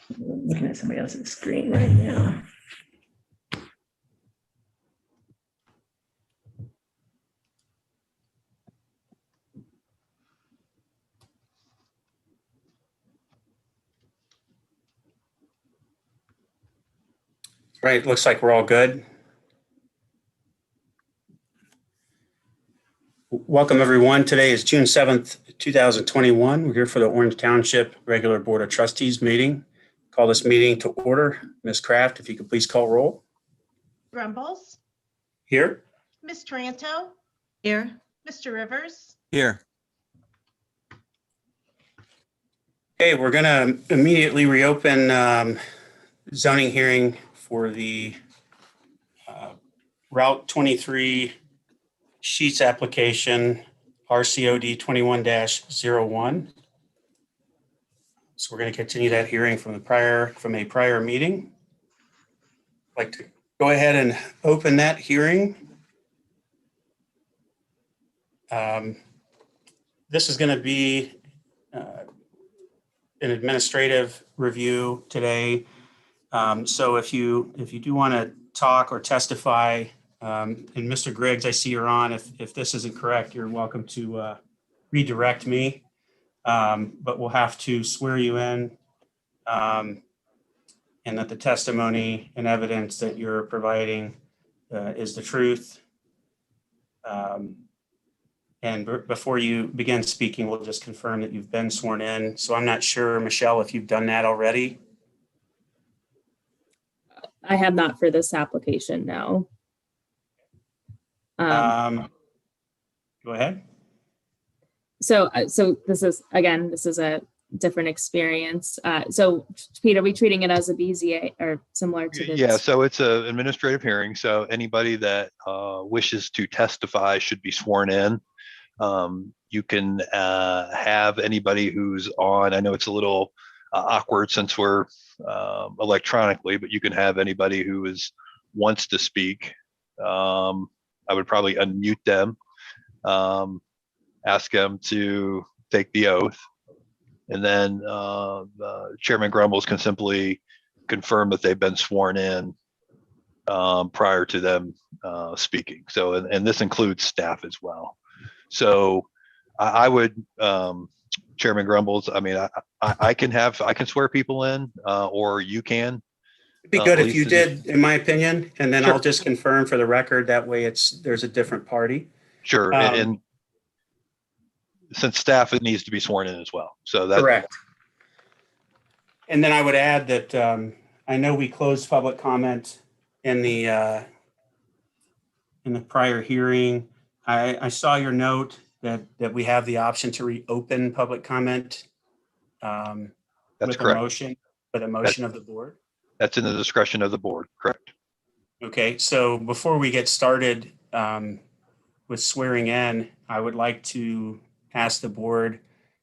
I'm looking at somebody else's screen right now. Right, looks like we're all good. Welcome, everyone. Today is June 7th, 2021. We're here for the Orange Township Regular Board of Trustees meeting. Call this meeting to order. Ms. Kraft, if you could please call roll. Grumbles, Here. Ms. Taranto, Here. Mr. Rivers, Here. Okay, we're going to immediately reopen zoning hearing for the Route 23 Sheets application, RCOD 21-01. So we're going to continue that hearing from a prior meeting. I'd like to go ahead and open that hearing. This is going to be an administrative review today. So if you do want to talk or testify, and Mr. Griggs, I see you're on. If this isn't correct, you're welcome to redirect me. But we'll have to swear you in, and that the testimony and evidence that you're providing is the truth. And before you begin speaking, we'll just confirm that you've been sworn in. So I'm not sure, Michelle, if you've done that already. I have not for this application, no. Go ahead. So this is a different experience. So Pete, are we treating it as a BZA or similar to this? Yeah, so it's an administrative hearing. So anybody that wishes to testify should be sworn in. You can have anybody who's on, I know it's a little awkward since we're electronically, but you can have anybody who wants to speak. I would probably unmute them, ask them to take the oath, and then Chairman Grumbles can simply confirm that they've been sworn in prior to them speaking. So, and this includes staff as well. So I would, Chairman Grumbles, I mean, I can swear people in, or you can. It'd be good if you did, in my opinion, and then Sure. I'll just confirm for the record. That way there's a different party. Sure, and since staff, it needs to be sworn in as well. So that's Correct. And then I would add that I know we closed public comment in the prior hearing. I saw your note that we have the option to reopen public comment that's with correct. a motion, with a motion of the board. That's in the discretion of the board, correct? Okay, so before we get started with swearing in, I would like to ask the board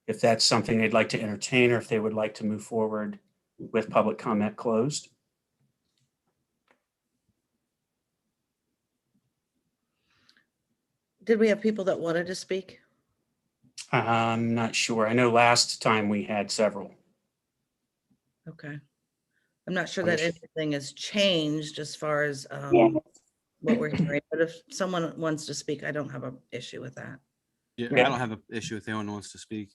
if that's something they'd like to entertain or if they would like to move forward with public comment closed. Did we have people that wanted to speak? I'm not sure. I know last time we had several. Okay. I'm not sure that anything has changed as far as what we're hearing, but if someone wants to speak, I don't have an issue with that. Yeah, Yeah. I don't have an issue if anyone wants to speak.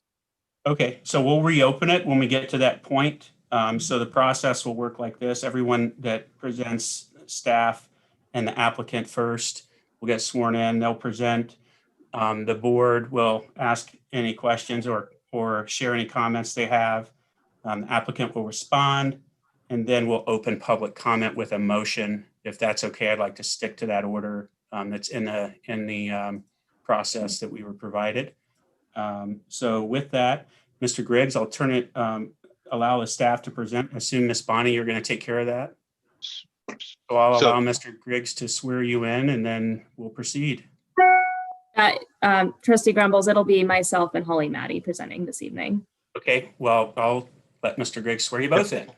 Okay, so we'll reopen it when we get to that point. So the process will work like this. Everyone that presents, staff and the applicant first will get sworn in. They'll present. The board will ask any questions or share any comments they have. The applicant will respond, and then we'll open public comment with a motion. If that's okay, I'd like to stick to that order that's in the process that we were provided. So with that, Mr. Griggs, I'll turn it, allow the staff to present. Assume Ms. Bonnie, you're going to take care of that. So I'll allow Mr. Griggs to swear you in, and then we'll proceed. Trustee Grumbles, it'll be myself and Holly Maddie presenting this evening. Okay, well, I'll let Mr. Griggs swear you both in.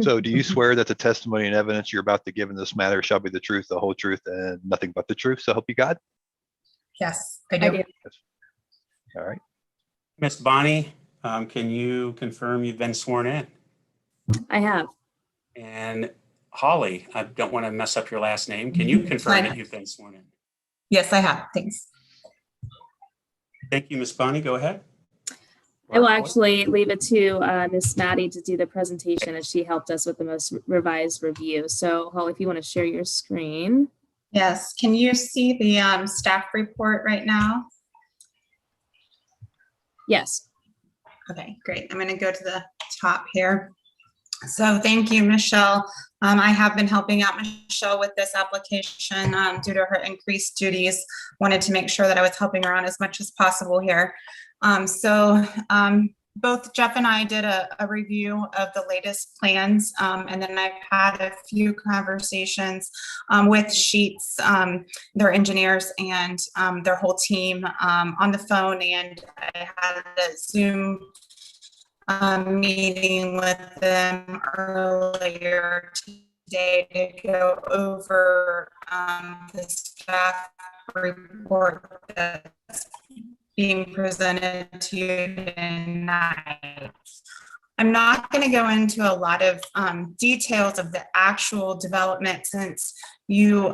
So do you swear that the testimony and evidence you're about to give in this matter shall be the truth, the whole truth, and nothing but the truth? So help you God? Yes, I do. All right. Ms. Bonnie, can you confirm you've been sworn in? I have. And Holly, I don't want to mess up your last name. Can you confirm that you've been sworn in? Yes, I have. Thanks. Thank you, Ms. Bonnie. Go ahead. I will actually leave it to Miss Maddie to do the presentation as she helped us with the most revised review. So Holly, if you want to share your screen. Yes, can you see the staff report right now? Yes. Okay, great. I'm going to go to the top here. So thank you, Michelle. I have been helping out Michelle with this application due to her increased duties. Wanted to make sure that I was helping her out as much as possible here. Both Jeff and I did a review of the latest plans, and then I've had a few conversations with Sheets, their engineers, and their whole team on the phone, and I had a Zoom meeting with them earlier today to go over the staff report that's being presented to you tonight. I'm not going to go into a lot of details of the actual development since you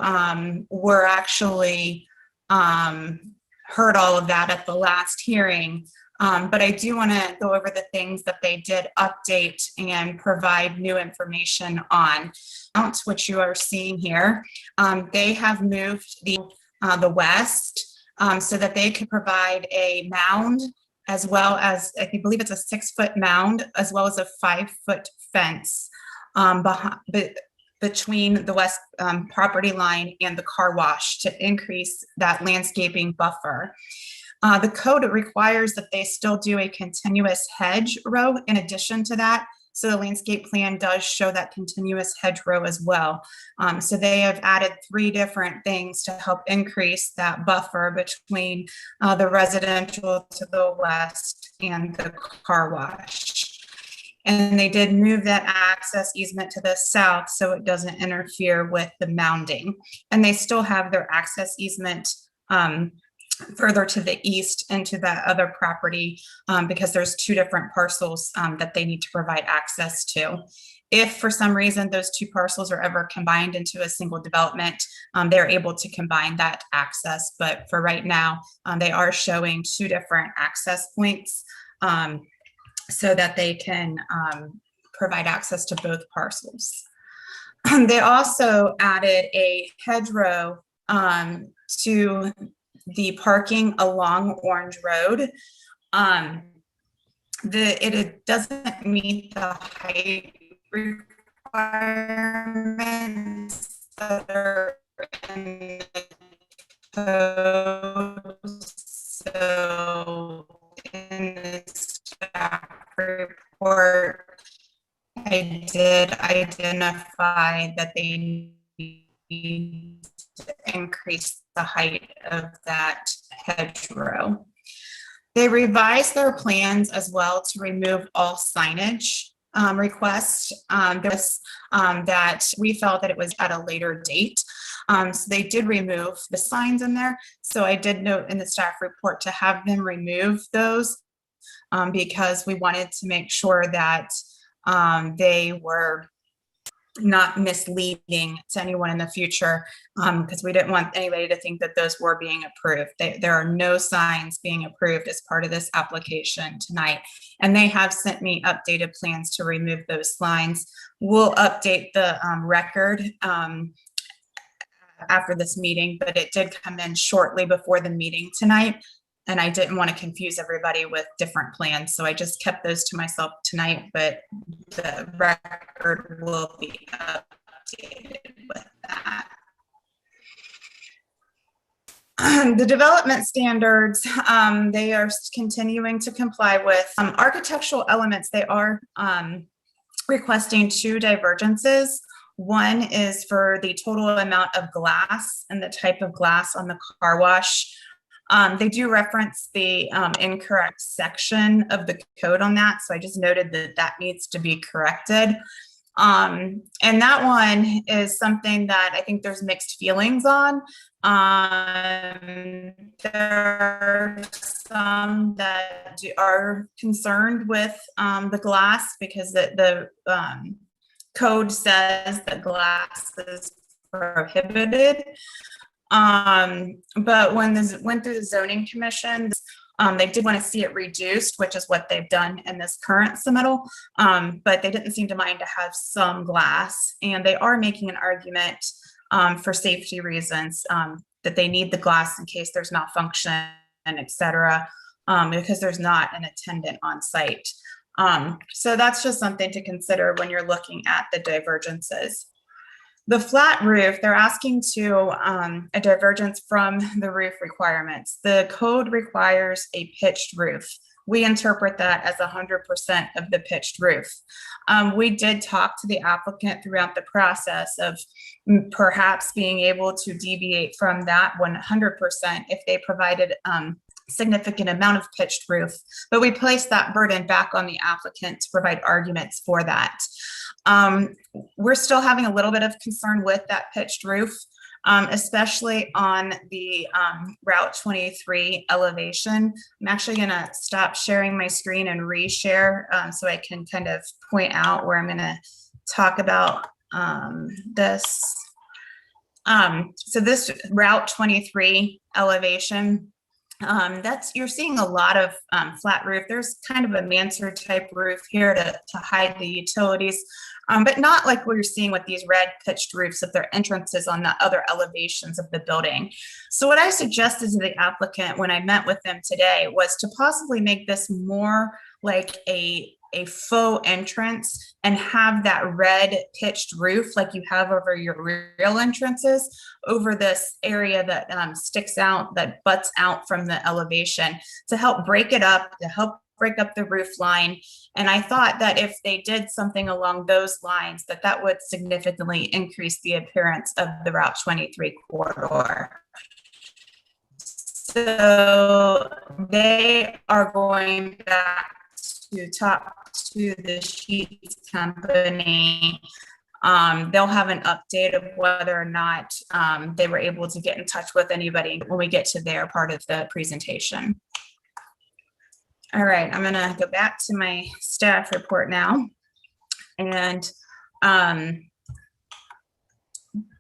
were actually heard all of that at the last hearing. But I do want to go over the things that they did update and provide new information on, which you are seeing here. They have moved the west so that they could provide a mound as well as, I believe it's a 6-foot mound, as well as a 5-foot fence between the west property line and the car wash to increase that landscaping buffer. The code requires that they still do a continuous hedge row in addition to that. So the landscape plan does show that continuous hedgerow as well. So they have added 3 different things to help increase that buffer between the residential to the west and the car wash. And they did move that access easement to the south so it doesn't interfere with the mounding. And they still have their access easement further to the east into that other property because there's 2 different parcels that they need to provide access to. If for some reason those 2 parcels are ever combined into a single development, they're able to combine that access. But for right now, they are showing 2 different access points so that they can provide access to both parcels. They also added a hedgerow to the parking along Orange Road. It doesn't meet the height requirements that are in the code. So in the staff report, I did identify that they need to increase the height of that hedgerow. They revised their plans as well to remove all signage requests that we felt that it was at a later date. So they did remove the signs in there. So I did note in the staff report to have them remove those because we wanted to make sure that they were not misleading to anyone in the future because we didn't want anybody to think that those were being approved. There are no signs being approved as part of this application tonight. And they have sent me updated plans to remove those signs. We'll update the record after this meeting, but it did come in shortly before the meeting tonight. And I didn't want to confuse everybody with different plans. So I just kept those to myself tonight, but the record will be updated with that. The development standards, they are continuing to comply with architectural elements. They are requesting 2 divergences. One is for the total amount of glass and the type of glass on the car wash. They do reference the incorrect section of the code on that. So I just noted that that needs to be corrected. And that one is something that I think there's mixed feelings on. There are some that are concerned with the glass because the code says that glass is prohibited. But when this went through the zoning commission, they did want to see it reduced, which is what they've done in this current submittal. But they didn't seem to mind to have some glass, and they are making an argument for safety reasons that they need the glass in case there's malfunction, et cetera, because there's not an attendant on site. So that's just something to consider when you're looking at the divergences. The flat roof, they're asking to a divergence from the roof requirements. The code requires a pitched roof. We interpret that as 100% of the pitched roof. We did talk to the applicant throughout the process of perhaps being able to deviate from that 100% if they provided significant amount of pitched roof, but we placed that burden back on the applicant to provide arguments for that. We're still having a little bit of concern with that pitched roof, especially on the Route 23 elevation. I'm actually going to stop sharing my screen and reshare so I can kind of point out where I'm going to talk about this. So this Route 23 elevation, you're seeing a lot of flat roof. There's kind of a mansard type roof here to hide the utilities, but not like what you're seeing with these red pitched roofs of their entrances on the other elevations of the building. So what I suggested to the applicant when I met with them today was to possibly make this more like a faux entrance and have that red pitched roof like you have over your real entrances over this area that sticks out, that butts out from the elevation to help break it up, to help break up the roof line. And I thought that if they did something along those lines, that would significantly increase the appearance of the Route 23 corridor. So they are going back to talk to the sheets company. They'll have an update of whether or not they were able to get in touch with anybody when we get to their part of the presentation. All right, I'm gonna go back to my staff report now. And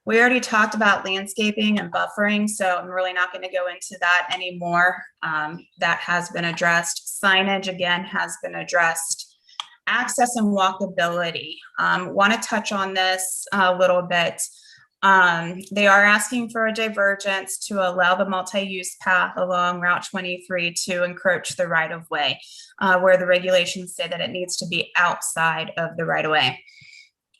we already talked about landscaping and buffering, so I'm really not going to go into that anymore. That has been addressed. Signage, again, has been addressed. Access and walkability. Want to touch on this a little bit. They are asking for a divergence to allow the multi-use path along Route 23 to encroach the right-of-way, where the regulations say that it needs to be outside of the right-of-way.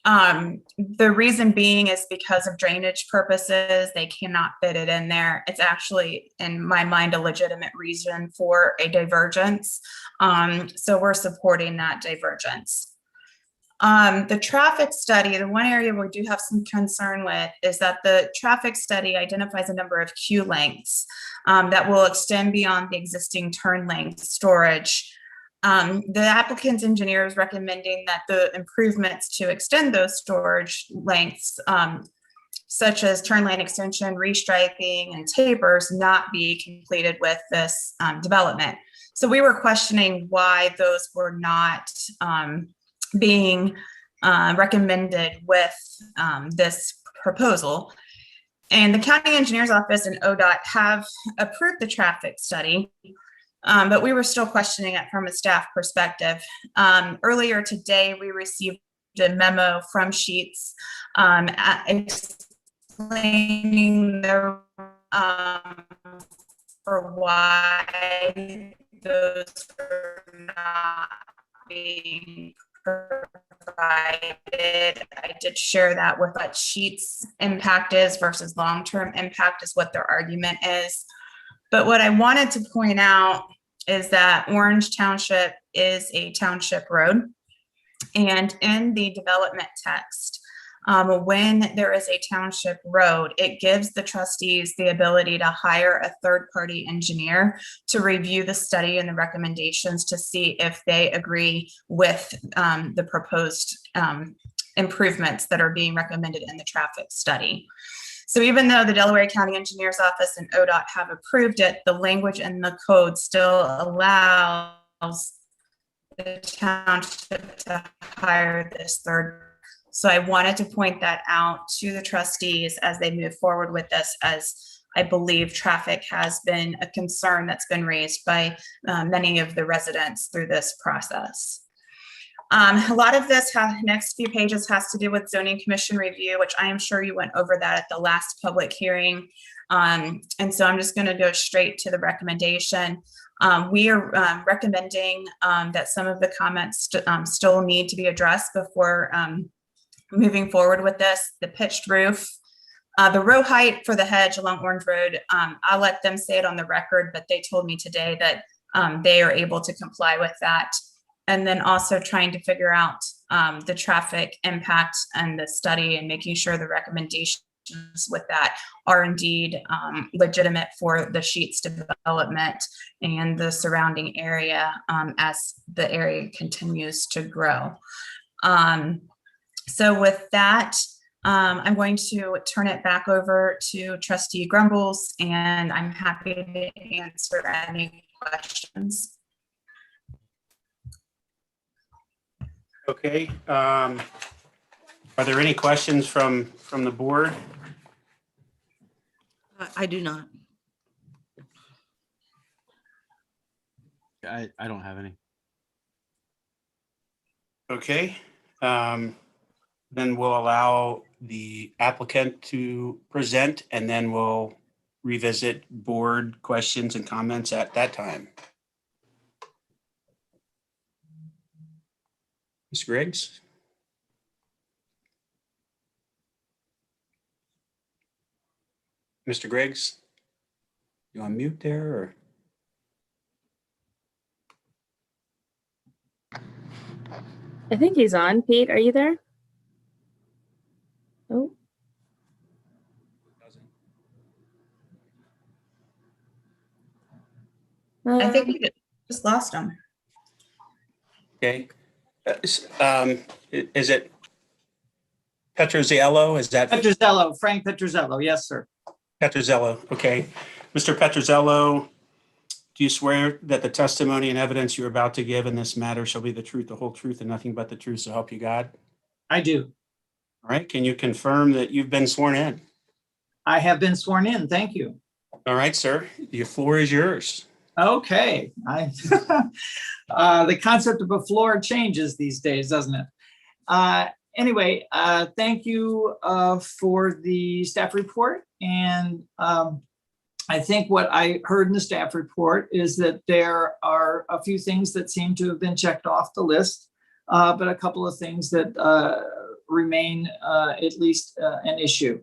The reason being is because of drainage purposes, they cannot fit it in there. It's actually, in my mind, a legitimate reason for a divergence. So we're supporting that divergence. The traffic study, the one area we do have some concern with is that the traffic study identifies a number of queue lengths that will extend beyond the existing turn lane storage. The applicant's engineer is recommending that the improvements to extend those storage lengths, such as turn lane extension, restriping, and tapers, not be completed with this development. So we were questioning why those were not being recommended with this proposal. And the county engineer's office and ODOT have approved the traffic study. But we were still questioning it from a staff perspective. Earlier today, we received a memo from Sheets explaining for why those are not being provided. I did share that with what Sheets' impact is versus long-term impact is what their argument is. But what I wanted to point out is that Orange Township is a township road. And in the development text, when there is a township road, it gives the trustees the ability to hire a third-party engineer to review the study and the recommendations to see if they agree with the proposed improvements that are being recommended in the traffic study. So even though the Delaware County Engineer's Office and ODOT have approved it, the language in the code still allows the township to hire this third. So I wanted to point that out to the trustees as they move forward with this, as I believe traffic has been a concern that's been raised by many of the residents through this process. A lot of this next few pages has to do with zoning commission review, which I am sure you went over that at the last public hearing. And so I'm just going to go straight to the recommendation. We are recommending that some of the comments still need to be addressed before moving forward with this. The pitched roof, the row height for the hedge along Orange Road, I'll let them say it on the record, but they told me today that they are able to comply with that. And then also trying to figure out the traffic impact and the study and making sure the recommendations with that are indeed legitimate for the Sheets development and the surrounding area as the area continues to grow. So with that, I'm going to turn it back over to Trustee Grumbles, and I'm happy to answer any questions. Okay. Are there any questions from the board? I do not. I don't have any. Okay. Then we'll allow the applicant to present, and then we'll revisit board questions and comments at that time. Ms. Griggs? Mr. Griggs? You on mute there, or? I think he's on. Pete, are you there? Oh, I think we just lost them. Okay. Is it Petrozello? Is that Petrozello, Frank Petrozello. Yes, sir. Petrozello? Okay. Mr. Petrozello, do you swear that the testimony and evidence you're about to give in this matter shall be the truth, the whole truth, and nothing but the truth, so help you God? I do. All right. Can you confirm that you've been sworn in? I have been sworn in. Thank you. All right, sir. The floor is yours. Okay. The concept of a floor changes these days, doesn't it? Anyway, thank you for the staff report. And I think what I heard in the staff report is that there are a few things that seem to have been checked off the list, but a couple of things that remain at least an issue.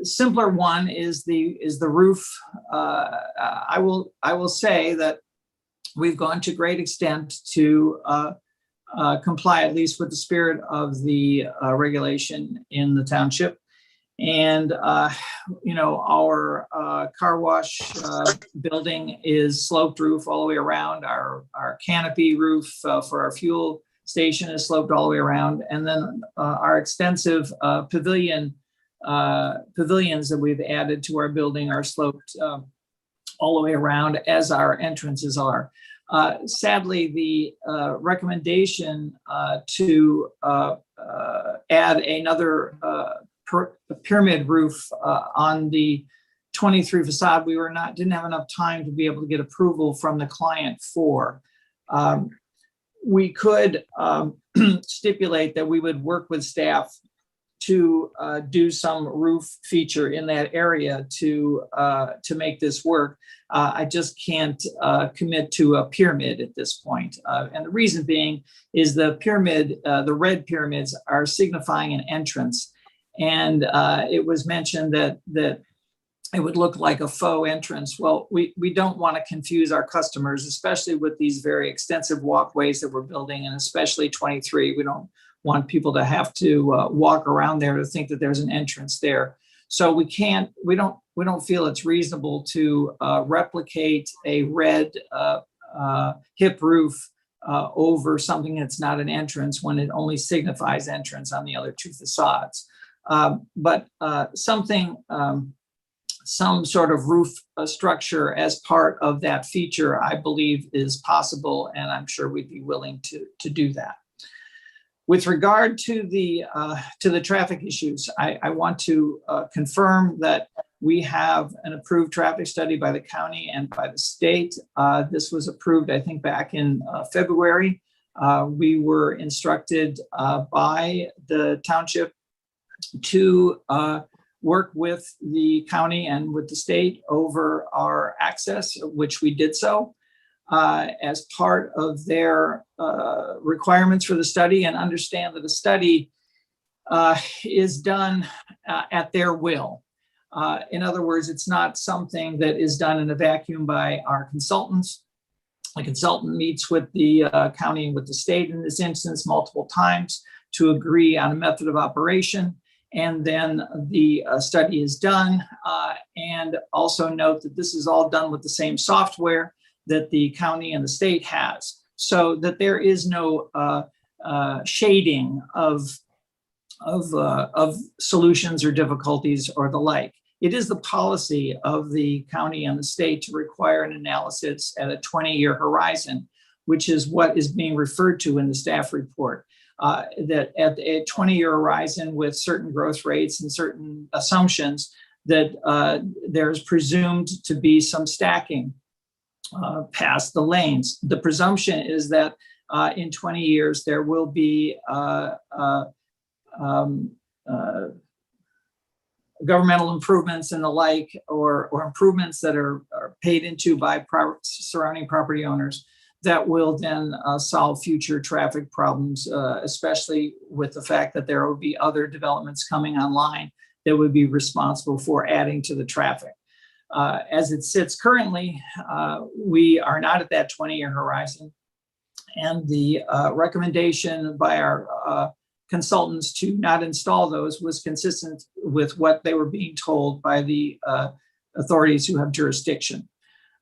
Simpler one is the roof. I will say that we've gone to great extent to comply at least with the spirit of the regulation in the township. And our car wash building is sloped roof all the way around. Our canopy roof for our fuel station is sloped all the way around. And then our extensive pavilions that we've added to our building are sloped all the way around, as our entrances are. Sadly, the recommendation to add another pyramid roof on the 23 facade, we didn't have enough time to be able to get approval from the client for. We could stipulate that we would work with staff to do some roof feature in that area to make this work. I just can't commit to a pyramid at this point. And the reason being is the pyramid, the red pyramids are signifying an entrance. And it was mentioned that it would look like a faux entrance. Well, we don't want to confuse our customers, especially with these very extensive walkways that we're building, and especially 23. We don't want people to have to walk around there to think that there's an entrance there. So we don't feel it's reasonable to replicate a red hip roof over something that's not an entrance when it only signifies entrance on the other two facades. But something, some sort of roof structure as part of that feature, I believe is possible, and I'm sure we'd be willing to do that. With regard to the traffic issues, I want to confirm that we have an approved traffic study by the county and by the state. This was approved, I think, back in February. We were instructed by the township to work with the county and with the state over our access, which we did so as part of their requirements for the study, and understand that the study is done at their will. In other words, it's not something that is done in a vacuum by our consultants. A consultant meets with the county and with the state in this instance multiple times to agree on a method of operation. And then the study is done. And also note that this is all done with the same software that the county and the state has, so that there is no shading of solutions or difficulties or the like. It is the policy of the county and the state to require an analysis at a 20-year horizon, which is what is being referred to in the staff report. That at a 20-year horizon with certain growth rates and certain assumptions, that there's presumed to be some stacking past the lanes. The presumption is that in 20 years there will be governmental improvements and the like, or improvements that are paid into by surrounding property owners that will then solve future traffic problems, especially with the fact that there will be other developments coming online that would be responsible for adding to the traffic. As it sits currently, we are not at that 20-year horizon. And the recommendation by our consultants to not install those was consistent with what they were being told by the authorities who have jurisdiction.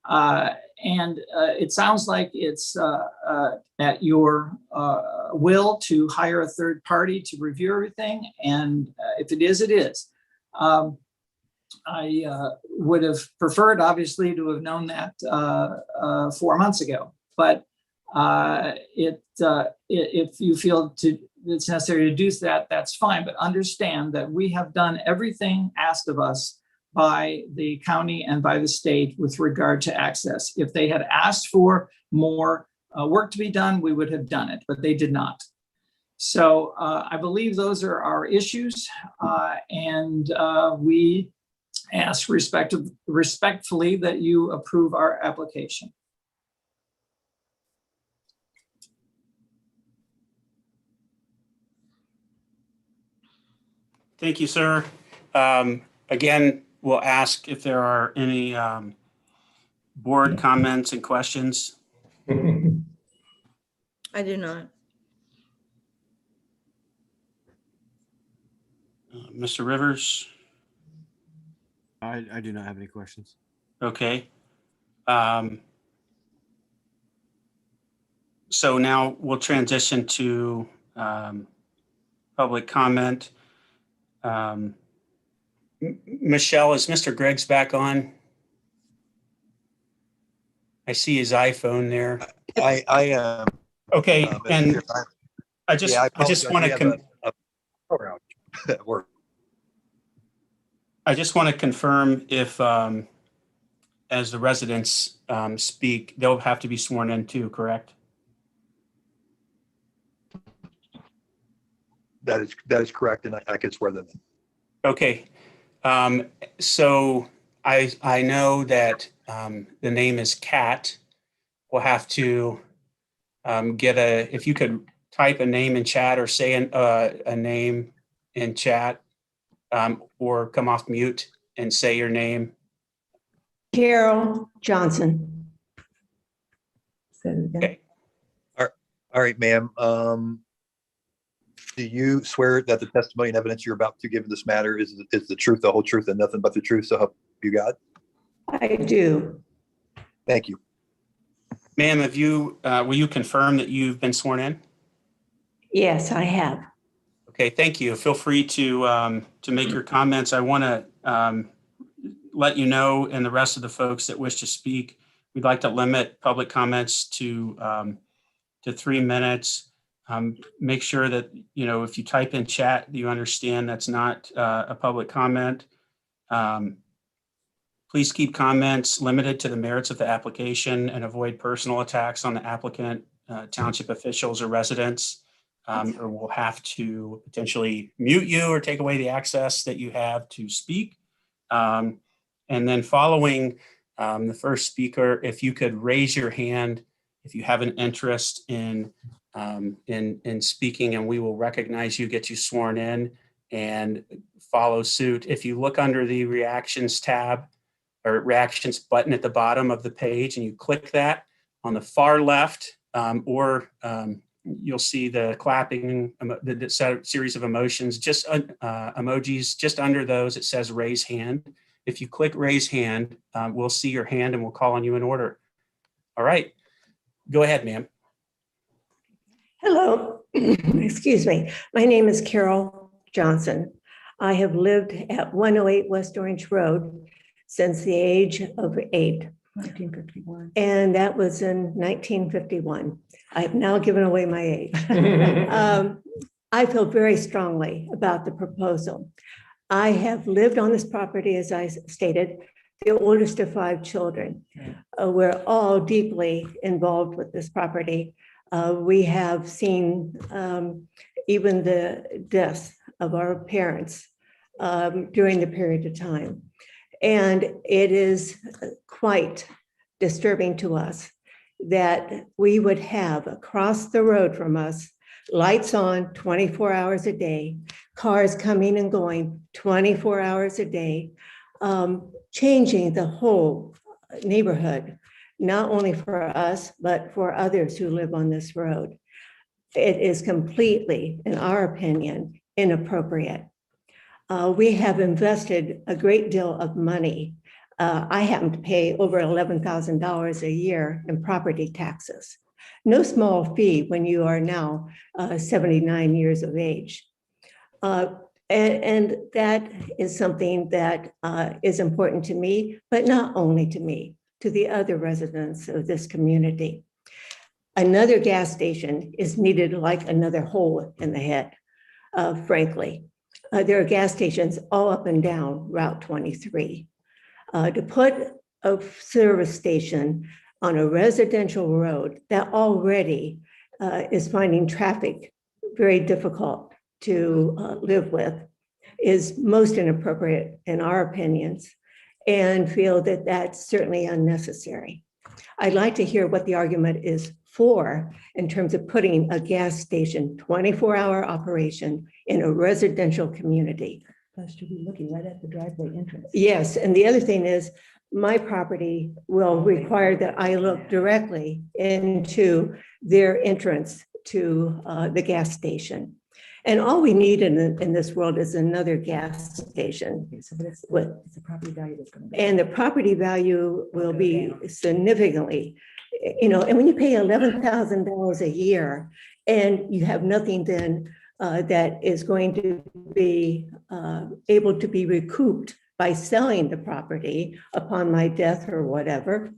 And it sounds like it's at your will to hire a third party to review everything. And if it is, it is. I would have preferred, obviously, to have known that 4 months ago. But if you feel it's necessary to do that, that's fine. But understand that we have done everything asked of us by the county and by the state with regard to access. If they had asked for more work to be done, we would have done it, but they did not. So I believe those are our issues, and we ask respectfully that you approve our application. Thank you, sir. Again, we'll ask if there are any board comments and questions. I do not. Mr. Rivers? I do not have any questions. Okay. So now we'll transition to public comment. Michelle, is Mr. Greggs back on? I see his iPhone there. I am. Okay, and I just want to I just want to confirm if, as the residents speak, they'll have to be sworn in too, correct? That is correct, and I can swear them in. Okay, so I know that the name is Kat. We'll have to if you could type a name in chat or say a name in chat, or come off mute and say your name. Carol Johnson. Say it again. Okay. All right, ma'am. Do you swear that the testimony and evidence you're about to give in this matter is the truth, the whole truth, and nothing but the truth, so help you God? I do. Thank you. Ma'am, will you confirm that you've been sworn in? Yes, I have. Okay, thank you. Feel free to make your comments. I want to let you know, and the rest of the folks that wish to speak, we'd like to limit public comments to 3 minutes. Make sure that, if you type in chat, you understand that's not a public comment. Please keep comments limited to the merits of the application and avoid personal attacks on the applicant, township officials, or residents, or we'll have to potentially mute you or take away the access that you have to speak. And then following the first speaker, if you could raise your hand if you have an interest in speaking, and we will recognize you, get you sworn in, and follow suit. If you look under the reactions tab or reactions button at the bottom of the page and you click that on the far left, you'll see the clapping, the series of emotions, just emojis. Just under those, it says raise hand. If you click raise hand, we'll see your hand and we'll call on you in order. All right, go ahead, ma'am. Hello, excuse me. My name is Carol Johnson. I have lived at 108 West Orange Road since the age of 8. 1951. And that was in 1951. I've now given away my age. I feel very strongly about the proposal. I have lived on this property, as I stated, the oldest of 5 children. We're all deeply involved with this property. We have seen even the deaths of our parents during the period of time. And it is quite disturbing to us that we would have across the road from us lights on 24 hours a day, cars coming and going 24 hours a day, changing the whole neighborhood, not only for us, but for others who live on this road. It is completely, in our opinion, inappropriate. We have invested a great deal of money. I happen to pay over $11,000 a year in property taxes. No small fee when you are now 79 years of age. And that is something that is important to me, but not only to me, to the other residents of this community. Another gas station is needed like another hole in the head, frankly. There are gas stations all up and down Route 23. To put a service station on a residential road that already is finding traffic very difficult to live with is most inappropriate in our opinions, and feel that that's certainly unnecessary. I'd like to hear what the argument is for in terms of putting a gas station 24-hour operation in a residential community. Plus, you'll be looking right at the driveway entrance. Yes, and the other thing is my property will require that I look directly into their entrance to the gas station. And all we need in this world is another gas station. Okay, so but it's a property value that's going to be. And the property value will be significantly, and when you pay $11,000 a year and you have nothing then that is going to be able to be recouped by selling the property upon my death or whatever,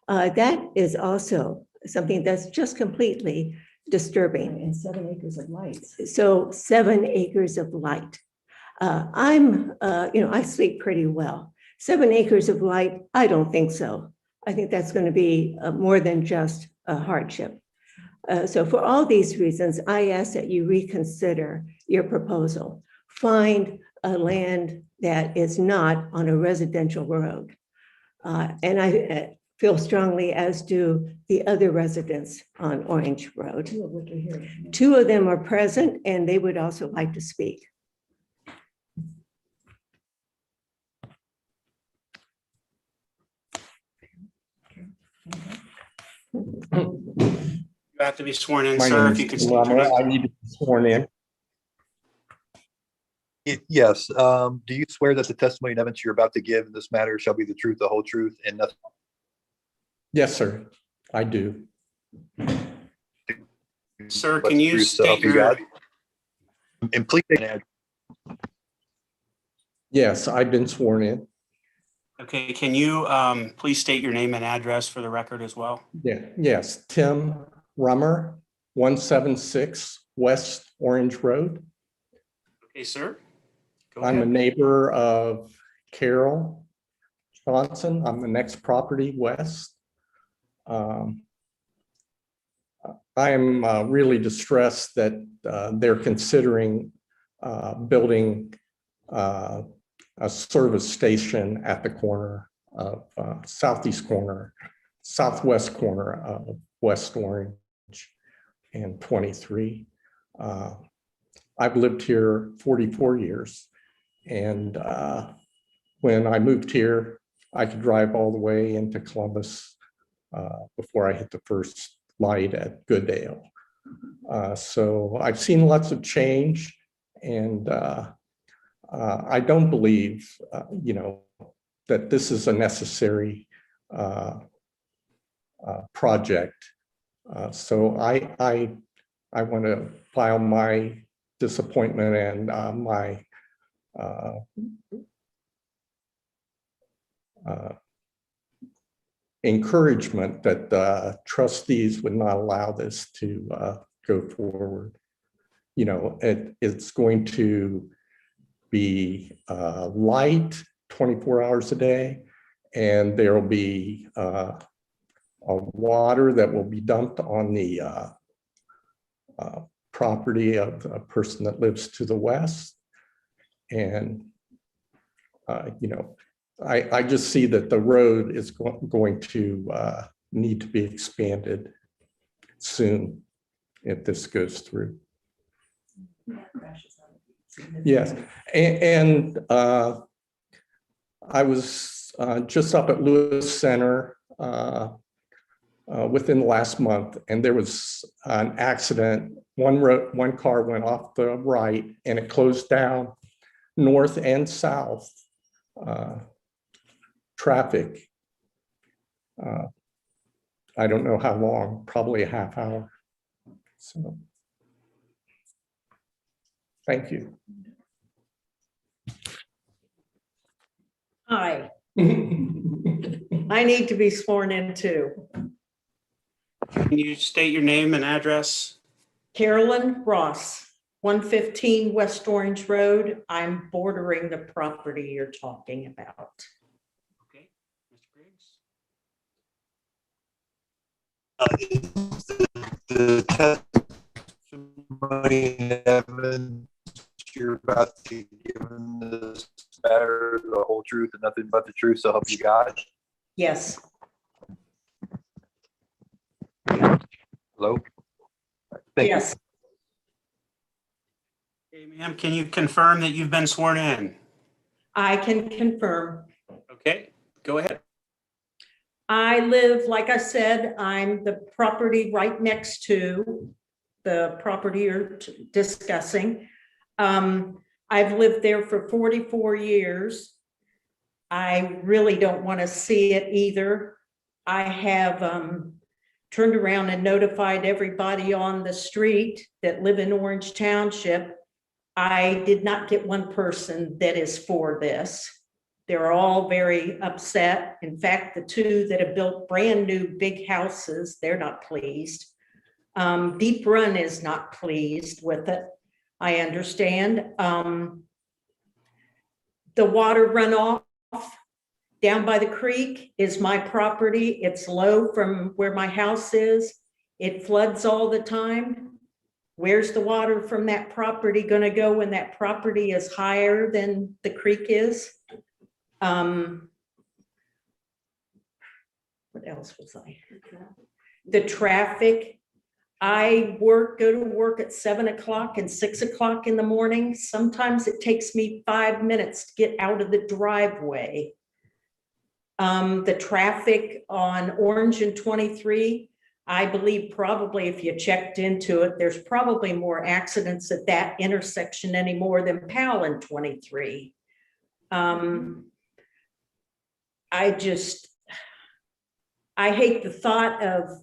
that is also something that's just completely disturbing. And 7 acres of lights. So 7 acres of light. I sleep pretty well. 7 acres of light, I don't think so. I think that's going to be more than just a hardship. So for all these reasons, I ask that you reconsider your proposal. Find a land that is not on a residential road. And I feel strongly, as do the other residents on Orange Road. 2 of which are here. 2 of them are present and they would also like to speak. You have to be sworn in, My sir, name if you is could state Lamra. your name. I need to be sworn in. Yes, do you swear that the testimony and evidence you're about to give in this matter shall be the truth, the whole truth, and nothing? Yes, sir, I do. Sir, Let's can you do so. state You your, got- And please, Yes, I've been sworn in. okay, can you please state your name and address for the record as well? Yeah, yes, Tim Rummer, 176 West Orange Road. Okay, sir. Go I'm a ahead. neighbor of Carol Johnson. I'm the next property west. I am really distressed that they're considering building a service station at the corner of southwest corner of West Orange and 23. I've lived here 44 years. And when I moved here, I could drive all the way into Columbus before I hit the first light at Goodale. So I've seen lots of change, and I don't believe, that this is a necessary project. So I want to file my disappointment and my encouragement that trustees would not allow this to go forward. It's going to be light 24 hours a day, and there will be water that will be dumped on the property of a person that lives to the west. And, I just see that the road is going to need to be expanded soon if this goes through. Yes, and I was just up at Lewis Center within the last month, and there was an accident. One car went off the right, and it closed down north and south traffic. I don't know how long, probably a half hour. So, thank you. Hi, I need to be sworn in too. Can you state your name and address? Carolyn Ross, 115 West Orange Road. I'm bordering the property you're talking about. Okay, Mr. Griggs. the testimony and evidence you're about to give in this matter, the whole truth and nothing but the truth, so help you God. Yes, Hello? Thank you. yes, Okay, ma'am, can you confirm that you've been sworn in? I can confirm. Okay, go ahead. I live, like I said, I'm the property right next to the property you're discussing. I've lived there for 44 years. I really don't want to see it either. I have turned around and notified everybody on the street that live in Orange Township. I did not get one person that is for this. They're all very upset. In fact, the two that have built brand new big houses, they're not pleased. Deep Run is not pleased with it, I understand. The water runoff down by the creek is my property. It's low from where my house is. It floods all the time. Where's the water from that property going to go when that property is higher than the creek is? What else was I? The traffic. I go to work at 7 o'clock and 6 o'clock in the morning. Sometimes it takes me 5 minutes to get out of the driveway. The traffic on Orange and 23, I believe probably if you checked into it, there's probably more accidents at that intersection anymore than Powell and 23. I hate the thought of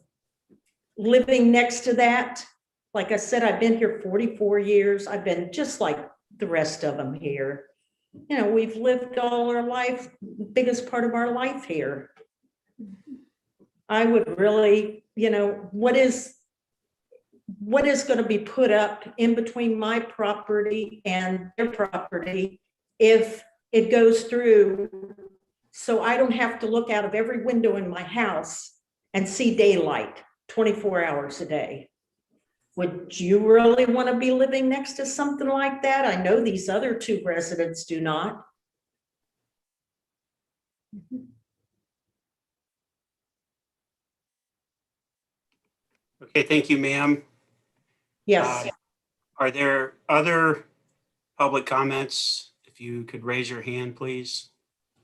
living next to that, like I said, I've been here 44 years. I've been just like the rest of them here. You know, we've lived all our life, biggest part of our life here. I would really, you know, what is going to be put up in between my property and their property if it goes through, so I don't have to look out of every window in my house and see daylight 24 hours a day? Would you really want to be living next to something like that? I know these other two residents do not. Okay, thank you, ma'am. Yes. Are there other public comments? If you could raise your hand, please.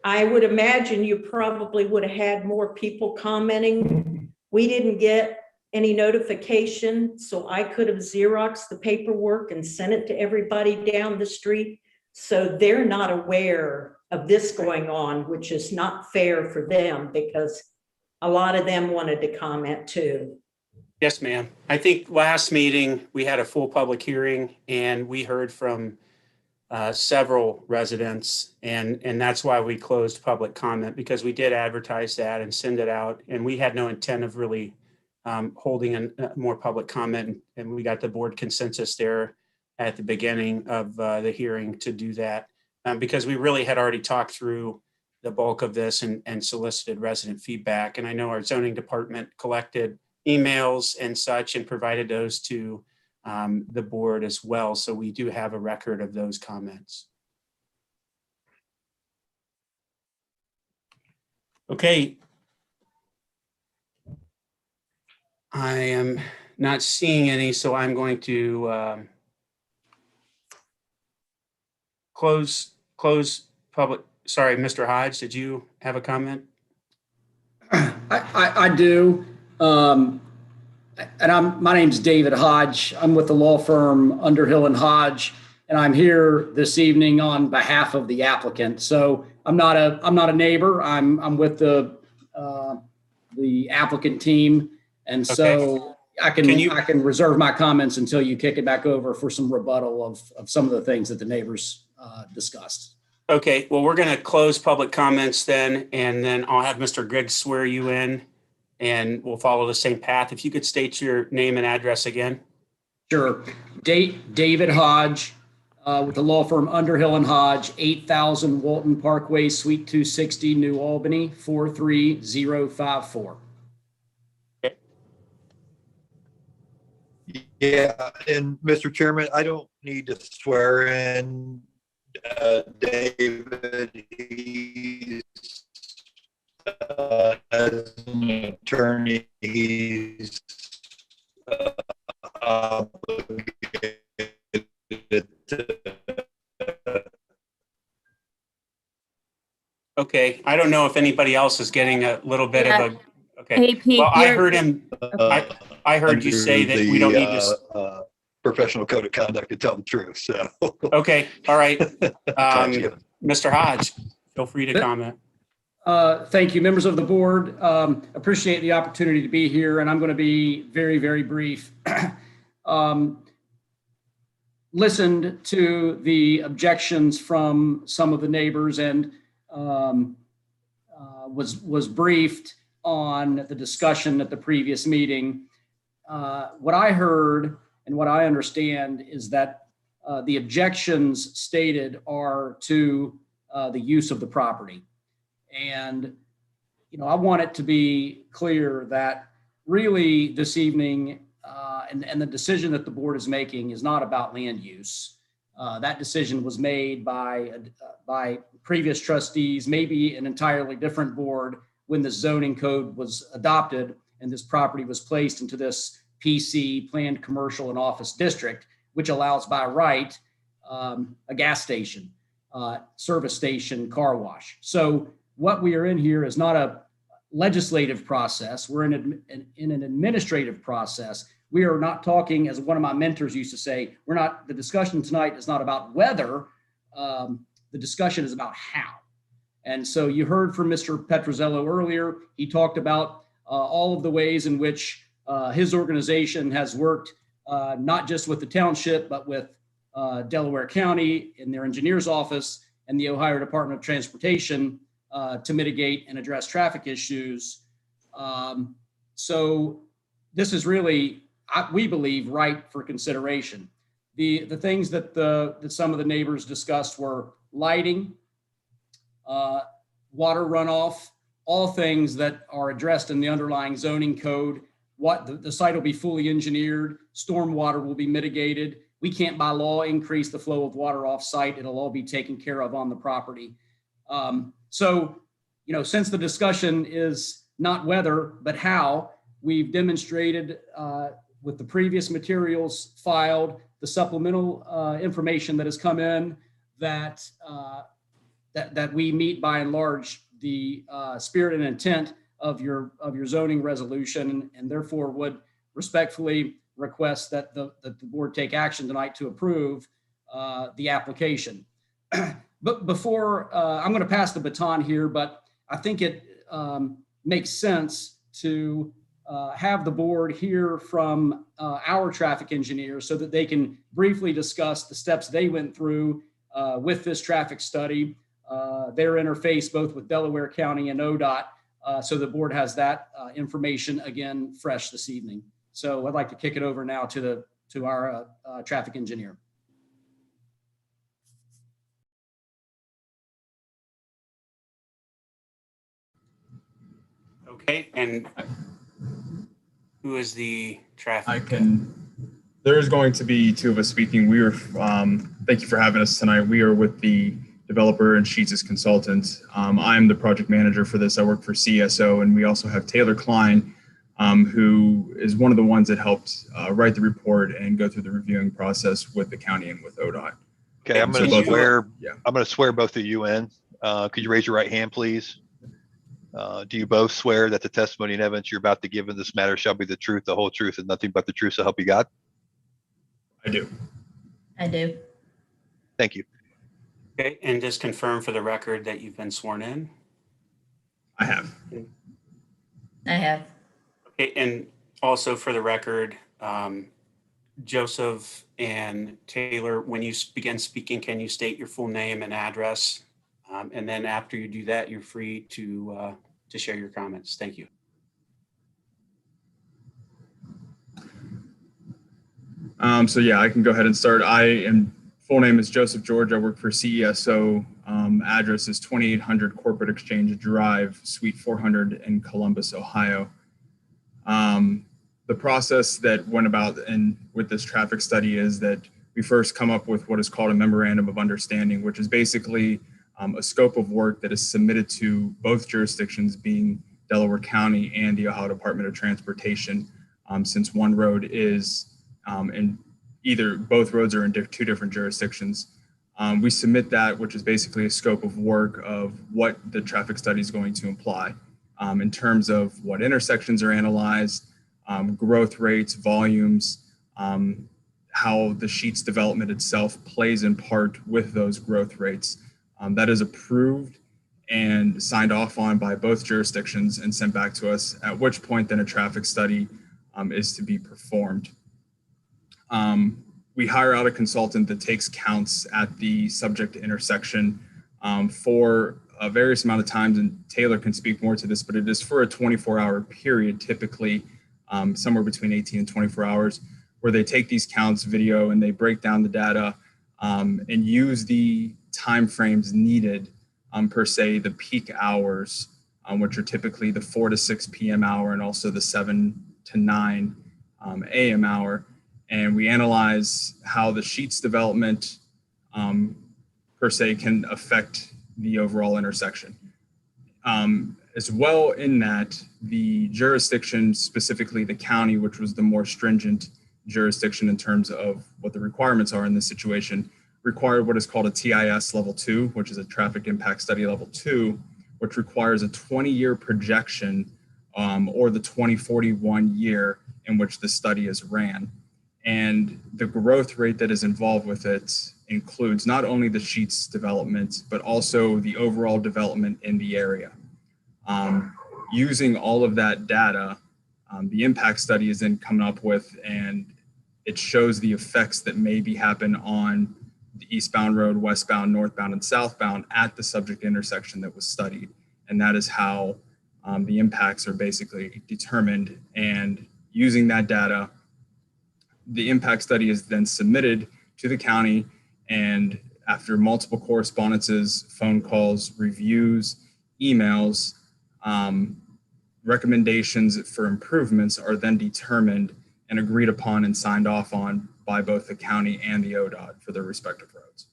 I would imagine you probably would have had more people commenting. We didn't get any notification, so I could have Xeroxed the paperwork and sent it to everybody down the street. So they're not aware of this going on, which is not fair for them because a lot of them wanted to comment too. Yes, ma'am. I think last meeting, we had a full public hearing and we heard from several residents, and that's why we closed public comment, because we did advertise that and send it out, and we had no intent of really holding more public comment, and we got the board consensus there at the beginning of the hearing to do that, because we really had already talked through the bulk of this and solicited resident feedback. And I know our zoning department collected emails and such and provided those to the board as well. So we do have a record of those comments. Okay. I am not seeing any, so I'm going to close public. Sorry, Mr. Hodge, did you have a comment? I do. And my name's David Hodge. I'm with the law firm Underhill and Hodge, and I'm here this evening on behalf of the applicant. So I'm not a neighbor. I'm with the applicant team, and so Okay. I can reserve my comments until you kick it back over for some rebuttal of some of the things that the neighbors discussed. Okay, well, we're going to close public comments then, and then I'll have Mr. Griggs swear you in, and we'll follow the same path. If you could state your name and address again. Sure. David Hodge with the law firm Underhill and Hodge, 8000 Walton Parkway, Suite 260, New Albany, 43054. Okay. Yeah, and Mr. Chairman, I don't need to swear in David. He's as an attorney, he's obligated to. Okay, I don't know if anybody else is getting a little bit of a, okay. Hey, Pete, Well, I you're- heard him, I heard you say that we don't need to. Professional code of conduct to tell the truth, so. Okay, all right. Thank you. Mr. Hodge, feel free to comment. Thank you, members of the board. Appreciate the opportunity to be here, and I'm going to be very, very brief. Listened to the objections from some of the neighbors and was briefed on the discussion at the previous meeting. What I heard and what I understand is that the objections stated are to the use of the property. And, you know, I want it to be clear that really this evening and the decision that the board is making is not about land use. That decision was made by previous trustees, maybe an entirely different board when the zoning code was adopted and this property was placed into this PC, planned commercial and office district, which allows by right a gas station, service station, car wash. So what we are in here is not a legislative process. We're in an administrative process. We are not talking, as one of my mentors used to say, the discussion tonight is not about whether, the discussion is about how. And so you heard from Mr. Petrozello earlier. He talked about all of the ways in which his organization has worked not just with the township, but with Delaware County in their engineer's office and the Ohio Department of Transportation to mitigate and address traffic issues. So this is really, we believe, ripe for consideration. The things that some of the neighbors discussed were lighting, water runoff, all things that are addressed in the underlying zoning code. What the site will be fully engineered, stormwater will be mitigated. We can't by law increase the flow of water off site. It'll all be taken care of on the property. So, since the discussion is not whether, but how, we've demonstrated with the previous materials filed, the supplemental information that has come in, that we meet by and large the spirit and intent of your zoning resolution, and therefore would respectfully request that the board take action tonight to approve the application. But before, I'm going to pass the baton here, but I think it makes sense to have the board hear from our traffic engineers so that they can briefly discuss the steps they went through with this traffic study, their interface both with Delaware County and ODOT, so the board has that information again fresh this evening. So I'd like to kick it over now to our traffic engineer. Okay, and who is the traffic? There is going to be two of us speaking. We are, thank you for having us tonight. We are with the developer and Sheets' consultant. I'm the project manager for this. I work for CSO, and we also have Taylor Klein, who is one of the ones that helped write the report and go through the reviewing process with the county and with ODOT. Okay, I'm going to swear. Yeah. I'm going to swear both of you in. Could you raise your right hand, please? Do you both swear that the testimony and evidence you're about to give in this matter shall be the truth, the whole truth, and nothing but the truth, so help you God? I do. I do. Thank you. Okay, and just confirm for the record that you've been sworn in. I have. I have. Okay, and also for the record, Joseph and Taylor, when you begin speaking, can you state your full name and address? And then after you do that, you're free to share your comments. Thank you. So yeah, I can go ahead and start. Full name is Joseph George. I work for CESO. Address is 2800 Corporate Exchange Drive, Suite 400 in Columbus, Ohio. The process that went about with this traffic study is that we first come up with what is called a memorandum of understanding, which is basically a scope of work that is submitted to both jurisdictions, being Delaware County and the Ohio Department of Transportation, since one road is both roads are in two different jurisdictions. We submit that, which is basically a scope of work of what the traffic study is going to imply in terms of what intersections are analyzed, growth rates, volumes, how the Sheets development itself plays in part with those growth rates. That is approved and signed off on by both jurisdictions and sent back to us, at which point then a traffic study is to be performed. We hire out a consultant that takes counts at the subject intersection for a various amount of times, and Taylor can speak more to this, but it is for a 24-hour period, typically somewhere between 18 and 24 hours, where they take these counts, video, and they break down the data and use the timeframes needed per se, the peak hours, which are typically the 4 to 6 p.m. hour and also the 7 to 9 a.m. hour. And we analyze how the Sheets development per se can affect the overall intersection. As well in that, the jurisdiction, specifically the county, which was the more stringent jurisdiction in terms of what the requirements are in this situation, required what is called a TIS level 2, which is a traffic impact study level 2, which requires a 20-year projection or the 2041 year in which the study is ran. And the growth rate that is involved with it includes not only the Sheets development, but also the overall development in the area. Using all of that data, The impact study is then coming up with, and it shows the effects that maybe happen on the eastbound road, westbound, northbound, and southbound at the subject intersection that was studied. And that is how the impacts are basically determined. And using that data, the impact study is then submitted to the county, and after multiple correspondences, phone calls, reviews, emails, recommendations for improvements are then determined and agreed upon and signed off on by both the county and the ODOT for their respective roads.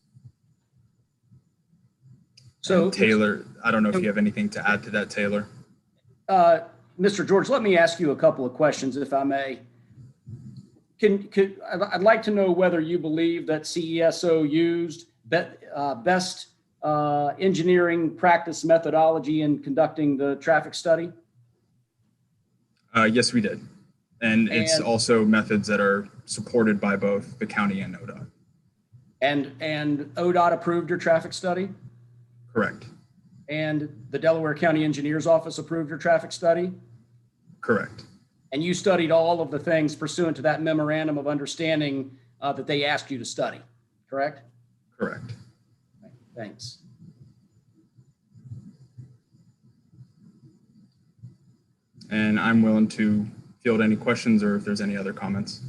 So And Taylor, I don't know if you have anything to add to that, Taylor. Mr. George, let me ask you a couple of questions, if I may. I'd like to know whether you believe that CESO used best engineering practice methodology in conducting the traffic study? Yes, we did. And it's also methods that are supported by both the county and ODOT. And ODOT approved your traffic study? Correct. And the Delaware County Engineers Office approved your traffic study? Correct. And you studied all of the things pursuant to that memorandum of understanding that they asked you to study, correct? Correct. Okay, thanks. And I'm willing to field any questions or if there's any other comments.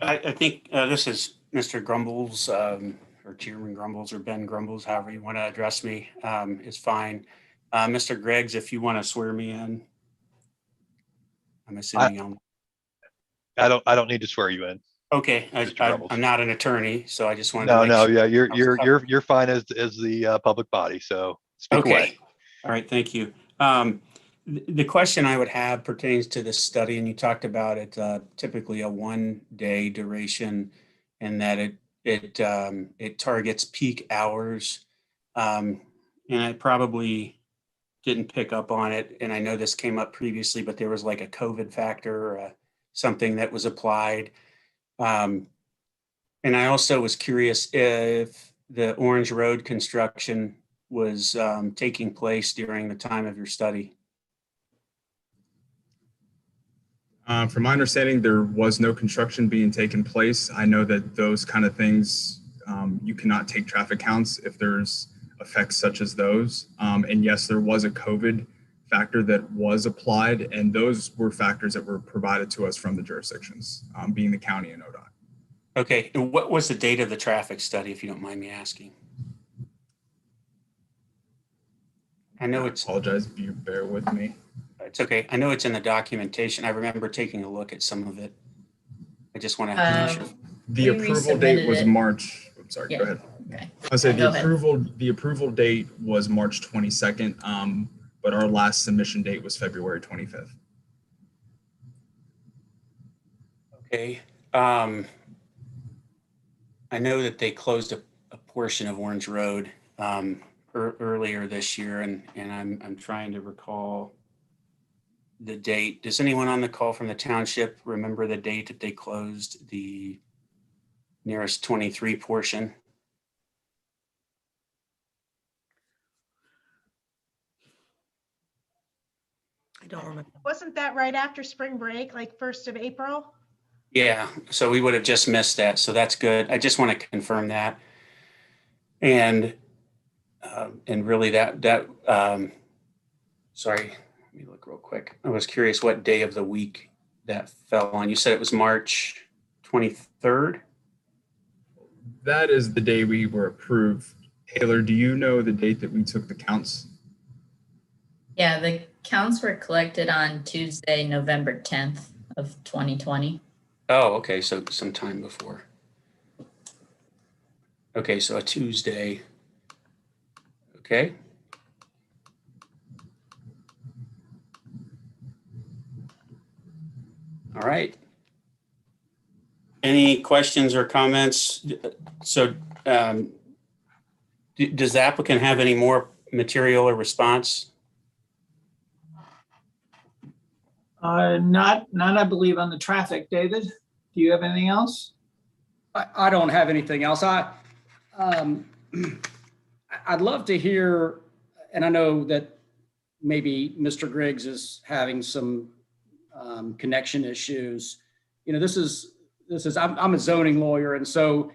I think this is Mr. Grumbles, or Chairman Grumbles, or Ben Grumbles, however you want to address me, is fine. Mr. Greggs, if you want to swear me in, I'm assuming I don't need to swear you in. okay. Mr. Grumbles. I'm not an attorney, so I just wanted No, to make no, sure. yeah, you're fine as the public body. So speak Okay. away. All right. Thank you. The question I would have pertains to this study, and you talked about it, typically a 1-day duration, and that it targets peak hours. And I probably didn't pick up on it, and I know this came up previously, but there was like a COVID factor or something that was applied. And I also was curious if the Orange Road construction was taking place during the time of your study. From my understanding, there was no construction being taken place. I know that those kind of things, you cannot take traffic counts if there's effects such as those. And yes, there was a COVID factor that was applied, and those were factors that were provided to us from the jurisdictions, being the county and ODOT. Okay, and what was the date of the traffic study, if you don't mind me asking? I know it's. I apologize if you bear with me. It's okay. I know it's in the documentation. I remember taking a look at some of it. I just want to make sure. The approval date was March. I'm sorry. Yeah. Go ahead. Okay. I said Go the ahead. approval date was March 22nd, but our last submission date was February 25th. Okay. I know that they closed a portion of Orange Road earlier this year, and I'm trying to recall the date. Does anyone on the call from the township remember the date that they closed the nearest 23 portion? I don't remember. Wasn't that right after spring break, like 1st of April? Yeah, so we would have just missed that. So that's good. I just want to confirm that. And really sorry, let me look real quick. I was curious what day of the week that fell on. You said it was March 23rd? That is the day we were approved. Taylor, do you know the date that we took the counts? Yeah, the counts were collected on Tuesday, November 10th of 2020. Oh, okay. So sometime before. Okay, so a Tuesday. Okay. All right. Any questions or comments? So does the applicant have any more material or response? Not, I believe, on the traffic. David, do you have anything else? I don't have anything else. I'd love to hear, and I know that maybe Mr. Griggs is having some connection issues. This is, I'm a zoning lawyer, and so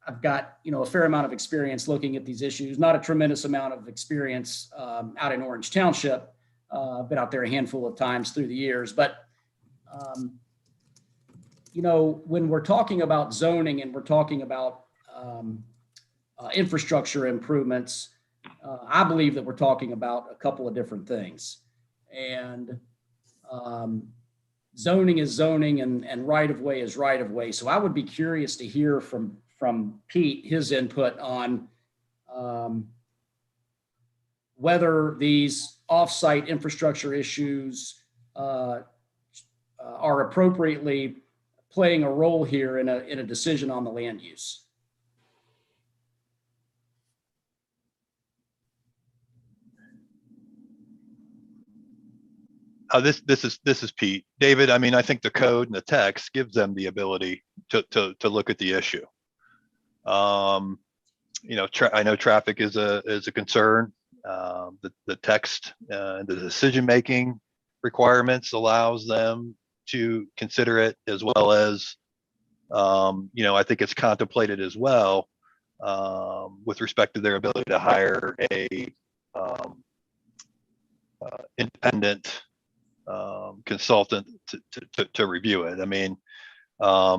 I've got, a fair amount of experience looking at these issues, not a tremendous amount of experience out in Orange Township. I've been out there a handful of times through the years, but when we're talking about zoning and we're talking about infrastructure improvements, I believe that we're talking about a couple of different things. And zoning is zoning, and right-of-way is right-of-way. So I would be curious to hear from Pete, his input on whether these off-site infrastructure issues are appropriately playing a role here in a decision on the land use. This is Pete. David, I mean, I think the code and the text gives them the ability to look at the issue. I know traffic is a concern. The text and the decision-making requirements allows them to consider it, as well as, I think it's contemplated as well with respect to their ability to hire a independent consultant to review it. I mean, I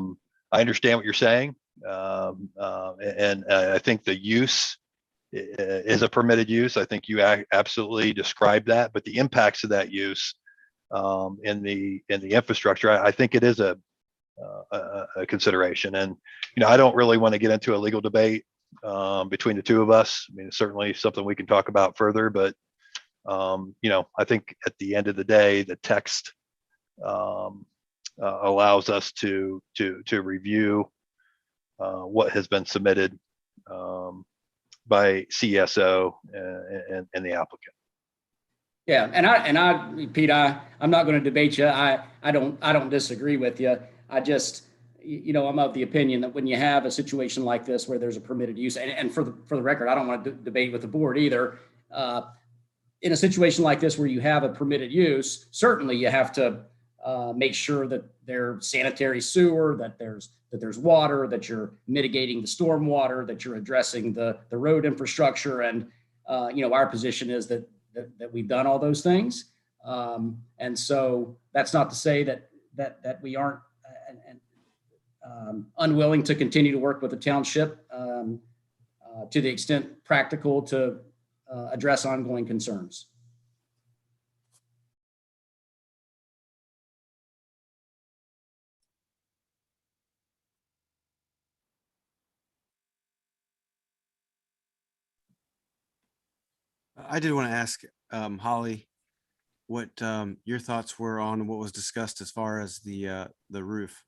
understand what you're saying, and I think the use is a permitted use. I think you absolutely described that, but the impacts of that use in the infrastructure, I think it is a consideration. And I don't really want to get into a legal debate between the two of us. I mean, it's certainly something we can talk about further, but I think at the end of the day, the text allows us to review what has been submitted by CSO and the applicant. Yeah, and I, Pete, I'm not going to debate you. I don't disagree with you. I just, I'm of the opinion that when you have a situation like this where there's a permitted use, and for the record, I don't want to debate with the board either. In a situation like this where you have a permitted use, certainly you have to make sure that there's sanitary sewer, that there's water, that you're mitigating the storm water, that you're addressing the road infrastructure. And, our position is that we've done all those things. And so that's not to say that we aren't unwilling to continue to work with the township to the extent practical to address ongoing concerns. I did want to ask Holly what your thoughts were on what was discussed as far as the roof.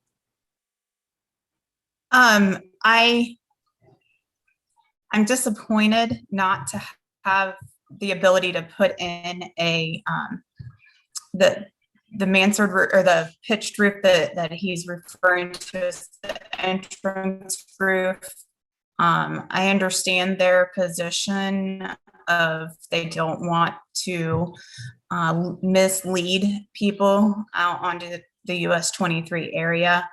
I'm disappointed not to have the ability to put in the mansard or the pitched roof that he's referring to as the entrance roof. I understand their position of they don't want to mislead people out onto the US 23 area.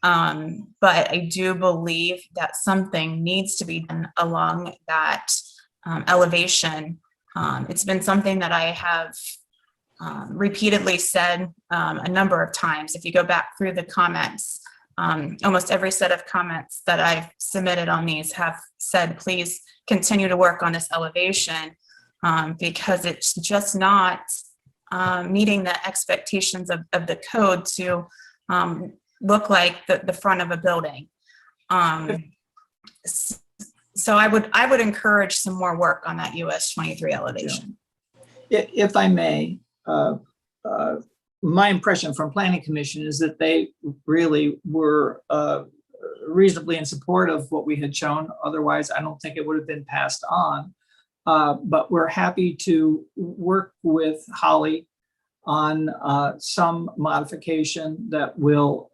But I do believe that something needs to be done along that elevation. It's been something that I have repeatedly said a number of times. If you go back through the comments, almost every set of comments that I've submitted on these have said, please continue to work on this elevation because it's just not meeting the expectations of the code to look like the front of a building. So I would encourage some more work on that US 23 elevation. If I may, my impression from Planning Commission is that they really were reasonably in support of what we had shown. Otherwise, I don't think it would have been passed on. But we're happy to work with Holly on some modification that will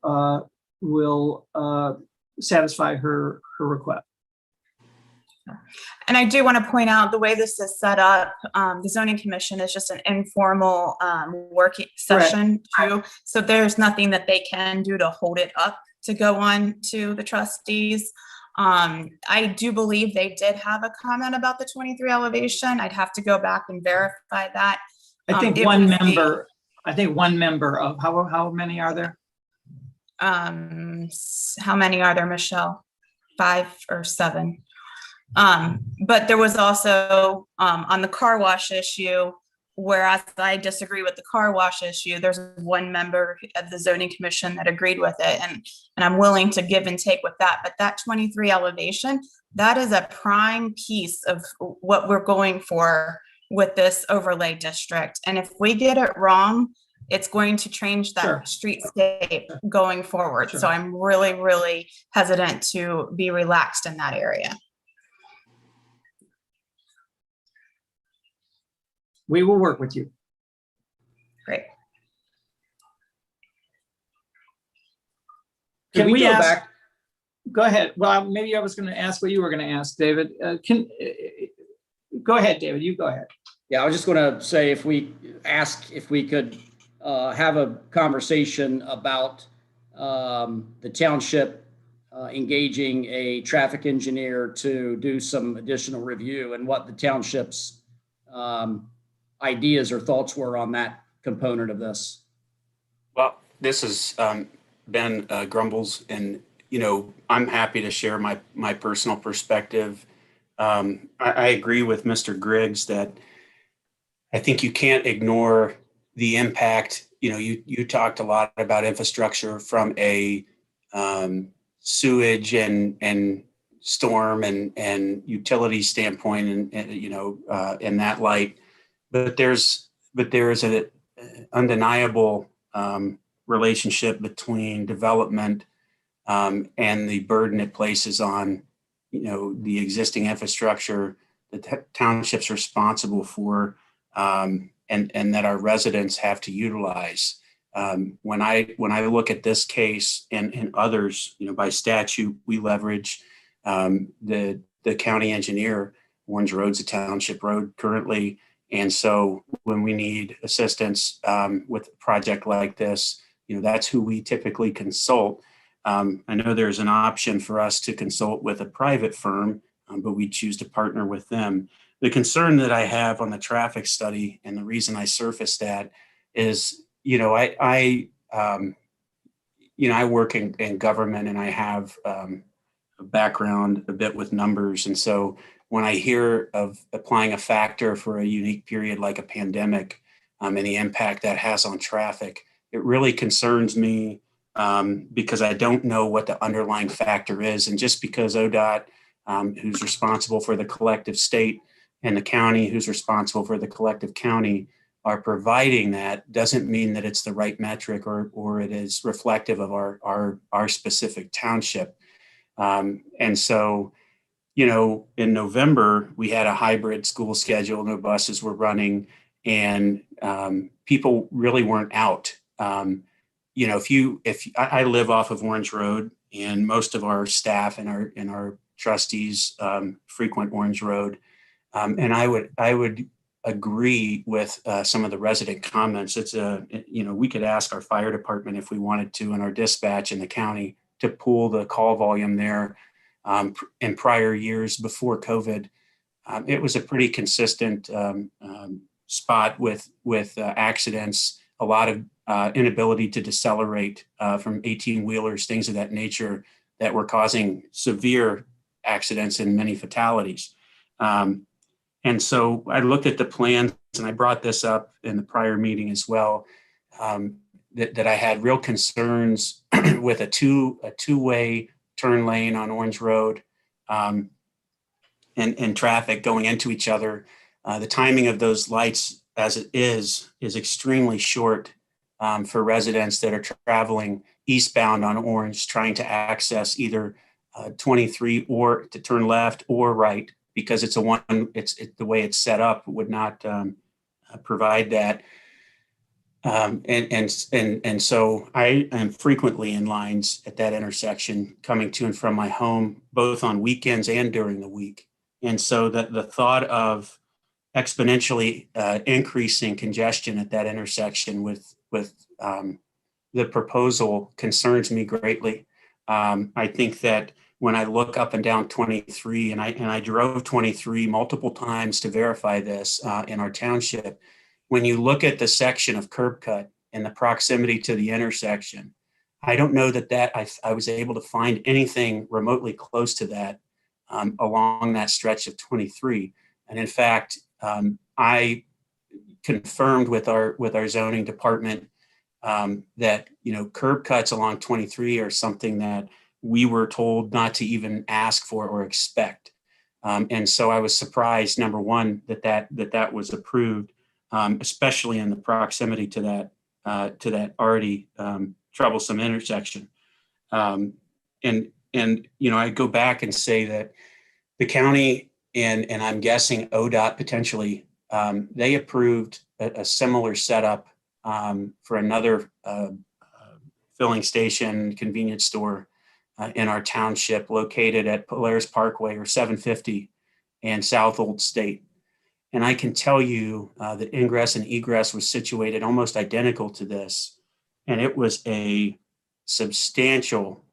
satisfy her request. And I do want to point out the way this is set up, the zoning commission is just an informal working session too. So there's nothing that they can do to hold it up to go on to the trustees. I do believe they did have a comment about the 23 elevation. I'd have to go back and verify that. I think It one was the- member, of, how many are there? How many are there, Michelle? 5 or 7. But there was also on the car wash issue, whereas I disagree with the car wash issue, there's one member of the zoning commission that agreed with it, and I'm willing to give and take with that. But that 23 elevation, that is a prime piece of what we're going for with this overlay district. And if we get it wrong, it's going to change that streetscape going forward. So I'm really, really hesitant to be relaxed in that area. We will work with you. Great. Can we go ask? back? Go ahead. Well, maybe I was going to ask what you were going to ask, David. Go ahead, David. You go ahead. Yeah, I was just going to say if we could have a conversation about the township engaging a traffic engineer to do some additional review and what the township's ideas or thoughts were on that component of this. Well, this is Ben Grumbles, and I'm happy to share my personal perspective. I agree with Mr. Griggs that I think you can't ignore the impact. You talked a lot about infrastructure from a sewage and storm and utility standpoint, and in that light. But there is an undeniable relationship between development and the burden it places on the existing infrastructure that township's responsible for, and that our residents have to utilize. When I look at this case and others, by statute, we leverage the county engineer. Orange Road's a township road currently. And so when we need assistance with a project like this, that's who we typically consult. I know there's an option for us to consult with a private firm, but we choose to partner with them. The concern that I have on the traffic study, and the reason I surfaced that is, I work in government, and I have a background a bit with numbers. And so when I hear of applying a factor for a unique period like a pandemic and the impact that has on traffic, it really concerns me because I don't know what the underlying factor is. And just because ODOT, who's responsible for the collective state, and the county, who's responsible for the collective county, are providing that, doesn't mean that it's the right metric or it is reflective of our specific township. And so, in November, we had a hybrid school schedule, no buses were running, and people really weren't out. If I live off of Orange Road, and most of our staff and our trustees frequent Orange Road, and I would agree with some of the resident comments. It's we could ask our fire department if we wanted to, and our dispatch in the county, to pool the call volume there. In prior years before COVID, it was a pretty consistent spot with accidents, a lot of inability to decelerate from 18-wheelers, things of that nature that were causing severe accidents and many fatalities. And so I looked at the plans, and I brought this up in the prior meeting as well, that I had real concerns with a two-way turn lane on Orange Road and traffic going into each other. The timing of those lights as it is extremely short for residents that are traveling eastbound on Orange, trying to access either 23 or to turn left or right, because it's the way it's set up would not provide that. And so I am frequently in lines at that intersection coming to and from my home, both on weekends and during the week. And so the thought of exponentially increasing congestion at that intersection with the proposal concerns me greatly. I think that when I look up and down 23, and I drove 23 multiple times to verify this in our township, when you look at the section of curb cut and the proximity to the intersection, I don't know that I was able to find anything remotely close to that along that stretch of 23. And in fact, I confirmed with our zoning department that curb cuts along 23 are something that we were told not to even ask for or expect. And so I was surprised, number one, that was approved, especially in the proximity to that already troublesome intersection. And I go back and say that the county and I'm guessing ODOT potentially, they approved a similar setup for another filling station, convenience store in our township located at Polaris Parkway or 750 and South Old State. And I can tell you that ingress and egress was situated almost identical to this. And it was a substantial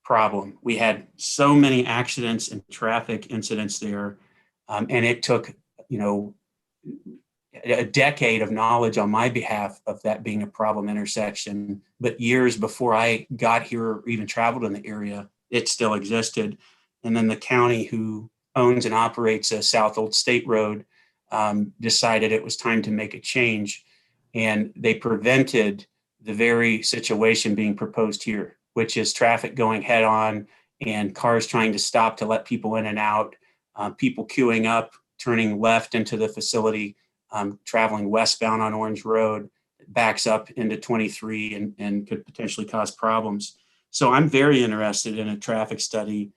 problem. We had so many accidents and traffic incidents there. And it took, a decade of knowledge on my behalf of that being a problem intersection. But years before I got here or even traveled in the area, it still existed. And then the county, who owns and operates a South Old State Road, decided it was time to make a change. And they prevented the very situation being proposed here, which is traffic going head on and cars trying to stop to let people in and out, people queuing up, turning left into the facility, traveling westbound on Orange Road, backs up into 23 and could potentially cause problems. So I'm very interested in a traffic study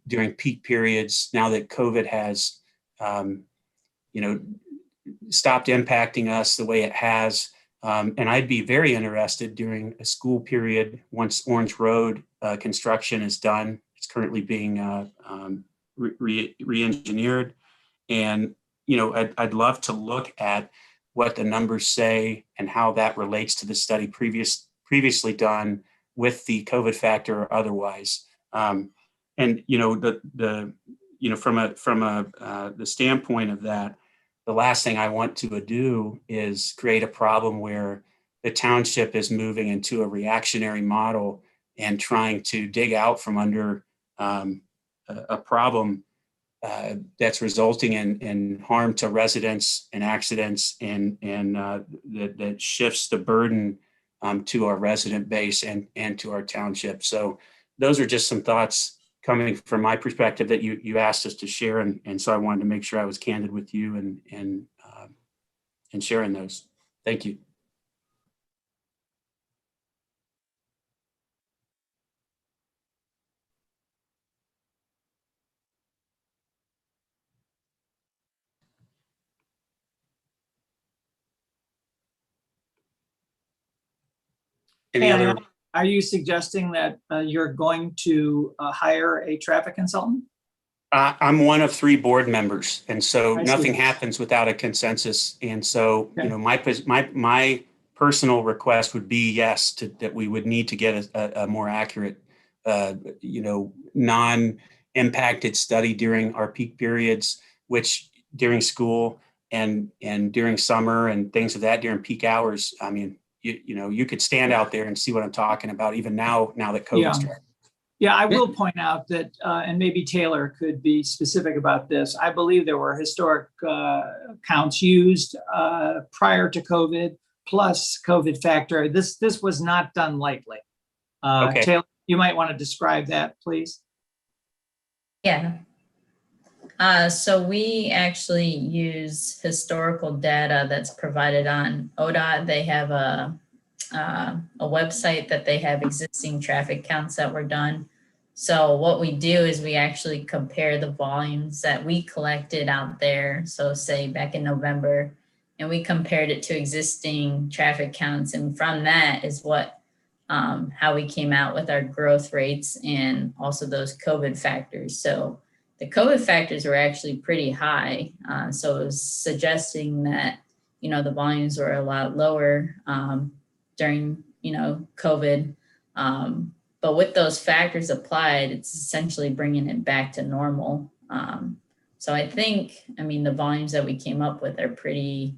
during peak periods now that COVID has, stopped impacting us the way it has. And I'd be very interested during a school period once Orange Road construction is done. It's currently being re-engineered. And I'd love to look at what the numbers say and how that relates to the study previously done with the COVID factor or otherwise. And the standpoint of that, the last thing I want to do is create a problem where the township is moving into a reactionary model and trying to dig out from under a problem that's resulting in harm to residents and accidents and that shifts the burden to our resident base and to our township. So those are just some thoughts coming from my perspective that you asked us to share. And so I wanted to make sure I was candid with you and sharing those. Thank you. Any And other? are you suggesting that you're going to hire a traffic consultant? I'm one of 3 board members, and so I see. nothing happens without a consensus. And so, Okay. my personal request would be yes, that we would need to get a more accurate, non-impacted study during our peak periods, which during school and during summer and things of that during peak hours. I mean, you could stand out there and see what I'm talking about even now that COVID's started. Yeah, I will point out that, and maybe Taylor could be specific about this. I believe there were historic counts used prior to COVID, plus COVID factor. This was not done lightly. Okay. Taylor, you might want to describe that, please. Yeah. So we actually use historical data that's provided on ODOT. They have a website that they have existing traffic counts that were done. So what we do is we actually compare the volumes that we collected out there. So say back in November, and we compared it to existing traffic counts. And from that is what, how we came out with our growth rates and also those COVID factors. So the COVID factors were actually pretty high. So it was suggesting that, the volumes were a lot lower during, COVID. But with those factors applied, it's essentially bringing it back to normal. So I think, the volumes that we came up with are pretty,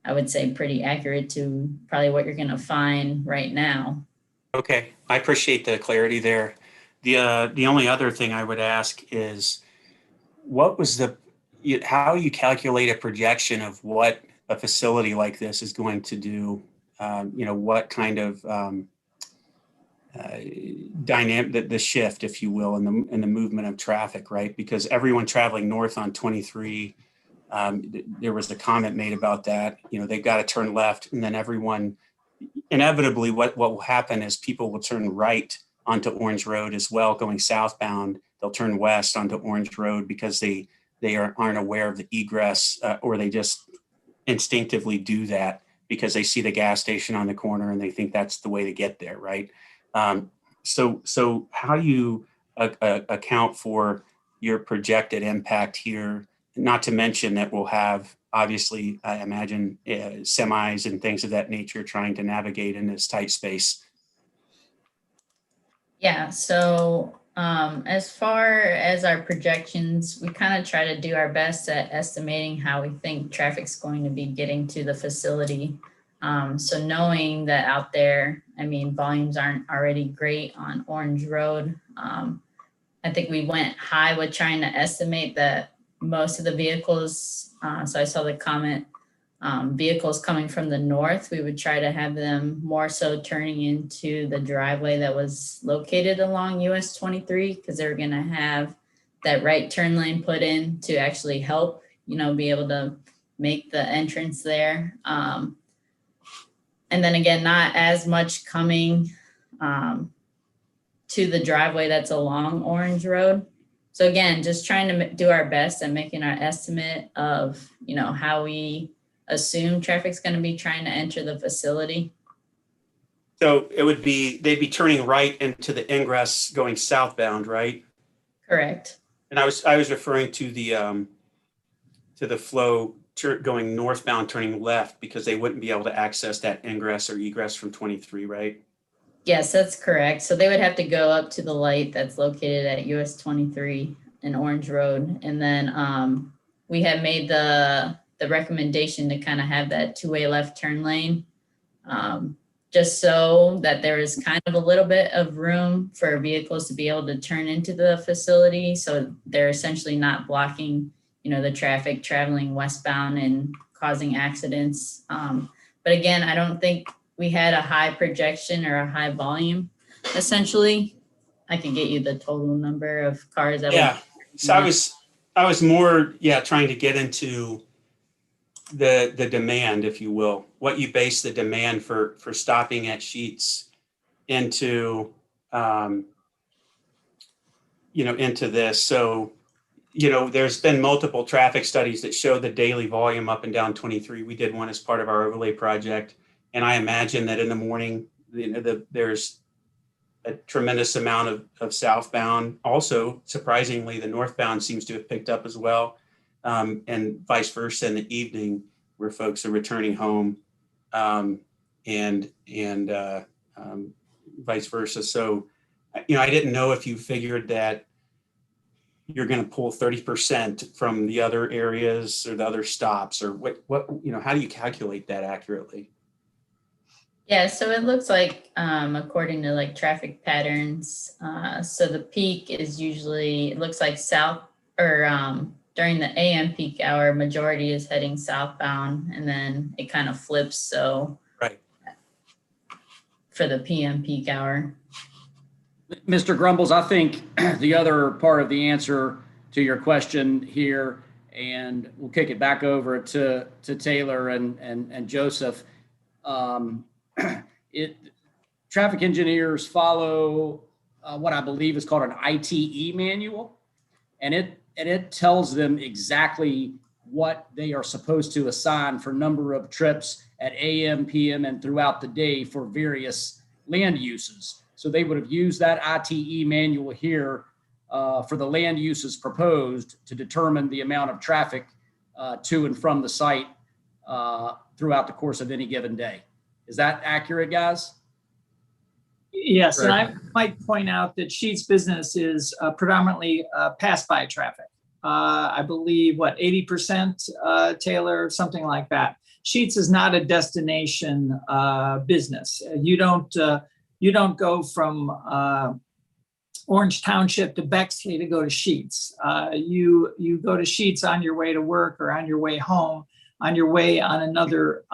I would say, pretty accurate to probably what you're going to find right now. Okay, I appreciate the clarity there. The only other thing I would ask is, what was how you calculate a projection of what a facility like this is going to do? What kind of dynamic, the shift, if you will, in the movement of traffic, right? Because everyone traveling north on 23, there was a comment made about that. They've got to turn left, and then everyone, inevitably, what will happen is people will turn right onto Orange Road as well, going southbound. They'll turn west onto Orange Road because they aren't aware of the egress, or they just instinctively do that because they see the gas station on the corner and they think that's the way to get there, right? So how do you account for your projected impact here? Not to mention that we'll have, obviously, I imagine, semis and things of that nature trying to navigate in this tight space. Yeah, so as far as our projections, we kind of try to do our best at estimating how we think traffic's going to be getting to the facility. So knowing that out there, volumes aren't already great on Orange Road. I think we went high with trying to estimate that most of the vehicles, so I saw the comment, vehicles coming from the north, we would try to have them more so turning into the driveway that was located along US 23, because they're going to have that right turn lane put in to actually help, be able to make the entrance there. And then again, not as much coming to the driveway that's along Orange Road. So again, just trying to do our best at making our estimate of, how we assume traffic's going to be trying to enter the facility. So they'd be turning right into the ingress going southbound, right? Correct. And I was referring to the flow going northbound, turning left, because they wouldn't be able to access that ingress or egress from 23, right? Yes, that's correct. So they would have to go up to the light that's located at US 23 and Orange Road. And then we have made the recommendation to kind of have that two-way left turn lane, just so that there is kind of a little bit of room for vehicles to be able to turn into the facility. So they're essentially not blocking, the traffic traveling westbound and causing accidents. But again, I don't think we had a high projection or a high volume. Essentially, I can get you the total number of cars that. Yeah. So I was more, trying to get into the demand, if you will, what you base the demand for stopping at Sheets into, into this. So, there's been multiple traffic studies that show the daily volume up and down 23. We did one as part of our overlay project. And I imagine that in the morning, there's a tremendous amount of southbound. Also, surprisingly, the northbound seems to have picked up as well. And vice versa in the evening, where folks are returning home, and vice versa. So, I didn't know if you figured that you're going to pull 30% from the other areas or the other stops, or what how do you calculate that accurately? Yeah, so it looks like, according to like traffic patterns, so the peak is usually, it looks like south, or during the AM peak hour, majority is heading southbound, and then it kind of flips. So right for the PM peak hour. Mr. Grumbles, I think the other part of the answer to your question here, and we'll kick it back over to Taylor and Joseph. Traffic engineers follow what I believe is called an ITE manual, and it tells them exactly what they are supposed to assign for number of trips at AM, PM, and throughout the day for various land uses. So they would have used that ITE manual here for the land uses proposed to determine the amount of traffic to and from the site throughout the course of any given day. Is that accurate, guys? Yes, and I might point out that Sheetz business is predominantly pass-by traffic. I believe, 80%, Taylor, something like that. Sheetz is not a destination business. You don't go from Orange Township to Bexley to go to Sheetz. You go to Sheetz on your way to work or on your way home, on your way on another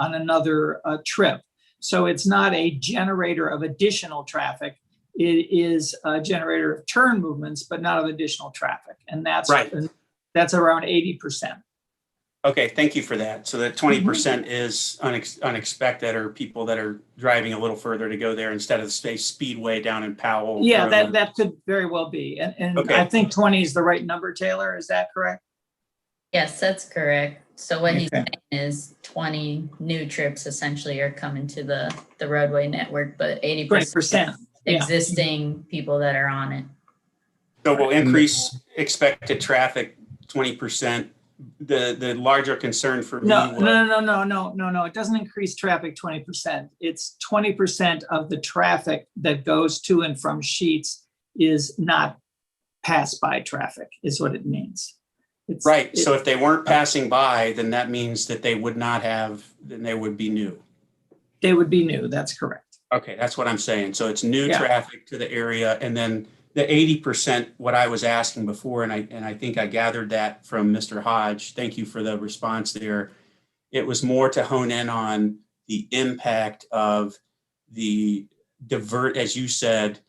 trip. So it's not a generator of additional traffic. It is a generator of turn movements, but not of additional traffic. And that's Right. That's around 80%. Okay, thank you for that. So that 20% is unexpected, or people that are driving a little further to go there instead of the Space Speedway down in Powell. Yeah, Road. that could very well be. And Okay. I think 20 is the right number, Taylor. Is that correct? Yes, that's correct. So what he's Okay. saying is 20 new trips essentially are coming to the roadway network, but 80% 20%. Yeah. existing people that are on it. So we'll increase expected traffic 20%. The larger concern for me No, was, no. It doesn't increase traffic 20%. It's 20% of the traffic that goes to and from Sheetz is not pass-by traffic, is what it means. right. So if they weren't passing by, then that means that they would not have, then they would be new. They would be new. That's correct. Okay, that's what I'm saying. So it's new Yeah. traffic to the area, and then the 80%, what I was asking before, and I think I gathered that from Mr. Hodge. Thank you for the response there. It was more to hone in on the impact of the as you said,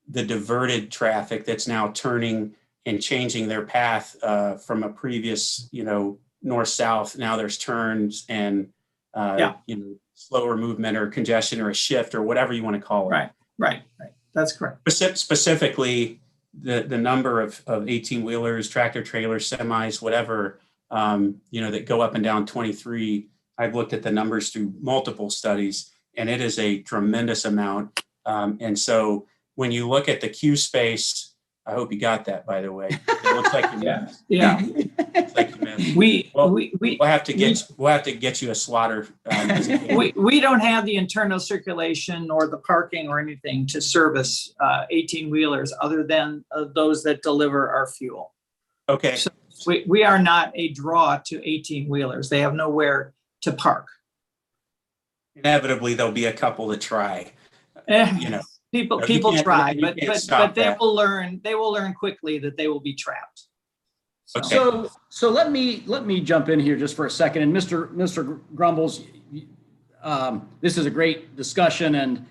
the diverted traffic that's now turning and changing their path from a previous, north-south. Now there's turns and, slower movement or congestion or a shift or whatever you want to call it. Right. That's correct. Specifically, the number of 18-wheelers, tractor trailers, semis, whatever, that go up and down 23. I've looked at the numbers through multiple studies, and it is a tremendous amount. And so when you look at the queue space, I hope you got that, by the way. It looks like you missed. Yeah. It's like you missed. We'll have to get you a slaughter. We don't have the internal circulation or the parking or anything to service 18-wheelers other than those that deliver our fuel. Okay. So we are not a draw to 18-wheelers. They have nowhere to park. Inevitably, there'll be a couple that try. People can't- try, you but can't stop they that. will learn. They will learn quickly that they will be trapped. Okay. So let me jump in here just for a second. And Mr. Grumbles, this is a great discussion, and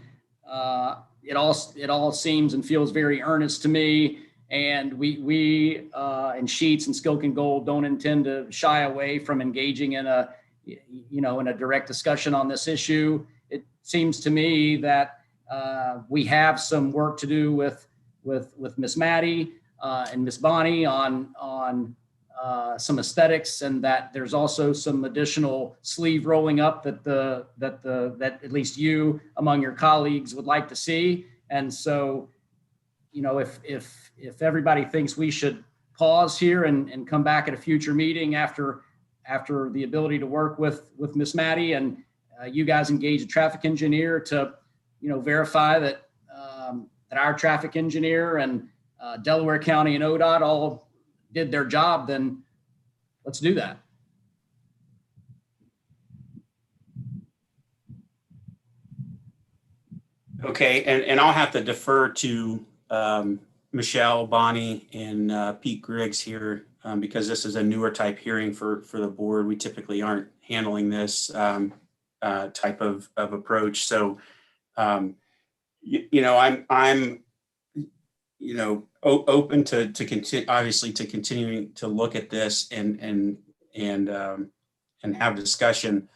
it all seems and feels very earnest to me. And we in Sheetz and Skilk and Gold don't intend to shy away from engaging in a direct discussion on this issue. It seems to me that we have some work to do with Miss Maddie and Miss Bonnie on some aesthetics, and that there's also some additional sleeve rolling up that at least you among your colleagues would like to see. And so, if everybody thinks we should pause here and come back at a future meeting after the ability to work with Miss Maddie, and you guys engage a traffic engineer to verify that our traffic engineer and Delaware County and ODOT all did their job, then let's do that. Okay, and I'll have to defer to Michelle, Bonnie, and Pete Griggs here because this is a newer type hearing for the board. We typically aren't handling this type of approach. So, I'm open to continue, obviously, to continuing to look at this and have discussion.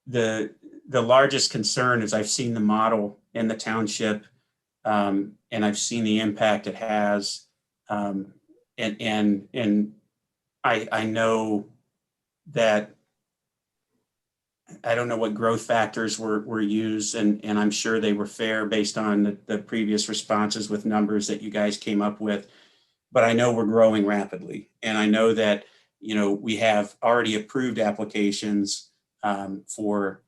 The largest concern is I've seen the model in the township, and I've seen the impact it has, and I know that I don't know what growth factors were used, and I'm sure they were fair based on the previous responses with numbers that you guys came up with. but I know we're growing rapidly. And I know that, we have already approved applications for,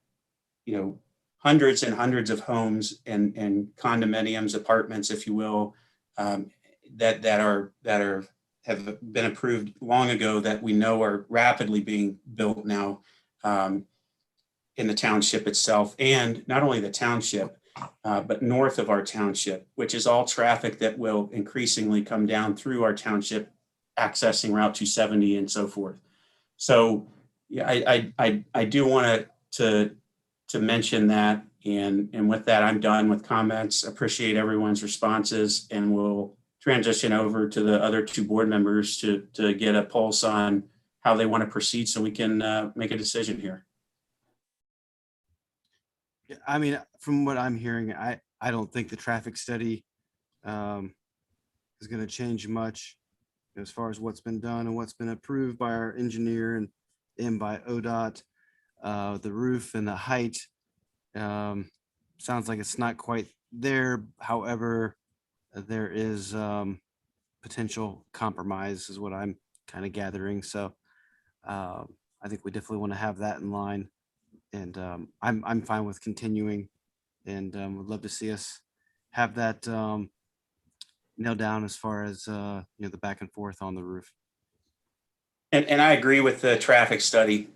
hundreds and hundreds of homes and condominiums, apartments, if you will, that have been approved long ago that we know are rapidly being built now in the township itself, and not only the township, but north of our township, which is all traffic that will increasingly come down through our township, accessing Route 270 and so forth. So yeah, I do want to mention that. And with that, I'm done with comments. Appreciate everyone's responses, and we'll transition over to the other two board members to get a pulse on how they want to proceed so we can make a decision here. Yeah, I mean, from what I'm hearing, I don't think the traffic study is going to change much as far as what's been done and what's been approved by our engineer and by ODOT. The roof and the height sounds like it's not quite there. However, there is potential compromise is what I'm kind of gathering. So I think we definitely want to have that in line. And I'm fine with continuing, and would love to see us have that nailed down as far as the back and forth on the roof. And I agree with the traffic study.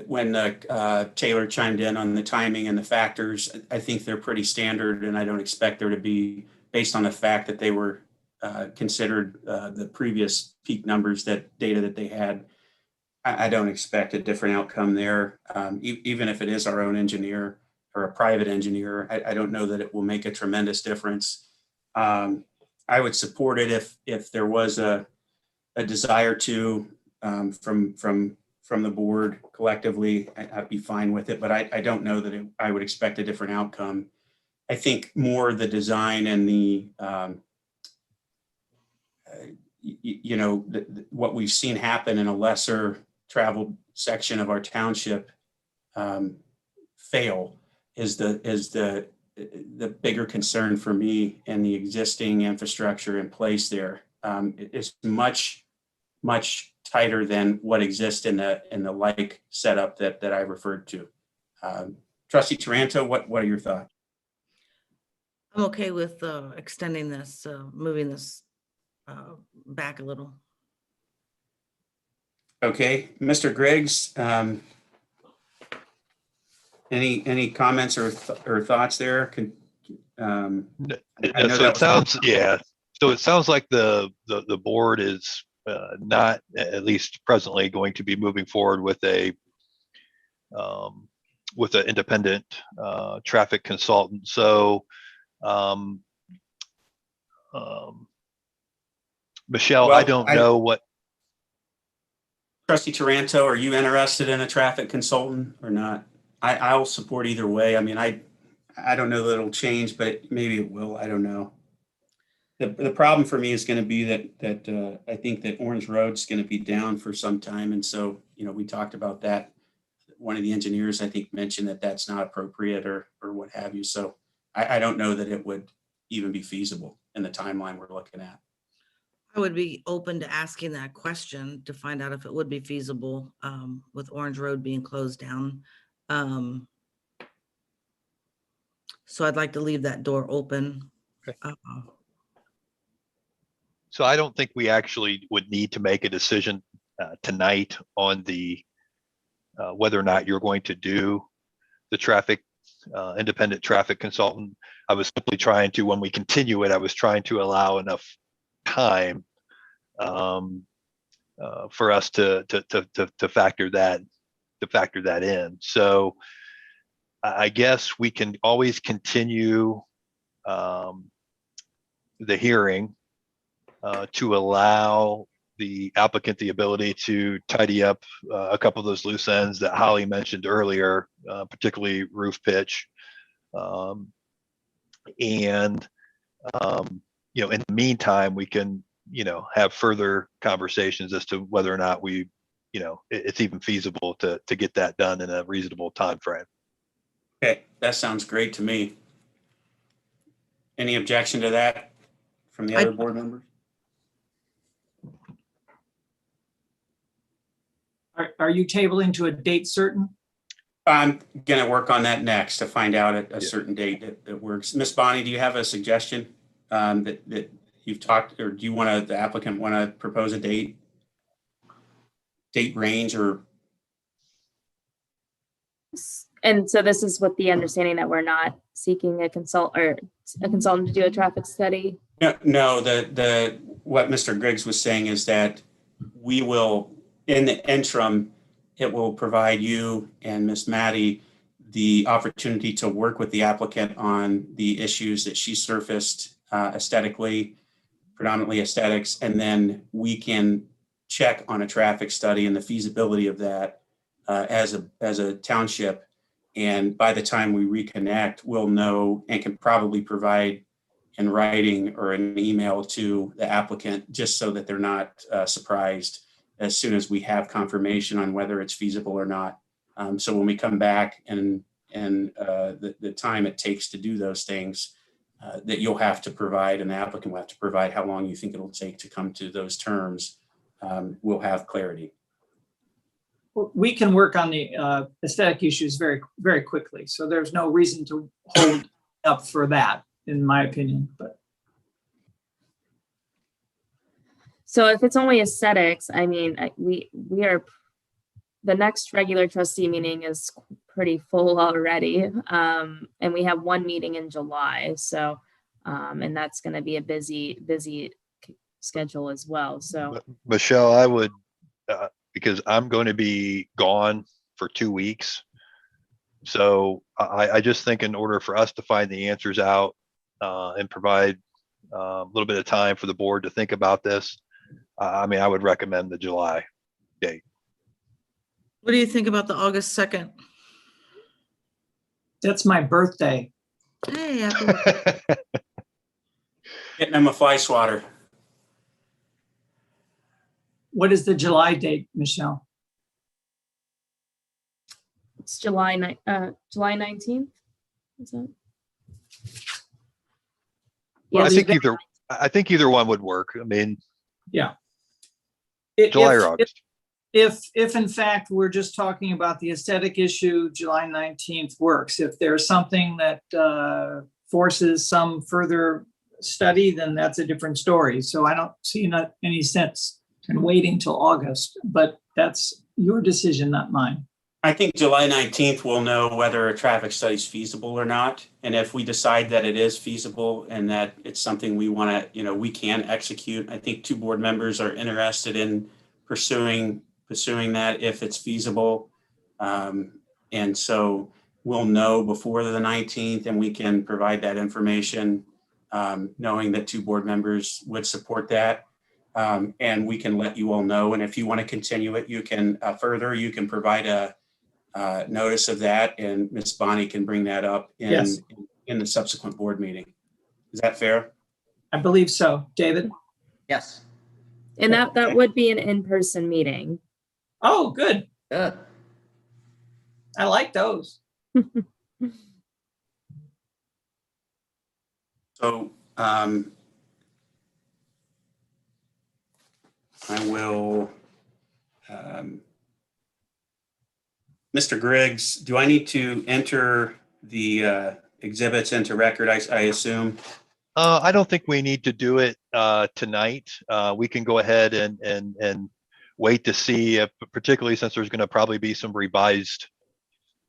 When Taylor chimed in on the timing and the factors, I think they're pretty standard, and I don't expect there to be, based on the fact that they were considered the previous peak numbers, that data that they had. I don't expect a different outcome there. Even if it is our own engineer or a private engineer, I don't know that it will make a tremendous difference. I would support it if there was a desire to from the board collectively. I'd be fine with it, but I don't know that I would expect a different outcome. I think more the design and the what we've seen happen in a lesser traveled section of our township fail is the bigger concern for me, and the existing infrastructure in place there. It's much tighter than what exists in the like setup that I referred to. Trustee Taranto, what are your thoughts? I'm okay with extending this, moving this back a little. Okay, Mr. Griggs, any comments or thoughts there? So it sounds, yeah. So it sounds like the board is not, at least presently, going to be moving forward with an independent traffic consultant. So Michelle, well, I don't know what. Trustee Taranto, are you interested in a traffic consultant or not? I'll support either way. I mean, I don't know that it'll change, but maybe it will. I don't know. The problem for me is going to be that I think that Orange Road's going to be down for some time. And so, we talked about that. One of the engineers, I think, mentioned that that's not appropriate or what have you. So I don't know that it would even be feasible in the timeline we're looking at. I would be open to asking that question to find out if it would be feasible with Orange Road being closed down. So I'd like to leave that door open. Okay. So I don't think we actually would need to make a decision tonight on the whether or not you're going to do the traffic independent traffic consultant. I was simply trying to, when we continue it, I was trying to allow enough time for us to factor that in. So I guess we can always continue the hearing to allow the applicant the ability to tidy up a couple of those loose ends that Holly mentioned earlier, particularly roof pitch. In the meantime, we can, have further conversations as to whether or not we, it's even feasible to get that done in a reasonable time frame. Okay, that sounds great to me. Any objection to that from the I- other board members? Are you tabling to a date certain? I'm gonna work on that next to find out a Yeah. certain date that works. Miss Bonnie, do you have a suggestion that you've talked, or do you want the applicant want to propose a date range, or? And so this is with the understanding that we're not seeking a consultant to do a traffic study. No, what Mr. Griggs was saying is that we will, in the interim, it will provide you and Miss Maddie the opportunity to work with the applicant on the issues that she surfaced aesthetically, predominantly aesthetics, and then we can check on a traffic study and the feasibility of that as a township. And by the time we reconnect, we'll know and can probably provide in writing or an email to the applicant, just so that they're not surprised as soon as we have confirmation on whether it's feasible or not. So when we come back and the time it takes to do those things, that you'll have to provide and the applicant will have to provide how long you think it'll take to come to those terms, we'll have clarity. We can work on the aesthetic issues very, very quickly. So there's no reason to hold up for that, in my opinion, but. So if it's only aesthetics, I mean, we are, the next regular trustee meeting is pretty full already. And we have one meeting in July. So, and that's going to be a busy schedule as well. So, Michelle, I would, because I'm going to be gone for 2 weeks. So I just think in order for us to find the answers out and provide a little bit of time for the board to think about this, I mean, I would recommend the July date. What do you think about the August 2nd? That's my birthday. Hey, happy birthday. Getting them a fly swatter. What is the July date, Michelle? it's July 19th. Is that? Well, Yes. I think either one would work. I mean, Yeah. July or August. If in fact, we're just talking about the aesthetic issue, July 19th works. If there's something that forces some further study, then that's a different story. So I don't see any sense in waiting till August, but that's your decision, not mine. I think July 19th, we'll know whether a traffic study is feasible or not. And if we decide that it is feasible and that it's something we want to, we can execute, I think 2 board members are interested in pursuing that if it's feasible. And so we'll know before the 19th and we can provide that information, knowing that 2 board members would support that. And we can let you all know. And if you want to continue it, you can you can provide a notice of that, and Ms. Bonnie can bring that up in the subsequent board meeting. Is that fair? I believe so. David? Yes. And that would be an in-person meeting. Oh, good. Good. I like those. So I will, Mr. Griggs, do I need to enter the exhibits into record, I assume? I don't think we need to do it tonight. We can go ahead and wait to see if, particularly since there's going to probably be some revised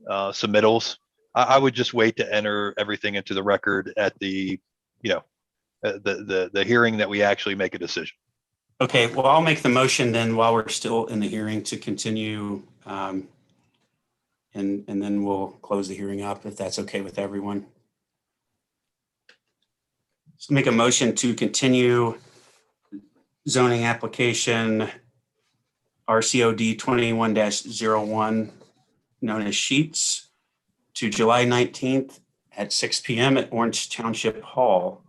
submittals. I would just wait to enter everything into the record at the hearing that we actually make a decision. Okay, well, I'll make the motion then while we're still in the hearing to continue. And then we'll close the hearing up if that's okay with everyone. So make a motion to continue zoning application RCOD 21-01, known as Sheets, to July 19th at 6 p.m. at Orange Township Hall,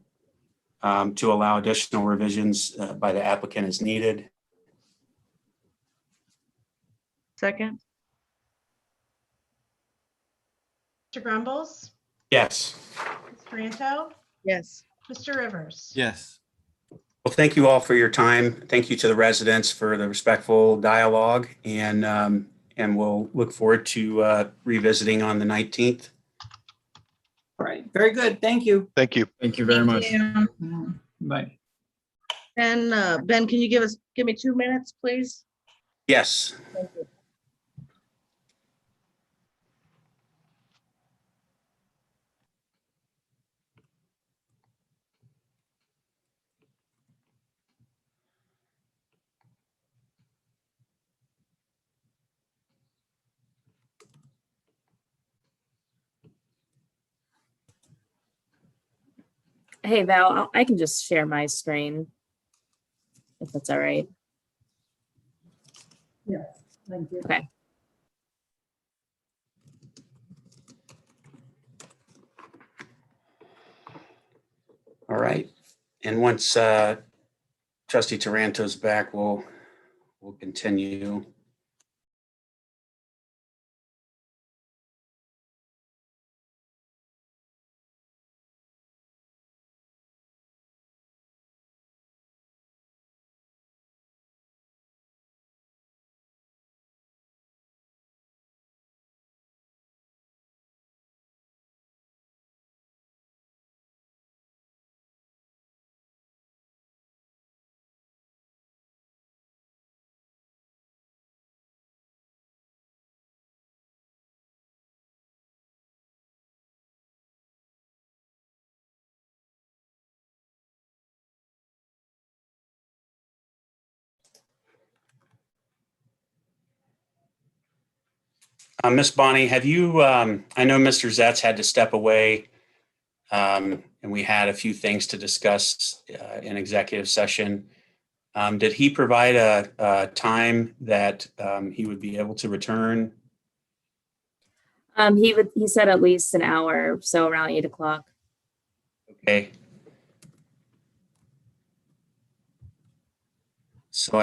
to allow additional revisions by the applicant as needed. Second? Mr. Grumbles, Yes. Ms. Franco, Yes. Mr. Rivers. Yes. Well, thank you all for your time. Thank you to the residents for the respectful dialogue, and we'll look forward to revisiting on the 19th. All right, very good. Thank you. Thank you. Thank you very much. Bye. And Ben, can you give me 2 minutes, please? Yes. Thank you. Hey, Val, I can just share my screen if that's all right. Yes, thank you. Okay. All right. And once Trustee Taranto's back, we'll continue. Miss Bonnie, have you, I know Mr. Zetz had to step away, and we had a few things to discuss in executive session. Did he provide a time that he would be able to return? He said at least an hour, so around 8 o'clock. Okay. So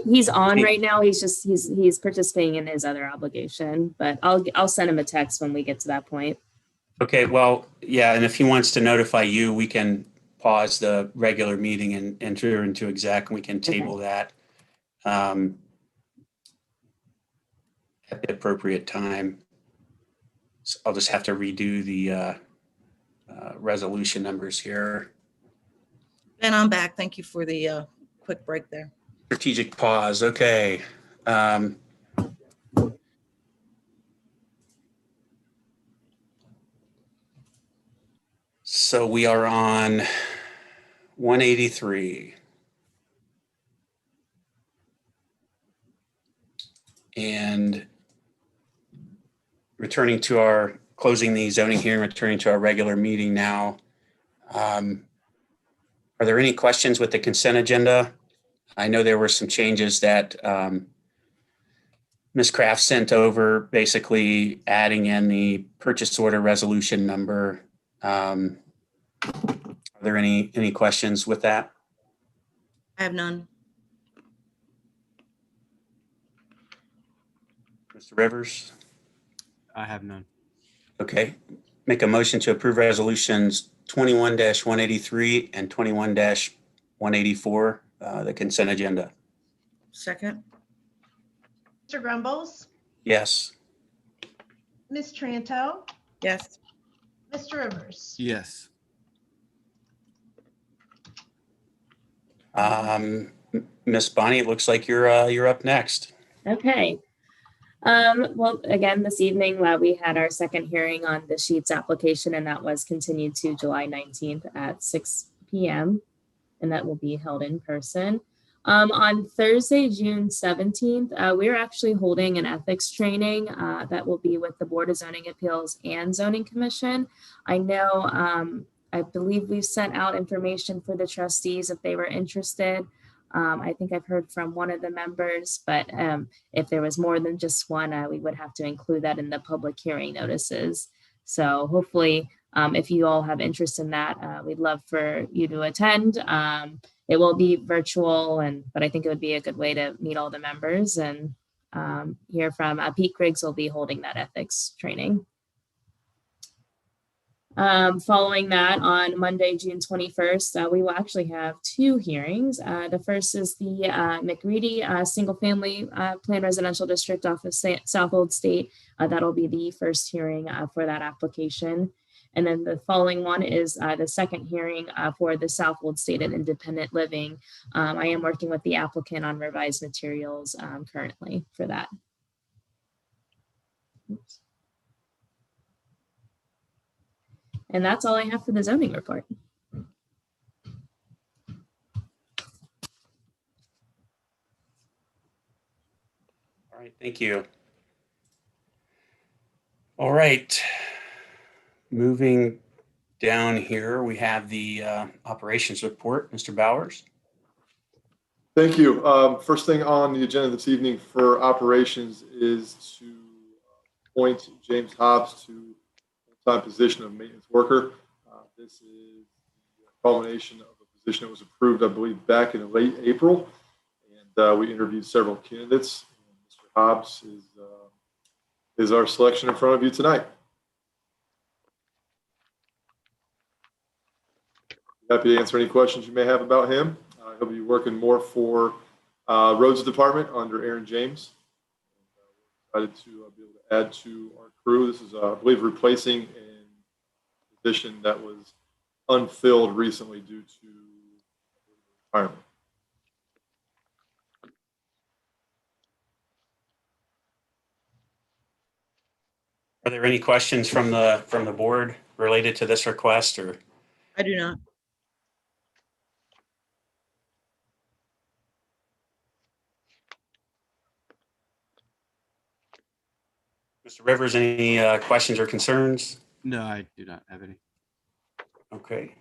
He's on right now. He's participating in his other obligation, but I'll send him a text when we get to that point. okay, well, yeah, and if he wants to notify you, we can pause the regular meeting and enter into exec, and we can table that at the appropriate time. So I'll just have to redo the resolution numbers here. Ben, I'm back. Thank you for the quick break there. Strategic pause, okay. So we are on 183. And closing the zoning hearing, returning to our regular meeting now. Are there any questions with the consent agenda? I know there were some changes that Ms. Kraft sent over, basically adding in the purchase order resolution number. Are there any questions with that? I have none. Mr. Rivers? I have none. Okay. Make a motion to approve resolutions 21-183 and 21-184, the consent agenda. Second. Mr. Grumbles, Yes. Ms. Tranto, Yes. Mr. Rivers. Yes. Miss Bonnie, it looks like you're up next. Okay. Well, again, this evening we had our second hearing on the Sheets application, and that was continued to July 19th at 6 p.m. and that will be held in person. On Thursday, June 17th, we're actually holding an ethics training that will be with the Board of Zoning Appeals and Zoning Commission. I know, I believe we've sent out information for the trustees if they were interested. I think I've heard from one of the members, but if there was more than just one, we would have to include that in the public hearing notices. So hopefully, if you all have interest in that, we'd love for you to attend. It will be virtual, but I think it would be a good way to meet all the members and hear from Pete Griggs will be holding that ethics training. Following that, on Monday, June 21st, we will actually have two hearings. The first is the McReady Single Family Plan Residential District off of South Old State. That'll be the first hearing for that application. And then the following one is the second hearing for the South Old State and Independent Living. I am working with the applicant on revised materials currently for that. Oops. And that's all I have for the zoning report. All right, thank you. All right. Moving down here, we have the operations report. Mr. Bowers. Thank you. First thing on the agenda this evening for operations is to appoint James Hobbs to full-time position of maintenance worker. This is the culmination of a position that was approved, I believe, back in late April, and we interviewed several candidates. Mr. Hobbs is our selection in front of you tonight. Happy to answer any questions you may have about him. He'll be working more for Roads Department under Aaron James. We're excited to be able to add to our crew. This is, I believe, replacing a position that was unfilled recently due to retirement. Are there any questions from the board related to this request? Or I do not. Mr. Rivers, any questions or concerns? No, I do not have any. Okay.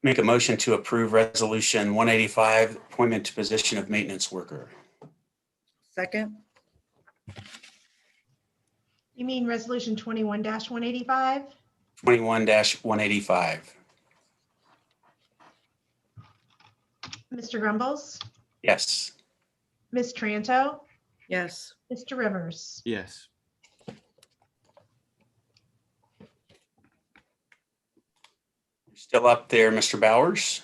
Make a motion to approve resolution 185, appointment to position of maintenance worker. Second. You mean resolution 21-185? 21-185. Mr. Grumbles, Yes. Ms. Tranto, Yes. Mr. Rivers. Yes. Still up there, Mr. Bowers.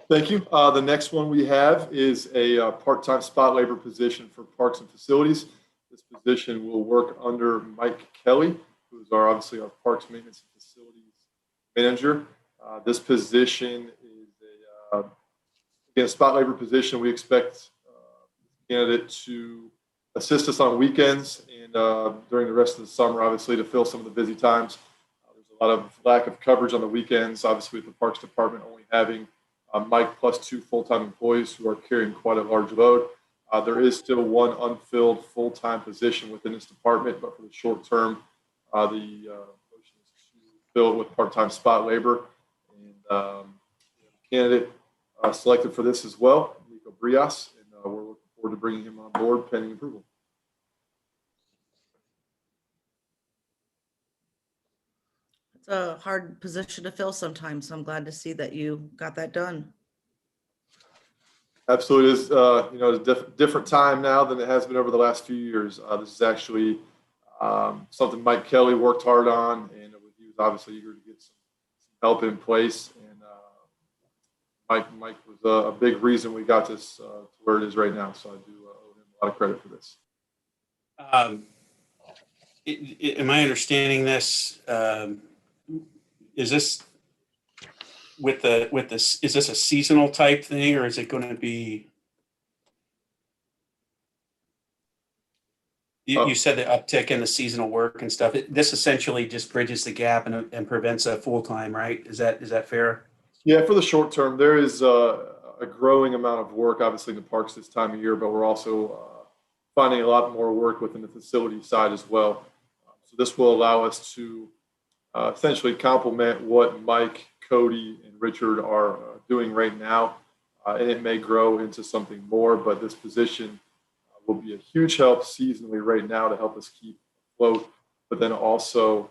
Thank you. The next one we have is a part-time spot labor position for parks and facilities. This position will work under Mike Kelly, who is obviously our parks maintenance and facilities manager. This position is again, a spot labor position. We expect the candidate to assist us on weekends and during the rest of the summer, obviously, to fill some of the busy times. There's a lot of lack of coverage on the weekends, obviously, with the Parks Department only having Mike plus 2 full-time employees who are carrying quite a large load. There is still one unfilled full-time position within this department, but for the short term, the motion is to fill it with part-time spot labor. And the candidate selected for this as well, Nico Brias, and we're looking forward to bringing him on board pending approval. It's a hard position to fill sometimes, so I'm glad to see that you got that done. Absolutely, it is a different time now than it has been over the last few years. This is actually something Mike Kelly worked hard on, and he was obviously eager to get some help in place. And Mike was a big reason we got this to where it is right now. So I do owe him a lot of credit for this. Am I understanding this? Is this with this? Is this a seasonal type thing, or is it going to be? You said the uptick in the seasonal work and stuff. This essentially just bridges the gap and prevents a full time, right? Is that fair? Yeah, for the short term, there is a growing amount of work, obviously, in the parks this time of year, but we're also finding a lot more work within the facility side as well. So this will allow us to essentially complement what Mike, Cody, and Richard are doing right now. And it may grow into something more, but this position will be a huge help seasonally right now to help us keep afloat. But then also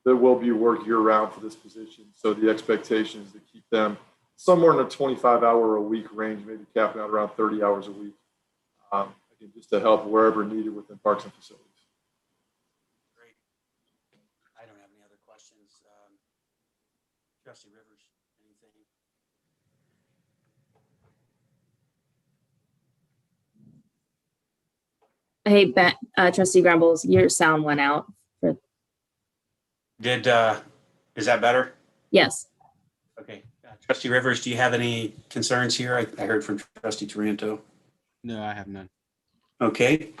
there will be work year round for this position. So the expectation is to keep them somewhere in a 25-hour a week range, maybe capping out around 30 hours a week. Again, just to help wherever needed within Parks and Facilities. Great. I don't have any other questions. Trustee Rivers, anything? Hey, Trustee Grumbles, your sound went out. Is that better? Yes. Okay. Trustee Rivers, do you have any concerns here? I heard from Trustee Taranto. No, I have none. Okay.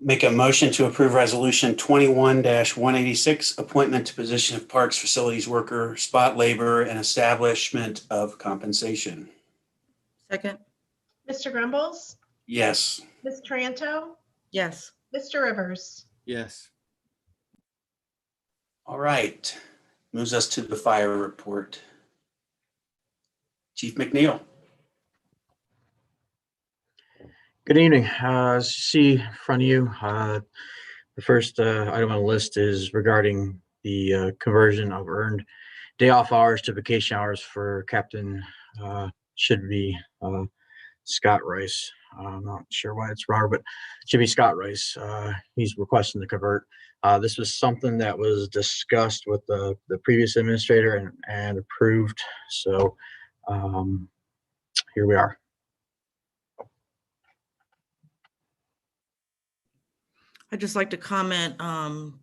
Make a motion to approve resolution 21-186, appointment to position of Parks Facilities Worker, spot labor, and establishment of compensation. Second, Mr. Grumbles, Yes. Ms. Taranto, yes. Mr. Rivers. Yes. All right. Moves us to the fire report. Chief McNeil. Good evening. As you see in front of you, the first item on the list is regarding the conversion of earned day off hours to vacation hours for Captain should be Scott Rice. I'm not sure why it's Robert, but it should be Scott Rice. He's requesting to convert. This was something that was discussed with the previous administrator and approved. So here we are. I'd just like to comment,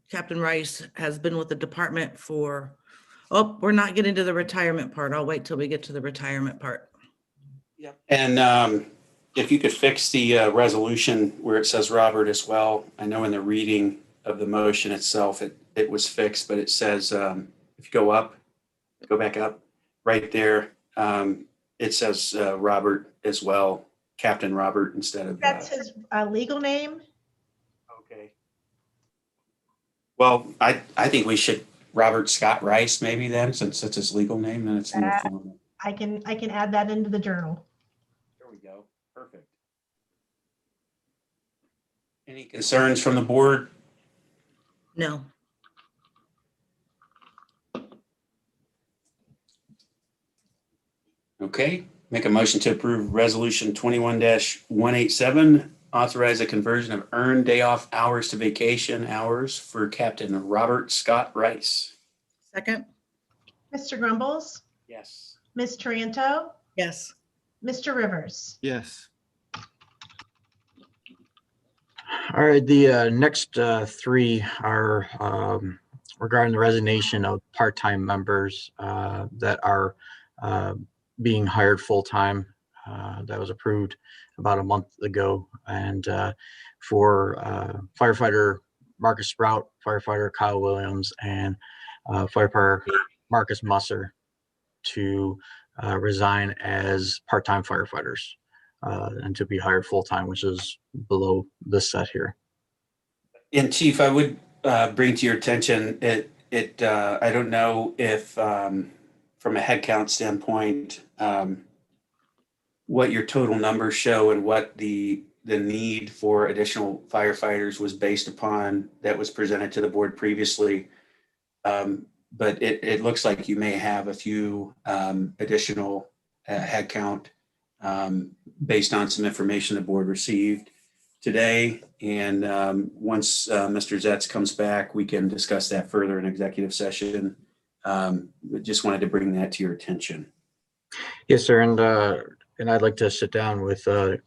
Captain Rice has been with the department for, oh, we're not getting to the retirement part. I'll wait till we get to the retirement part. Yep. And if you could fix the resolution where it says Robert as well. I know in the reading of the motion itself, it was fixed, but it says, if you go back up, right there, it says Robert as well, Captain Robert instead of. That's his legal name. Okay. Well, I think we should Robert Scott Rice maybe then, since it's his legal name, then it's more formal. I can add that into the journal. There we go. Perfect. Any concerns from the board? No. Okay. Make a motion to approve resolution 21-187, authorize a conversion of earned day off hours to vacation hours for Captain Robert Scott Rice. Second, Mr. Grumbles, Yes. Ms. Taranto, yes. Mr. Rivers. Yes. All right, the next three are regarding the resignation of part-time members that are being hired full-time. That was approved about a month ago. And for firefighter Marcus Sprout, firefighter Kyle Williams, and firefighter Marcus Musser to resign as part-time firefighters and to be hired full-time, which is below this set here. And Chief, I would bring to your attention, I don't know if from a headcount standpoint, what your total numbers show and what the need for additional firefighters was based upon that was presented to the board previously. But it looks like you may have a few additional headcount based on some information the board received today. And once Mr. Zetz comes back, we can discuss that further in executive session. Just wanted to bring that to your attention. Yes, sir. And I'd like to sit down with the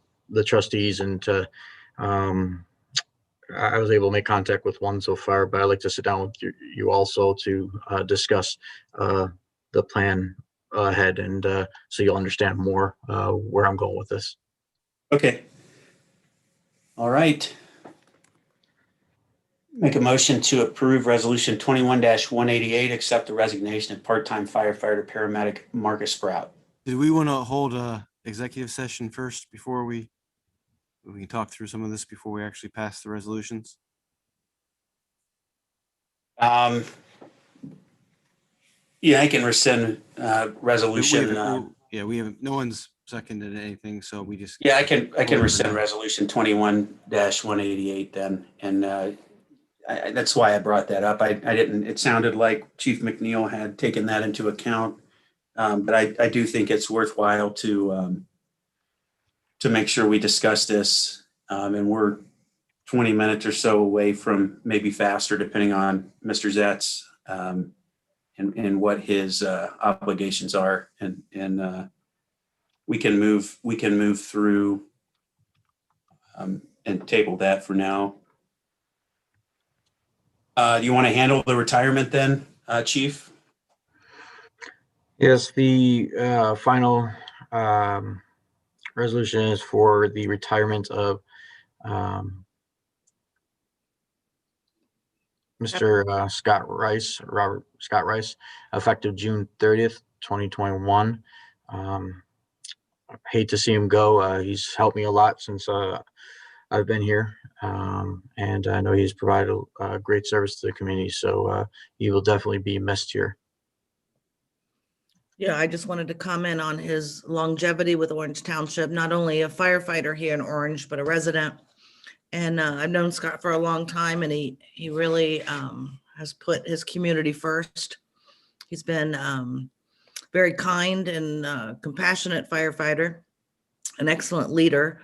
trustees and to, I was able to make contact with one so far, but I'd like to sit down with you also to discuss the plan ahead and so you'll understand more where I'm going with this. Okay. All right. Make a motion to approve resolution 21-188, accept the resignation of part-time firefighter paramedic Marcus Sprout. Did we want to hold a executive session first before we can talk through some of this before we actually pass the resolutions? Yeah, I can rescind resolution. We have no one's seconded anything, so we just. Yeah, I can rescind resolution 21-188 then, and that's why I brought that up. I didn't. It sounded like Chief McNeil had taken that into account, but I do think it's worthwhile to to make sure we discuss this. And we're 20 minutes or so away from, maybe faster, depending on Mr. Zetz and what his obligations are. And we can move through and table that for now. Do you want to handle the retirement then, Chief? Yes, the final resolution is for the retirement of Mr. Robert Scott Rice, effective June 30th, 2021. I hate to see him go. He's helped me a lot since I've been here. And I know he's provided a great service to the community. So he will definitely be missed here. Yeah, I just wanted to comment on his longevity with Orange Township, not only a firefighter here in Orange, but a resident. And I've known Scott for a long time, and he really has put his community first. He's been very kind and compassionate firefighter, an excellent leader.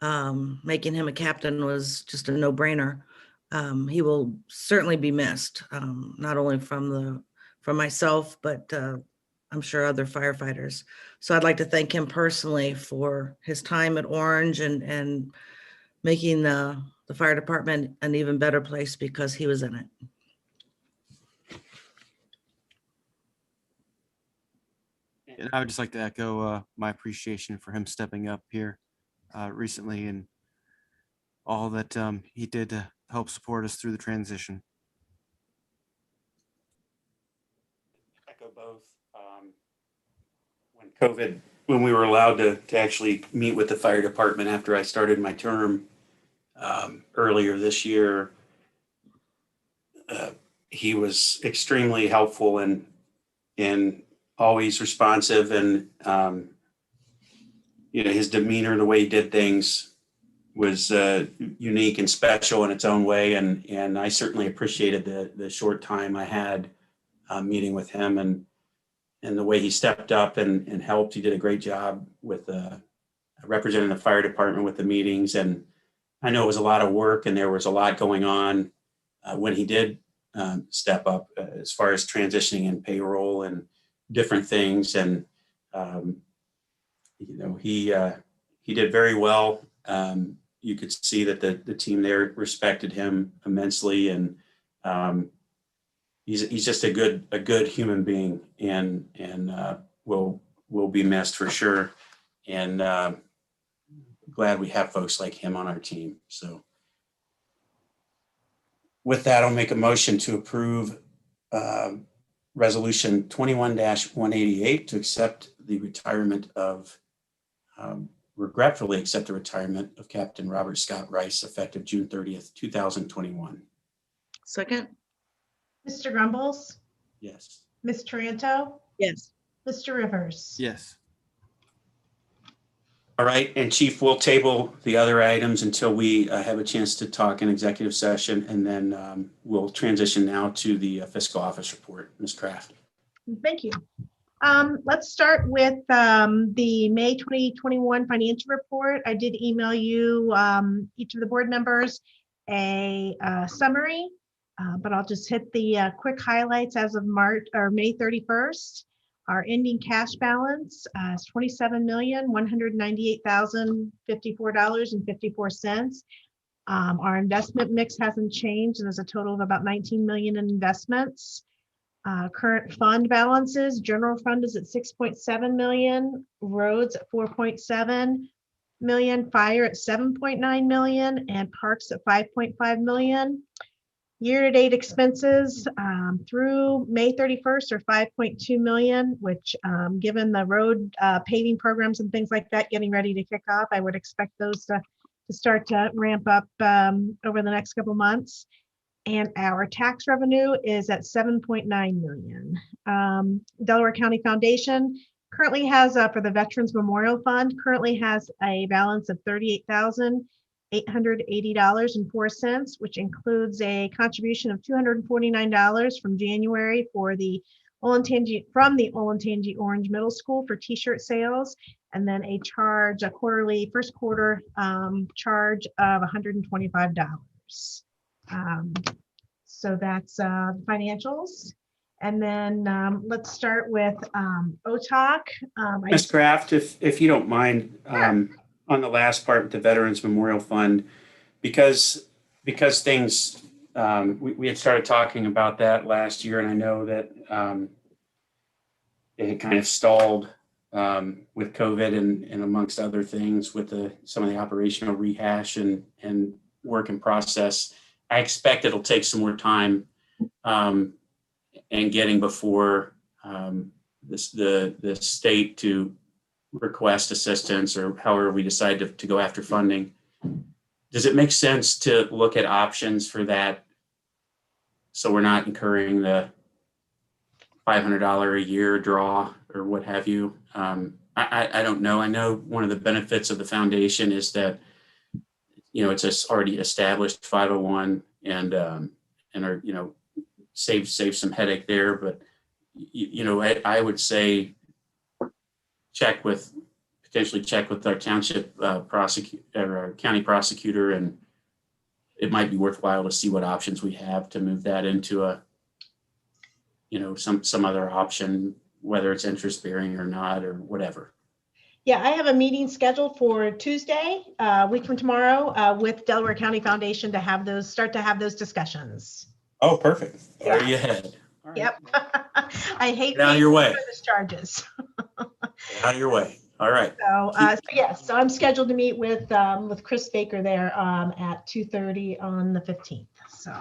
Making him a captain was just a no-brainer. He will certainly be missed, not only from myself, but I'm sure other firefighters. So I'd like to thank him personally for his time at Orange and making the fire department an even better place because he was in it. And I would just like to echo my appreciation for him stepping up here recently and all that he did to help support us through the transition. Echo both. When we were allowed to actually meet with the fire department after I started my term earlier this year, he was extremely helpful and always responsive, and his demeanor, the way he did things was unique and special in its own way, and I certainly appreciated the short time I had meeting with him and the way he stepped up and helped. He did a great job with representing the fire department with the meetings, and I know it was a lot of work and there was a lot going on when he did step up as far as transitioning in payroll and different things. And he did very well. You could see that the team there respected him immensely, and he's just a good human being, and will be missed for sure. And glad we have folks like him on our team. So with that, I'll make a motion to approve Resolution 21-188 to accept the retirement of, regretfully accept the retirement of Captain Robert Scott Rice effective June 30th, 2021. Second? Mr. Grumbles, Yes. Ms. Taranto, Yes. Mr. Rivers. Yes. All right, and Chief, we'll table the other items until we have a chance to talk in executive session, and then we'll transition now to the fiscal office report. Ms. Kraft. Thank you. Let's start with the May 2021 financial report. I did email you, each of the board members, a summary, but I'll just hit the quick highlights as of May 31st. Our ending cash balance is $27,198,054.54. Our investment mix hasn't changed. There's a total of about $19 million in investments. Current fund balances, general fund is at 6.7 million, roads at 4.7 million, fire at 7.9 million, and parks at 5.5 million. Year-to-date expenses through May 31st are 5.2 million, which given the road paving programs and things like that getting ready to kick off, I would expect those to start to ramp up over the next couple months. And our tax revenue is at 7.9 million. Delaware County Foundation currently has, for the Veterans Memorial Fund, currently has a balance of $38,880.04, which includes a contribution of $249 from January for the Olentangy Orange Middle School for t-shirt sales, and then a charge, a quarterly first quarter charge of $125. So that's financials. And then let's start with OTOC. Ms. Kraft, if you don't mind, on the last part with the Veterans Memorial Fund, because things, we had started talking about that last year, and I know that it had kind of stalled with COVID and amongst other things with some of the operational rehash and work in process. I expect it'll take some more time and getting before the state to request assistance or however we decide to go after funding. Does it make sense to look at options for that so we're not incurring the $500 a year draw or what have you? I don't know. I know one of the benefits of the foundation is that, it's a already established 501 and are, save some headache there. But, I would say potentially check with our township prosecutor or our county prosecutor, and it might be worthwhile to see what options we have to move that into some other option, whether it's interest bearing or not or whatever. Yeah, I have a meeting scheduled for Tuesday, a week from tomorrow, with Delaware County Foundation to start to have those discussions. Oh, perfect. There you head. Right. Yep. I hate Get out of your way. service charges. Get out of your way. All right. So I'm scheduled to meet with Chris Baker there at 2:30 on the 15th. So.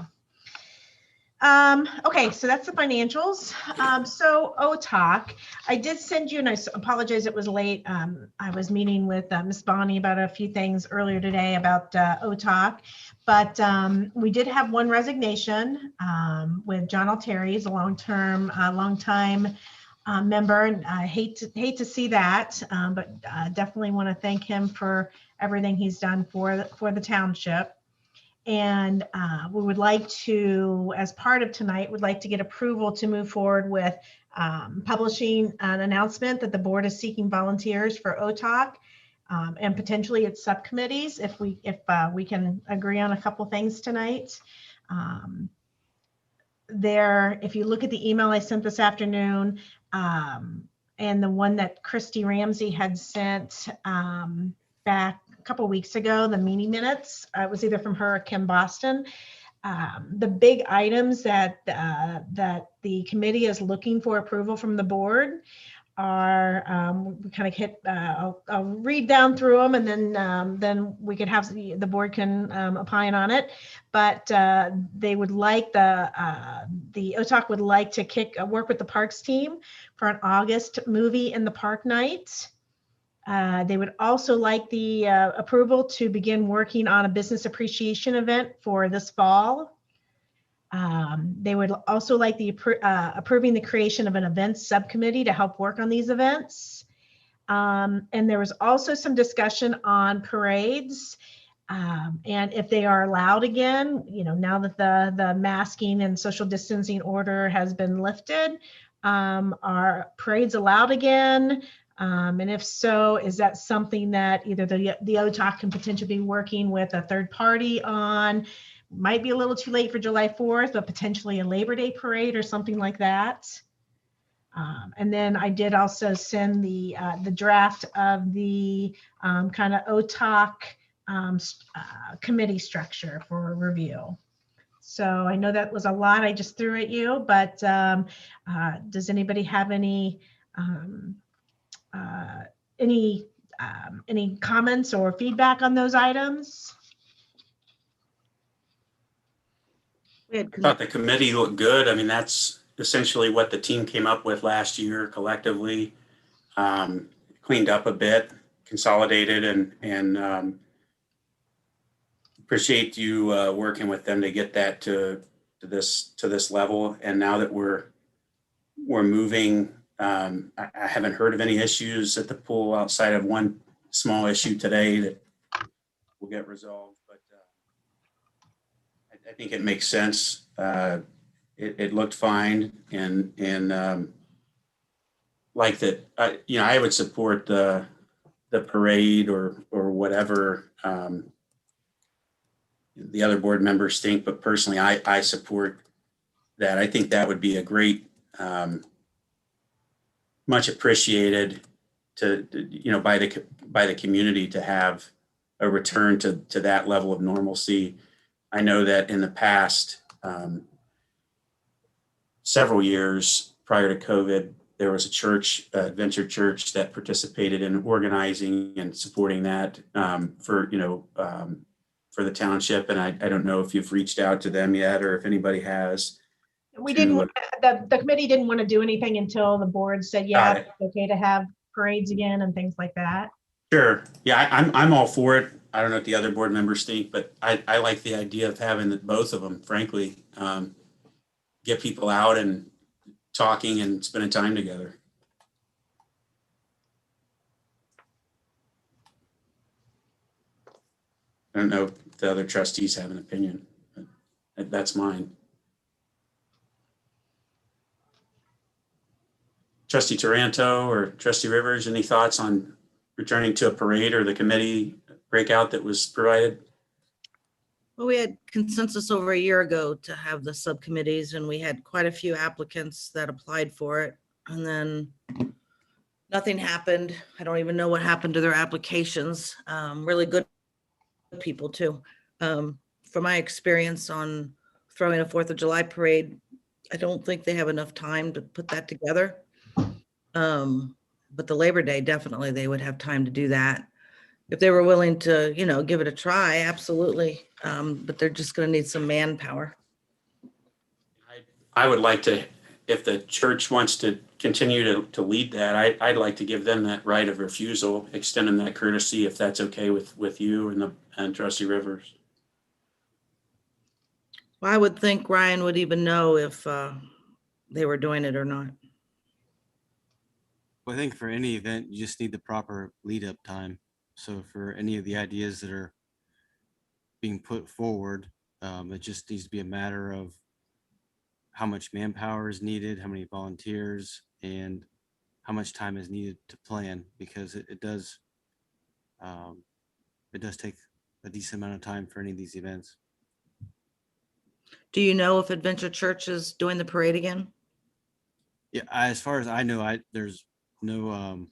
Okay, so that's the financials. So OTOC, I did send you, and I apologize it was late. I was meeting with Ms. Bonnie about a few things earlier today about OTOC, but we did have one resignation with John Altieri, he's a long-time member, and I hate to see that, but definitely want to thank him for everything he's done for the township. And we would like to, as part of tonight, would like to get approval to move forward with publishing an announcement that the board is seeking volunteers for OTOC and potentially its subcommittees if we can agree on a couple things tonight. If you look at the email I sent this afternoon and the one that Christy Ramsey had sent back couple of weeks ago, the meeting minutes, it was either from her or Kim Boston. The big items that the committee is looking for approval from the board are, we kind of hit, I'll read down through them, and then we could have the board can opine on it. But they would like the OTOC would like to work with the parks team for an August movie in the park night. They would also like the approval to begin working on a business appreciation event for this fall. They would also like the approving the creation of an events subcommittee to help work on these events. And there was also some discussion on parades and if they are allowed again, now that the masking and social distancing order has been lifted, are parades allowed again? And if so, is that something that either the OTOC can potentially be working with a third party on? Might be a little too late for July 4th, but potentially a Labor Day parade or something like that. And then I did also send the draft of the kind of OTOC committee structure for review. So I know that was a lot I just threw at you, but does anybody have any comments or feedback on those items? I thought the committee looked good. I mean, that's essentially what the team came up with last year collectively, cleaned up a bit, consolidated, and appreciate you working with them to get that to this level. And now that we're moving, I haven't heard of any issues at the pool outside of one small issue today that will get resolved. But I think it makes sense. It looked fine, and like that. I would support the the parade or whatever the other board members think, but personally, I support that. I think that would be a great, much appreciated by the community to have a return to that level of normalcy. I know that in the past, several years prior to COVID, there was a church, Adventure Church, that participated in organizing and supporting that for the township. And I don't know if you've reached out to them yet, or if anybody has. We didn't, the committee didn't want to do anything until the board said, yeah, it's okay to have parades again and things like that. Sure. Yeah, I'm all for it. I don't know what the other board members think, but I like the idea of having both of them, frankly. Get people out and talking and spending time together. I don't know if the other trustees have an opinion, but that's mine. Trustee Taranto or Trustee Rivers, any thoughts on returning to a parade or the committee breakout that was provided? Well, we had consensus over a year ago to have the subcommittees, and we had quite a few applicants that applied for it. And then nothing happened. I don't even know what happened to their applications. Really good people too. From my experience on throwing a 4th of July parade, I don't think they have enough time to put that together. But the Labor Day, definitely they would have time to do that. If they were willing to, give it a try, absolutely. But they're just going to need some manpower. I would like to, if the church wants to continue to lead that, I'd like to give them that right of refusal, extend them that courtesy, if that's okay with you and Trustee Rivers. Well, I would think Ryan would even know if they were doing it or not. Well, I think for any event, you just need the proper lead up time. So for any of the ideas that are being put forward, it just needs to be a matter of how much manpower is needed, how many volunteers, and how much time is needed to plan, because it does take a decent amount of time for any of these events. Do you know if Adventure Church is doing the parade again? Yeah, as far as I know, there's no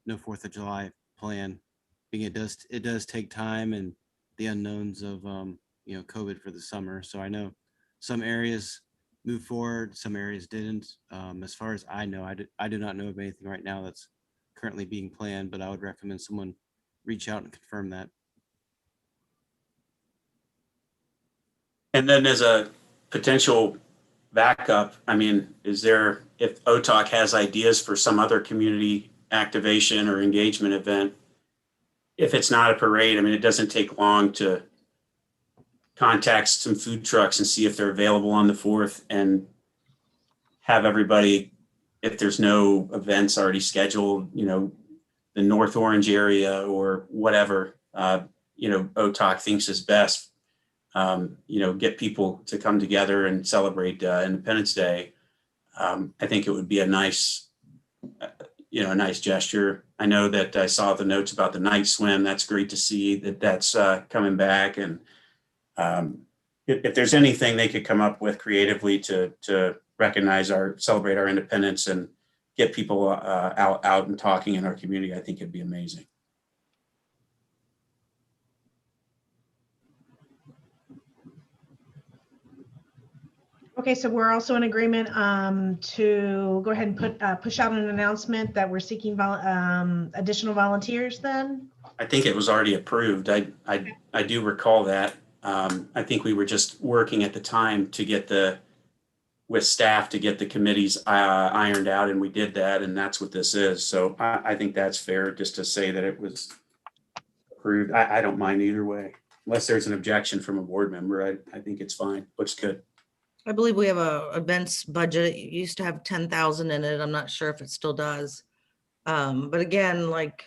4th of July plan. Being it does take time and the unknowns of COVID for the summer. So I know some areas moved forward, some areas didn't. As far as I know, I do not know of anything right now that's currently being planned, but I would recommend someone reach out and confirm that. And then as a potential backup, if OTOC has ideas for some other community activation or engagement event, if it's not a parade, it doesn't take long to contact some food trucks and see if they're available on the 4th, and have everybody, if there's no events already scheduled, the North Orange area or whatever, OTOC thinks is best, get people to come together and celebrate Independence Day. I think it would be a nice gesture. I know that I saw the notes about the night swim. That's great to see that's coming back. And if there's anything they could come up with creatively to celebrate our independence and get people out and talking in our community, I think it'd be amazing. Okay, so we're also in agreement to go ahead and push out an announcement that we're seeking additional volunteers then? I think it was already approved. I do recall that. I think we were just working at the time to get with staff to get the committees ironed out, and we did that, and that's what this is. So I think that's fair, just to say that it was approved. I don't mind either way, unless there's an objection from a board member. I think it's fine. Looks good. I believe we have a events budget. It used to have 10,000 in it. I'm not sure if it still does. But again, like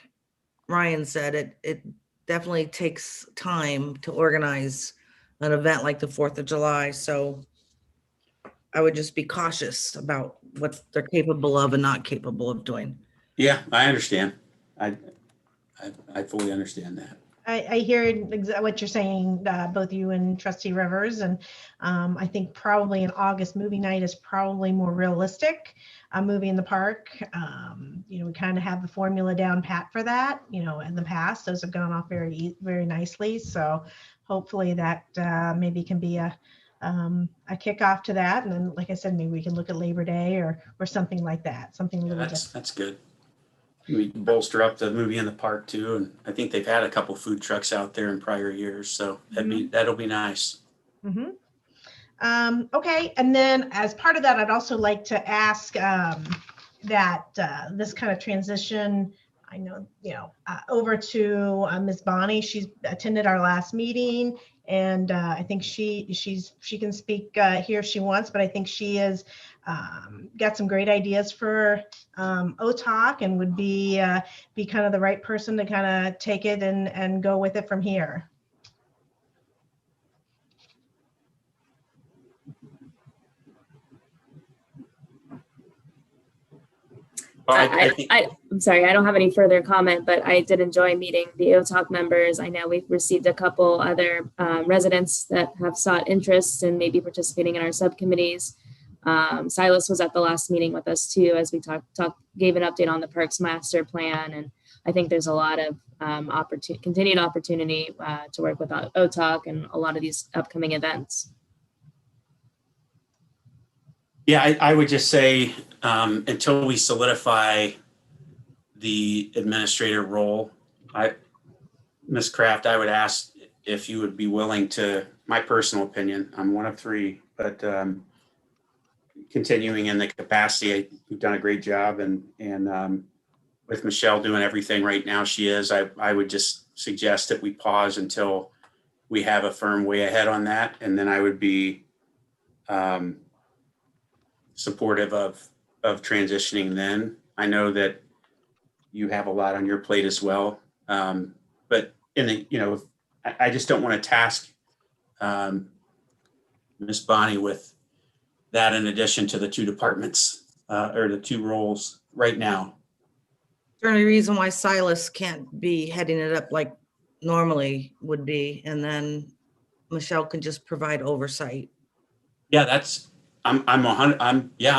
Ryan said, it definitely takes time to organize an event like the 4th of July. So I would just be cautious about what they're capable of and not capable of doing. Yeah, I understand. I I fully understand that. I hear what you're saying, both you and Trustee Rivers, and I think probably in August, movie night is probably more realistic. A movie in the park, we kind of have the formula down pat for that. In the past, those have gone off very, very nicely. So hopefully that maybe can be a kickoff to that. And then, like I said, maybe we can look at Labor Day or something like that, something a little different. That's good. We can bolster up the movie in the park too, and I think they've had a couple food trucks out there in prior years, so that'll be nice. Okay, and then as part of that, I'd also like to ask that this kind of transition, I know, over to Ms. Bonnie. She's attended our last meeting, and I think she can speak here if she wants, but I think she has got some great ideas for OTOC and would be kind of the right person to kind of take it and go with it from here. I'm sorry, I don't have any further comment, but I did enjoy meeting the OTOC members. I know we've received a couple other residents that have sought interest in maybe participating in our subcommittees. Silas was at the last meeting with us too, as we gave an update on the Parks Master Plan. And I think there's a lot of continued opportunity to work with OTOC and a lot of these upcoming events. Yeah, I would just say until we solidify the administrator role, Ms. Kraft, I would ask if you would be willing to, my personal opinion, I'm one of three, but continuing in the capacity, you've done a great job, and with Michelle doing everything right now she is, I would just suggest that we pause until we have a firm way ahead on that, and then I would be supportive of transitioning then. I know that you have a lot on your plate as well, but I just don't want to task Ms. Bonnie with that in addition to the two departments or the two roles right now. Is there any reason why Silas can't be heading it up like normally would be, and then Michelle can just provide oversight? Yeah, I'm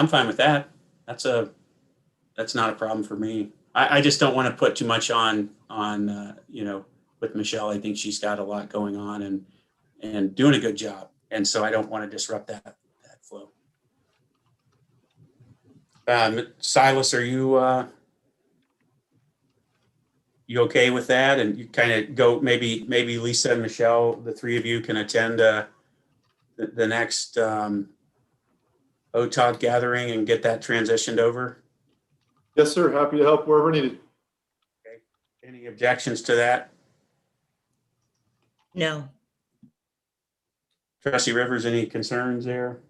fine with that. That's not a problem for me. I just don't want to put too much on with Michelle. I think she's got a lot going on and doing a good job. And so I don't want to disrupt that flow. Silas, are you okay with that? And you kind of go, maybe Lisa and Michelle, the three of you can attend the next OTOC gathering and get that transitioned over? Yes, sir. Happy to help wherever needed. Okay. Any objections to that? No. Trustee Rivers, any concerns there?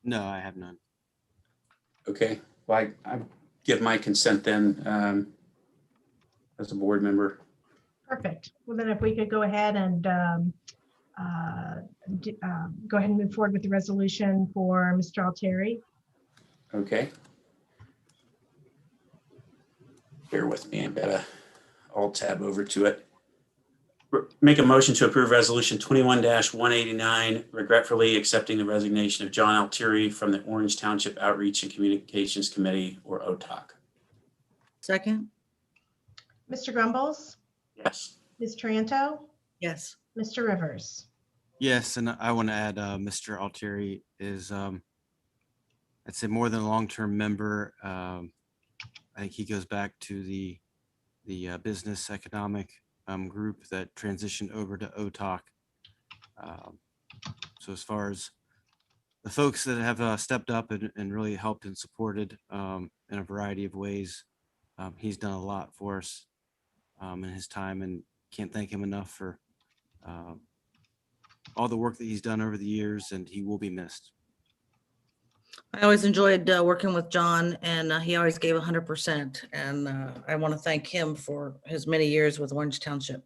No, I have none. Okay. Well, I give my consent then as a board member. Perfect. Well, then if we could go ahead and go ahead and move forward with the resolution for Mr. Altieri. Okay. Bear with me. I better alt tab over to it. Make a motion to approve resolution 21-189, regretfully accepting the resignation of John Altieri from the Orange Township Outreach and Communications Committee, or OTOC. Second? Mr. Grumbles? Yes. Ms. Tranto? Yes. Mr. Rivers? Yes, and I want to add Mr. Altieri is, I'd say, more than a long-term member. I think he goes back to the business economic group that transitioned over to OTOC. So as far as the folks that have stepped up and really helped and supported in a variety of ways, he's done a lot for us in his time, and can't thank him enough for all the work that he's done over the years, and he will be missed. I always enjoyed working with John, and he always gave 100%. And I want to thank him for his many years with Orange Township.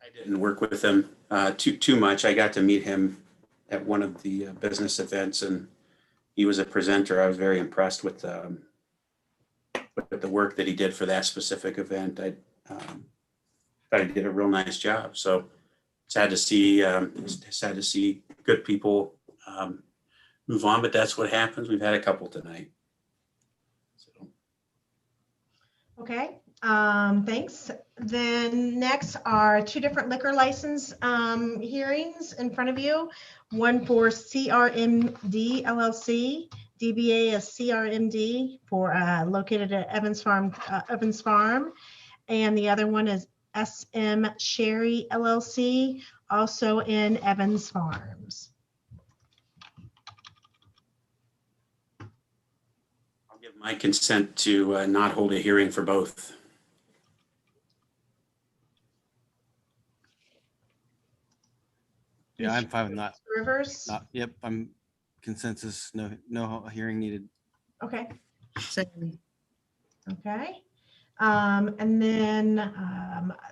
I didn't work with him too much. I got to meet him at one of the business events, and he was a presenter. I was very impressed with with the work that he did for that specific event. I thought he did a real nice job. So sad to see good people move on, but that's what happens. We've had a couple tonight. So. Okay, thanks. Then next are two different liquor license hearings in front of you. One for CRMD LLC, DBA is CRMD for located at Evans Farm, and the other one is SM Sherry LLC, also in Evans Farms. I'll give my consent to not hold a hearing for both. Yeah, I'm fine with not. Rivers? Yep, I'm consensus, no hearing needed. Okay. Same. Okay. And then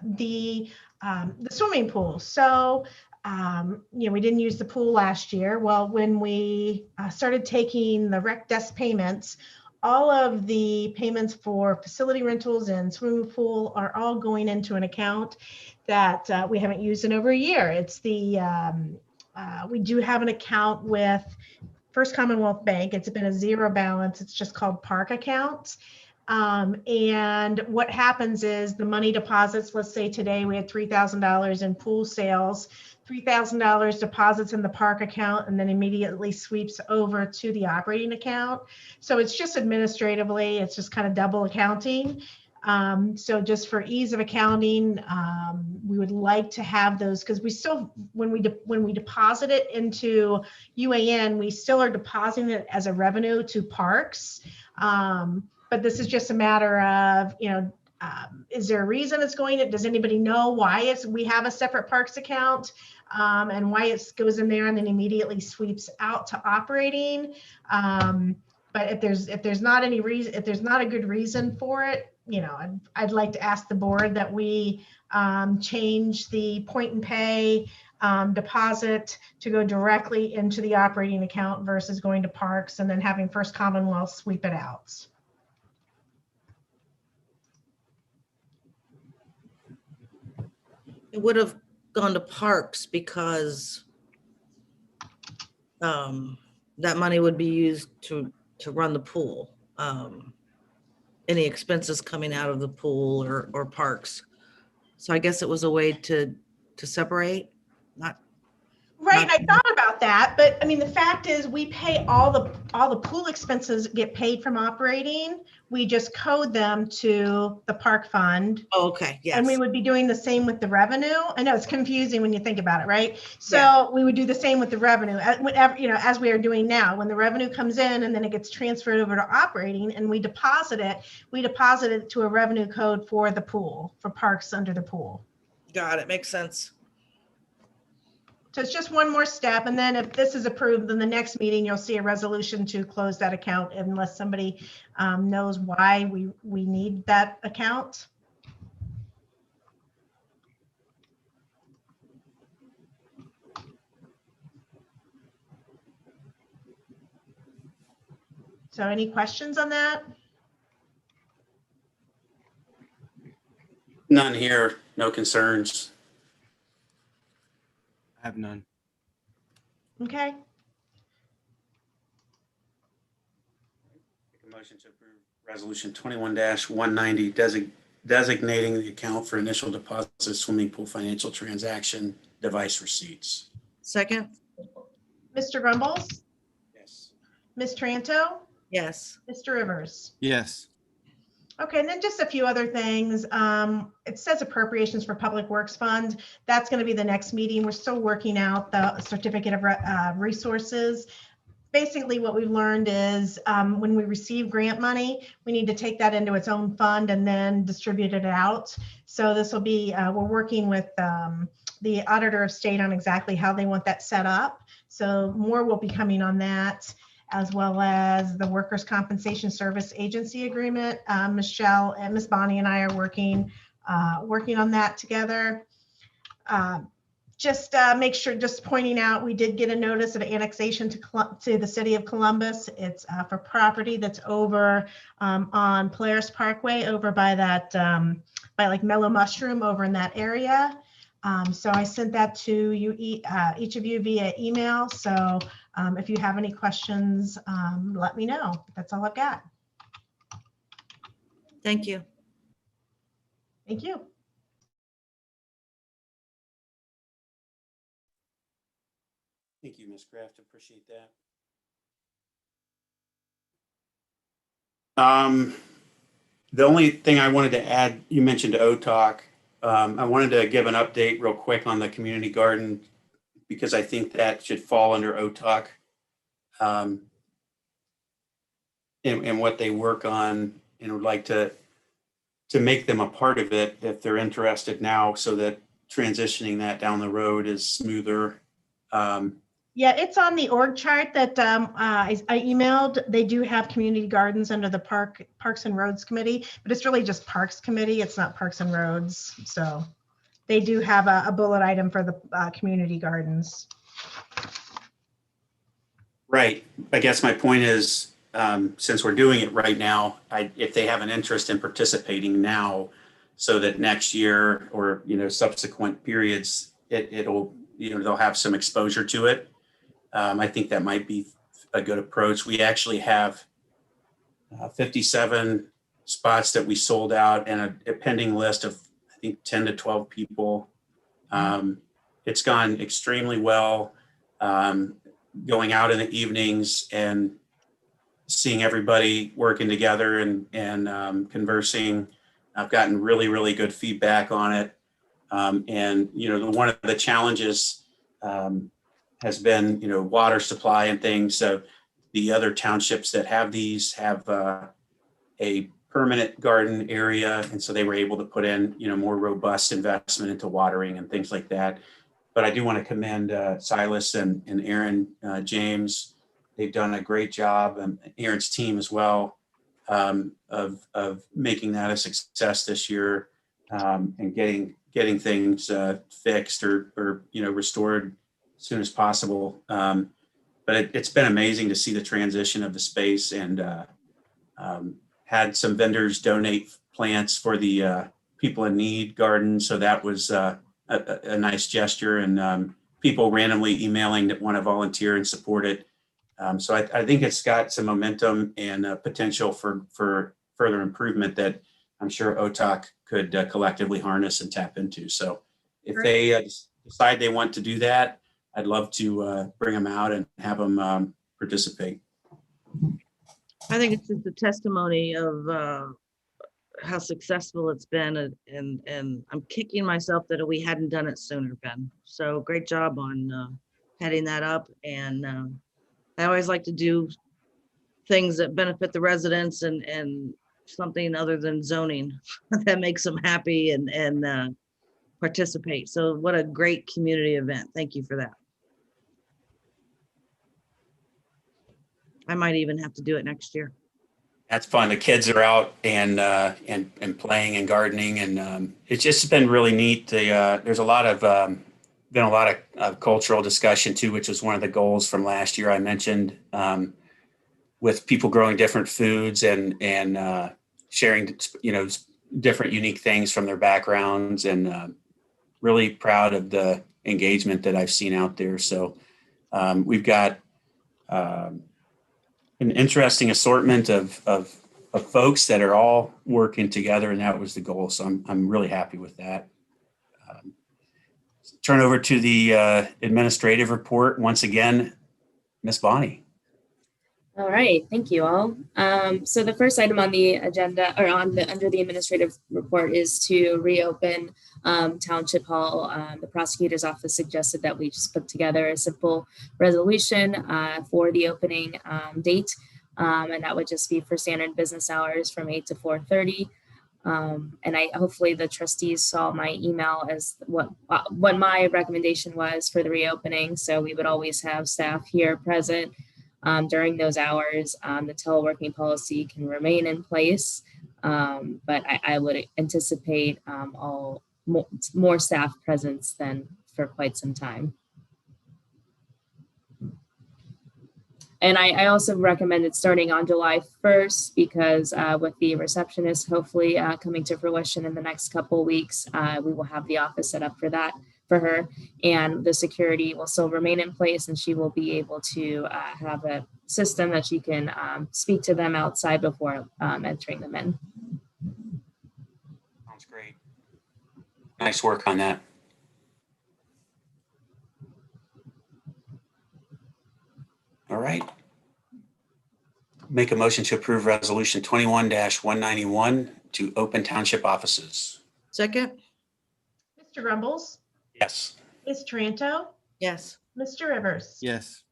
the swimming pool. So, we didn't use the pool last year. Well, when we started taking the rec desk payments, all of the payments for facility rentals and swimming pool are all going into an account that we haven't used in over a year. It's the, we do have an account with First Commonwealth Bank. It's been a zero balance. It's just called Park Accounts. And what happens is the money deposits, let's say today we had $3,000 in pool sales, $3,000 deposits in the park account, and then immediately sweeps over to the operating account. So it's just administratively, it's just kind of double accounting. So just for ease of accounting, we would like to have those, because we still, when we deposit it into UAN, we still are depositing it as a revenue to parks. But this is just a matter of, is there a reason it's going? Does anybody know why we have a separate parks account and why it goes in there and then immediately sweeps out to operating? But if there's not any reason, if there's not a good reason for it, I'd like to ask the board that we change the point and pay deposit to go directly into the operating account versus going to parks and then having First Commonwealth sweep it out. It would have gone to parks because that money would be used to run the pool. Any expenses coming out of the pool or parks. So I guess it was a way to separate, not. Right, and I thought about that, but I mean, the fact is we pay all the pool expenses get paid from operating. We just code them to the park fund. Oh, okay, yes. And we would be doing the same with the revenue. I know it's confusing when you think about it, right? So Yeah. we would do the same with the revenue, as we are doing now. When the revenue comes in and then it gets transferred over to operating and we deposit it to a revenue code for the pool, for parks under the pool. Got it, makes sense. So it's just one more step. And then if this is approved, then the next meeting, you'll see a resolution to close that account unless somebody knows why we need that account. So any questions on that? None here, no concerns. I have none. Okay. Make a motion to approve resolution 21-190 designating the account for initial deposit swimming pool financial transaction device receipts. Second? Mr. Grumbles? Yes. Ms. Tranto? Yes. Mr. Rivers? Yes. Okay, and then just a few other things. It says appropriations for Public Works Fund. That's going to be the next meeting. We're still working out the certificate of resources. Basically, what we've learned is when we receive grant money, we need to take that into its own fund and then distribute it out. So this will be, we're working with the Auditor of State on exactly how they want that set up. So more will be coming on that, as well as the Workers' Compensation Service Agency Agreement. Michelle and Miss Bonnie and I are working on that together. just make sure, just pointing out, we did get a notice of annexation to the city of Columbus. It's for property that's over on Polaris Parkway, over by that, by like Mellow Mushroom over in that area. So I sent that to you, each of you via email. So if you have any questions, let me know. That's all I've got. Thank you. Thank you. Thank you, Ms. Kraft. Appreciate that. The only thing I wanted to add, you mentioned OTOC. I wanted to give an update real quick on the community garden because I think that should fall under OTOC and what they work on, and would like to make them a part of it if they're interested now, so that transitioning that down the road is smoother. Yeah, it's on the org chart that I emailed. They do have community gardens under the Parks and Roads Committee, but it's really just Parks Committee. It's not Parks and Roads. So they do have a bullet item for the community gardens. Right. I guess my point is, since we're doing it right now, if they have an interest in participating now, so that next year or, subsequent periods, it'll, they'll have some exposure to it. I think that might be a good approach. We actually have 57 spots that we sold out and a pending list of, I think, 10 to 12 people. It's gone extremely well. Going out in the evenings and seeing everybody working together and conversing. I've gotten really, really good feedback on it. And, one of the challenges has been, water supply and things. So the other townships that have these have a permanent garden area. And so they were able to put in, more robust investment into watering and things like that. But I do want to commend Silas and Aaron James. They've done a great job, and Aaron's team as well, of making that a success this year, and getting things fixed or restored as soon as possible. But it's been amazing to see the transition of the space, and had some vendors donate plants for the people in need garden. So that was a nice gesture, and people randomly emailing that want to volunteer and support it. So I think it's got some momentum and potential for further improvement that I'm sure OTOC could collectively harness and tap into. So if they decide they want to do that, I'd love to bring them out and have them participate. I think it's just a testimony of how successful it's been, and I'm kicking myself that we hadn't done it sooner, Ben. So great job on heading that up. And I always like to do things that benefit the residents and something other than zoning that makes them happy and participate. So what a great community event. Thank you for that. I might even have to do it next year. That's fun. The kids are out and playing and gardening, and it's just been really neat. There's a lot of been a lot of cultural discussion too, which was one of the goals from last year I mentioned, with people growing different foods and sharing different unique things from their backgrounds, and really proud of the engagement that I've seen out there. So we've got an interesting assortment of folks that are all working together, and that was the goal. So I'm really happy with that. Turn over to the administrative report once again, Ms. Bonnie. All right, thank you all. So the first item on the agenda, or under the administrative report, is to reopen Township Hall. The prosecutor's office suggested that we just put together a simple resolution for the opening date, and that would just be for standard business hours from 8 to 4:30. And hopefully the trustees saw my email as what my recommendation was for the reopening. So we would always have staff here present during those hours. The teleworking policy can remain in place, but I would anticipate more staff presence than for quite some time. And I also recommended starting on July 1st because with the receptionist hopefully coming to fruition in the next couple of weeks, we will have the office set up for that for her, and the security will still remain in place, and she will be able to have a system that she can speak to them outside before entering them in. Sounds great. Nice work on that. All right. Make a motion to approve resolution 21-191 to open township offices. Second? Mr. Grumbles, Yes. Ms. Taranto, Yes. Mr. Rivers. Yes.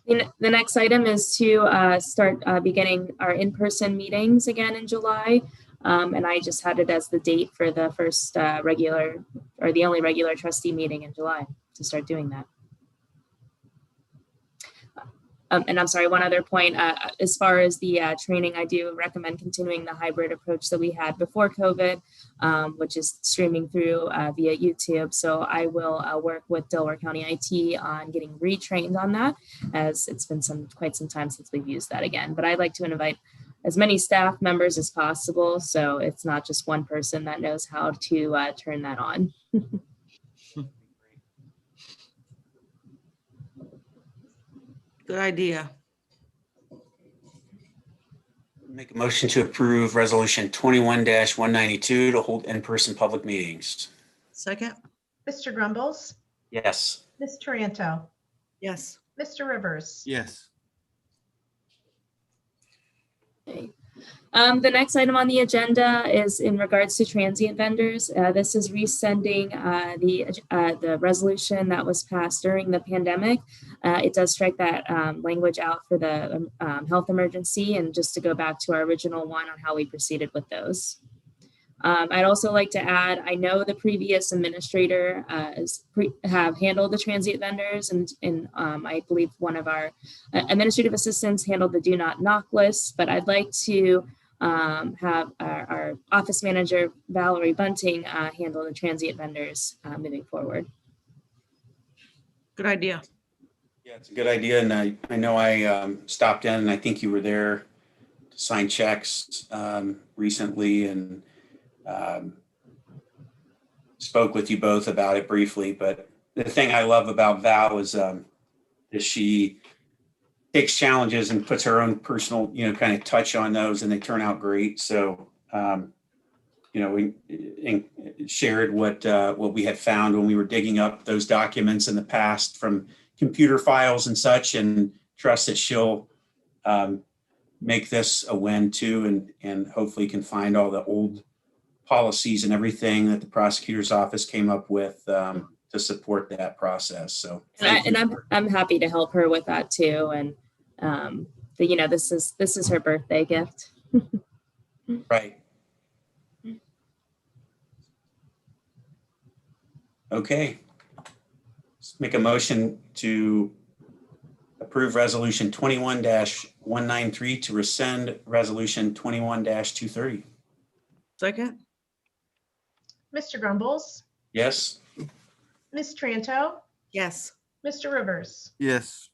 The next item is to start beginning our in-person meetings again in July. And I just had it as the date for the first regular, or the only regular trustee meeting in July to start doing that. And I'm sorry, one other point, as far as the training, I do recommend continuing the hybrid approach that we had before COVID, which is streaming through via YouTube. So I will work with Delaware County IT on getting retrained on that, as it's been quite some time since we've used that again. But I'd like to invite as many staff members as possible, so it's not just one person that knows how to turn that on. Good idea. Make a motion to approve resolution 21-192 to hold in-person public meetings. Second? Mr. Grumbles, Yes. Ms. Taranto, Yes. Mr. Rivers. Yes. Okay. The next item on the agenda is in regards to transient vendors. This is resending the resolution that was passed during the pandemic. It does strike that language out for the health emergency, and just to go back to our original one on how we proceeded with those. I'd also like to add, I know the previous administrator have handled the transient vendors, and I believe one of our administrative assistants handled the do not knock list, but I'd like to have our office manager, Valerie Bunting, handle the transient vendors moving forward. Good idea. Yeah, it's a good idea. And I know I stopped in, and I think you were there to sign checks recently, and spoke with you both about it briefly. But the thing I love about Val is that she takes challenges and puts her own personal, kind of touch on those, and they turn out great. So, we shared what we had found when we were digging up those documents in the past from computer files and such, and trust that she'll make this a win too, and hopefully can find all the old policies and everything that the prosecutor's office came up with to support that process. So, I'm happy to help her with that too. And this is her birthday gift. Right. Okay. Let's make a motion to approve resolution 21-193 to rescind resolution 21-230. Second? Mr. Grumbles, Yes. Ms. Taranto, Yes. Mr. Rivers. Yes.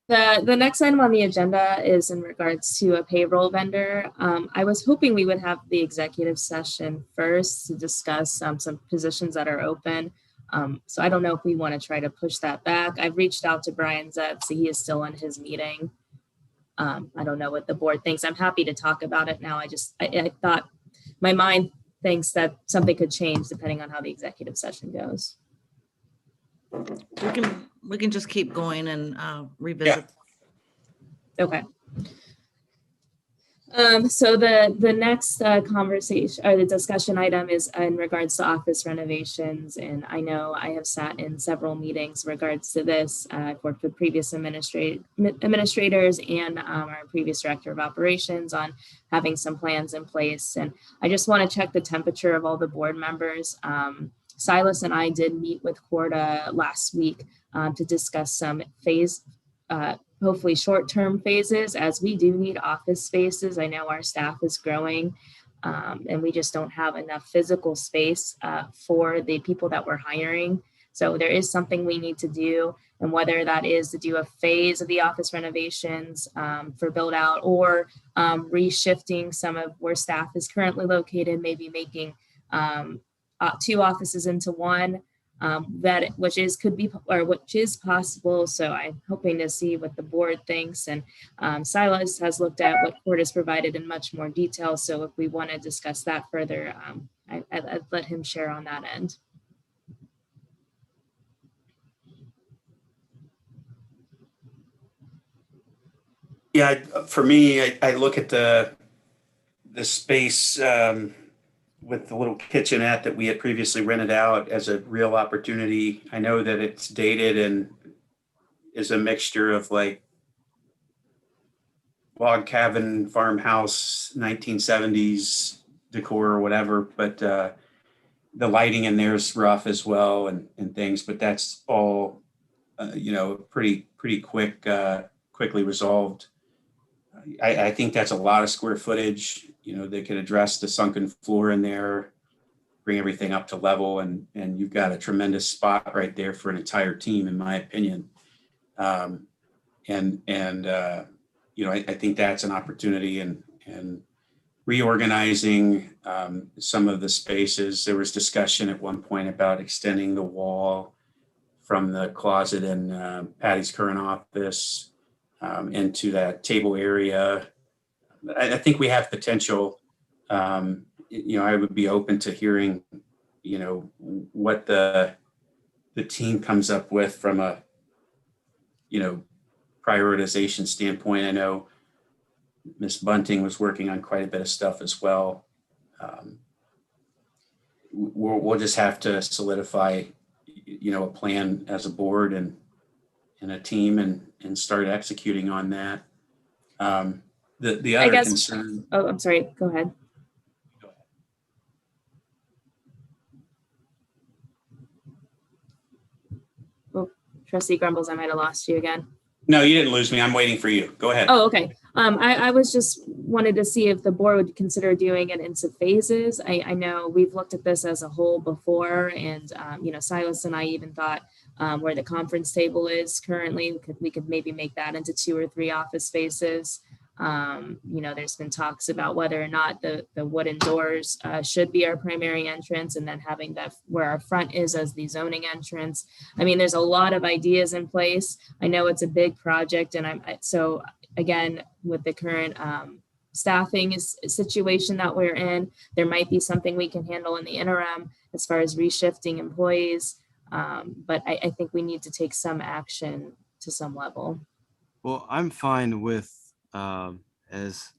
The next item on the agenda is in regards to a payroll vendor. I was hoping we would have the executive session first to discuss some positions that are open. So I don't know if we want to try to push that back. I've reached out to Brian Zetz, so he is still in his meeting. I don't know what the board thinks. I'm happy to talk about it now. I thought my mind thinks that something could change depending on how the executive session goes. We can just keep going and revisit. Yeah. Okay. So the next conversation or the discussion item is in regards to office renovations. And I know I have sat in several meetings in regards to this. I've worked with previous administrators and our previous director of operations on having some plans in place. And I just want to check the temperature of all the board members. Silas and I did meet with Corda last week to discuss some hopefully short-term phases, as we do need office spaces. I know our staff is growing. And we just don't have enough physical space for the people that we're hiring. So there is something we need to do, and whether that is to do a phase of the office renovations for build out, or reshifting some of where staff is currently located, maybe making 2 offices into one, which is possible. So I'm hoping to see what the board thinks. And Silas has looked at what Court has provided in much more detail. So if we want to discuss that further, I'd let him share on that end. Yeah, for me, I look at the space with the little kitchenette that we had previously rented out as a real opportunity. I know that it's dated and is a mixture of like log cabin, farmhouse, 1970s decor or whatever, but the lighting in there is rough as well and things, but that's all, pretty quickly resolved. I think that's a lot of square footage. They could address the sunken floor in there, bring everything up to level, and you've got a tremendous spot right there for an entire team, in my opinion. I think that's an opportunity, and reorganizing some of the spaces. There was discussion at one point about extending the wall from the closet in Patty's current office into that table area. I think we have potential. I would be open to hearing, what the team comes up with from a, prioritization standpoint. I know Ms. Bunting was working on quite a bit of stuff as well. We'll just have to solidify, a plan as a board and a team and start executing on that. The other concern. Oh, I'm sorry. Go ahead. Oh, Trustee Grumbles, I might have lost you again. No, you didn't lose me. I'm waiting for you. Go ahead. Oh, okay. I was just wanted to see if the board would consider doing it into phases. I know we've looked at this as a whole before, and Silas and I even thought where the conference table is currently, we could maybe make that into 2 or 3 office spaces. There's been talks about whether or not the wooden doors should be our primary entrance, and then having that where our front is as the zoning entrance. I mean, there's a lot of ideas in place. I know it's a big project, and so again, with the current staffing situation that we're in, there might be something we can handle in the interim as far as reshifting employees. But I think we need to take some action to some level. Well, I'm fine with, as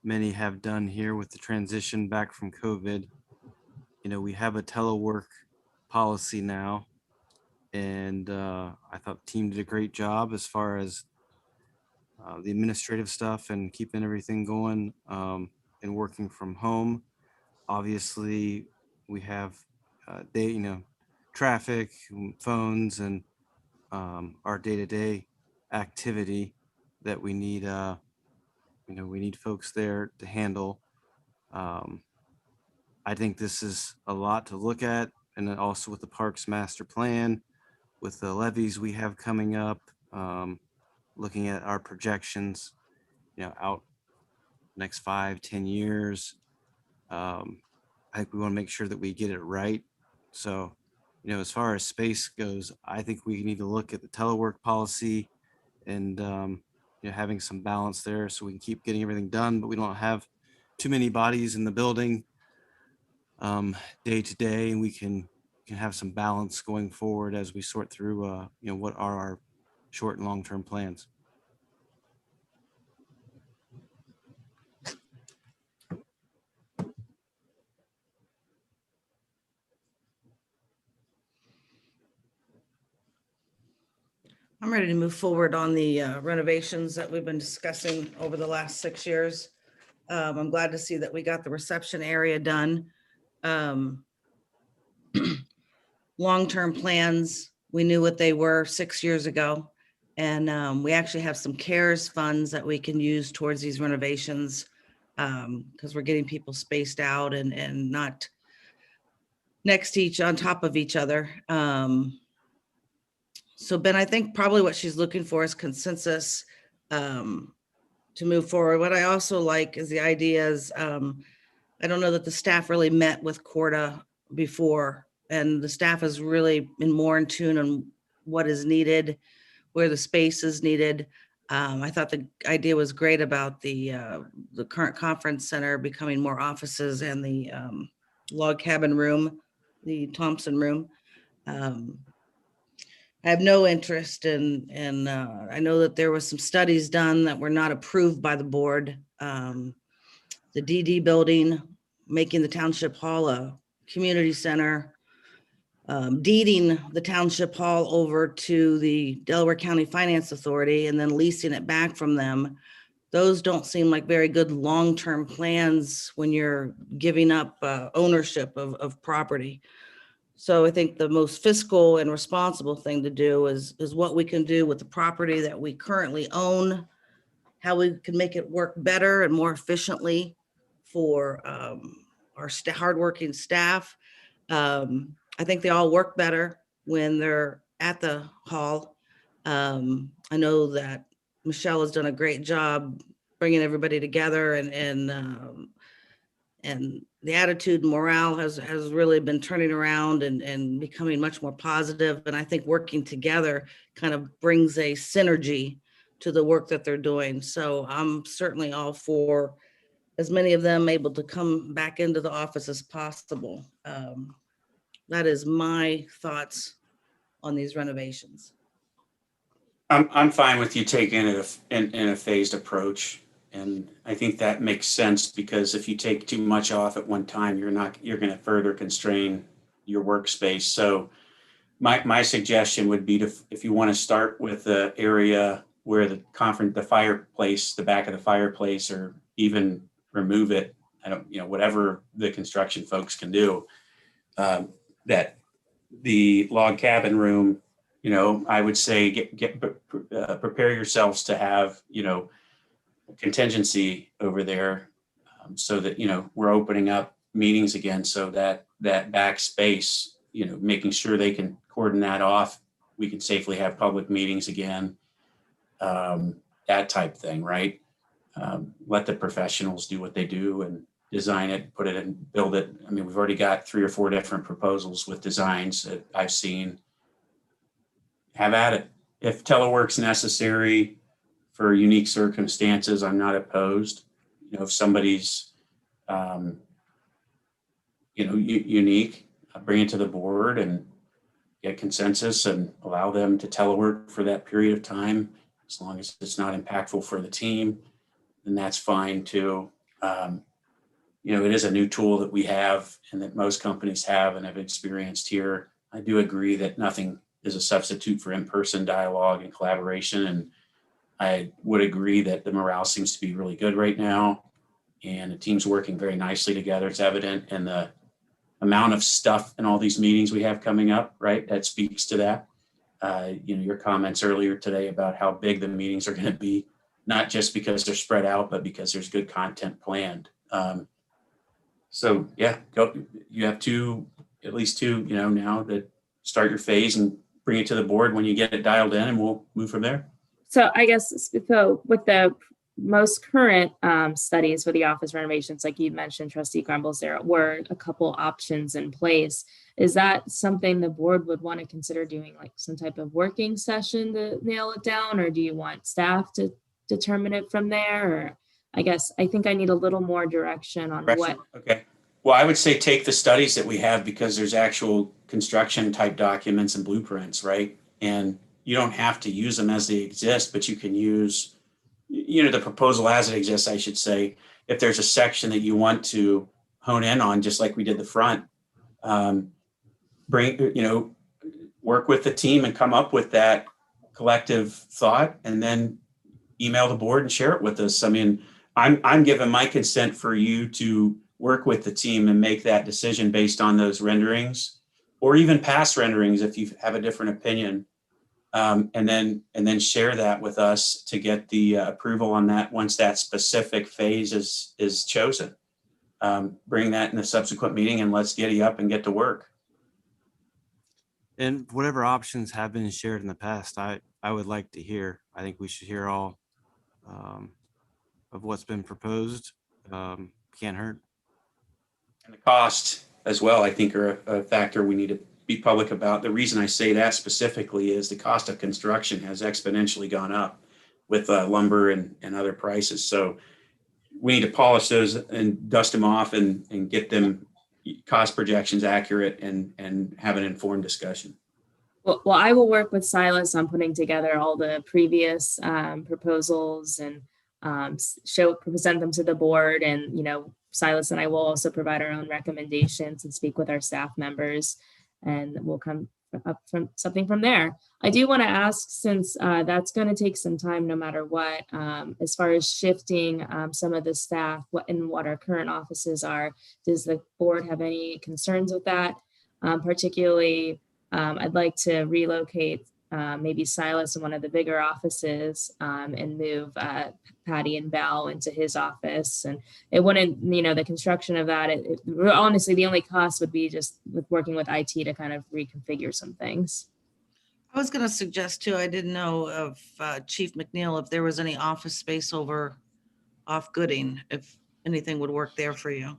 many have done here with the transition back from COVID. We have a telework policy now, and I thought the team did a great job as far as the administrative stuff and keeping everything going and working from home. Obviously, we have traffic, phones, and our day-to-day activity that we need. We need folks there to handle. I think this is a lot to look at, and then also with the Parks Master Plan, with the levies we have coming up, looking at our projections, out next 5-10 years. I think we want to make sure that we get it right. So, as far as space goes, I think we need to look at the telework policy and, having some balance there so we can keep getting everything done, but we don't have too many bodies in the building day to day, and we can have some balance going forward as we sort through, what are our short and long-term plans. I'm ready to move forward on the renovations that we've been discussing over the last 6 years. I'm glad to see that we got the reception area done. Long-term plans, we knew what they were 6 years ago. And we actually have some CARES funds that we can use towards these renovations. because we're getting people spaced out and not next to on top of each other. So Ben, I think probably what she's looking for is consensus to move forward. What I also like is the ideas. I don't know that the staff really met with Corda before, and the staff is really more in tune on what is needed, where the space is needed. I thought the idea was great about the current conference center becoming more offices and the log cabin room, the Thompson room. I have no interest in I know that there was some studies done that were not approved by the board. The DD building, making the Township Hall a community center, deeding the Township Hall over to the Delaware County Finance Authority and then leasing it back from them. Those don't seem like very good long-term plans when you're giving up ownership of property. So I think the most fiscal and responsible thing to do is what we can do with the property that we currently own, how we can make it work better and more efficiently for our hardworking staff. I think they all work better when they're at the hall. I know that Michelle has done a great job bringing everybody together, and the attitude and morale has really been turning around and becoming much more positive. And I think working together kind of brings a synergy to the work that they're doing. So I'm certainly all for as many of them able to come back into the office as possible. That is my thoughts on these renovations. I'm fine with you taking it in a phased approach. And I think that makes sense, because if you take too much off at one time, you're going to further constrain your workspace. So my suggestion would be if you want to start with the area where the fireplace, the back of the fireplace, or even remove it, whatever the construction folks can do, that the log cabin room, I would say prepare yourselves to have, contingency over there, so that, we're opening up meetings again, so that back space, making sure they can cordon that off. We can safely have public meetings again, that type thing, right? Let the professionals do what they do and design it, put it in, build it. I mean, we've already got 3 or 4 different proposals with designs that I've seen. Have at it. If telework's necessary for unique circumstances, I'm not opposed. If somebody's, unique, bring it to the board and get consensus and allow them to telework for that period of time, as long as it's not impactful for the team, then that's fine too. It is a new tool that we have and that most companies have and have experienced here. I do agree that nothing is a substitute for in-person dialogue and collaboration. And I would agree that the morale seems to be really good right now, and the team's working very nicely together. It's evident in the amount of stuff and all these meetings we have coming up, right? That speaks to that. Your comments earlier today about how big the meetings are going to be, not just because they're spread out, but because there's good content planned. So yeah, you have at least two, now that start your phase and bring it to the board when you get it dialed in, and we'll move from there. So I guess, so with the most current studies for the office renovations, like you mentioned, Trustee Grumbles, there were a couple options in place. Is that something the board would want to consider doing, like some type of working session to nail it down, or do you want staff to determine it from there? Or I think I need a little more direction on what. Okay. Well, I would say take the studies that we have, because there's actual construction type documents and blueprints, right? And you don't have to use them as they exist, but you can use, the proposal as it exists, I should say. If there's a section that you want to hone in on, just like we did the front, work with the team and come up with that collective thought, and then email the board and share it with us. I mean, I'm giving my consent for you to work with the team and make that decision based on those renderings, or even past renderings if you have a different opinion. And then share that with us to get the approval on that once that specific phase is chosen. Bring that in the subsequent meeting and let's giddy up and get to work. And whatever options have been shared in the past, I would like to hear. I think we should hear all of what's been proposed. Can't hurt. And the cost as well, I think, are a factor we need to be public about. The reason I say that specifically is the cost of construction has exponentially gone up with lumber and other prices. So we need to polish those and dust them off and get them cost projections accurate and have an informed discussion. Well, I will work with Silas on putting together all the previous proposals and present them to the board. And, Silas and I will also provide our own recommendations and speak with our staff members, and we'll come up from something from there. I do want to ask, since that's going to take some time no matter what, as far as shifting some of the staff what our current offices are, does the board have any concerns with that? Particularly, I'd like to relocate maybe Silas in one of the bigger offices and move Patty and Val into his office. And it wouldn't, the construction of that, honestly, the only cost would be just with working with IT to kind of reconfigure some things. I was going to suggest too, I didn't know of Chief McNeil, if there was any office space over off Gooding, if anything would work there for you.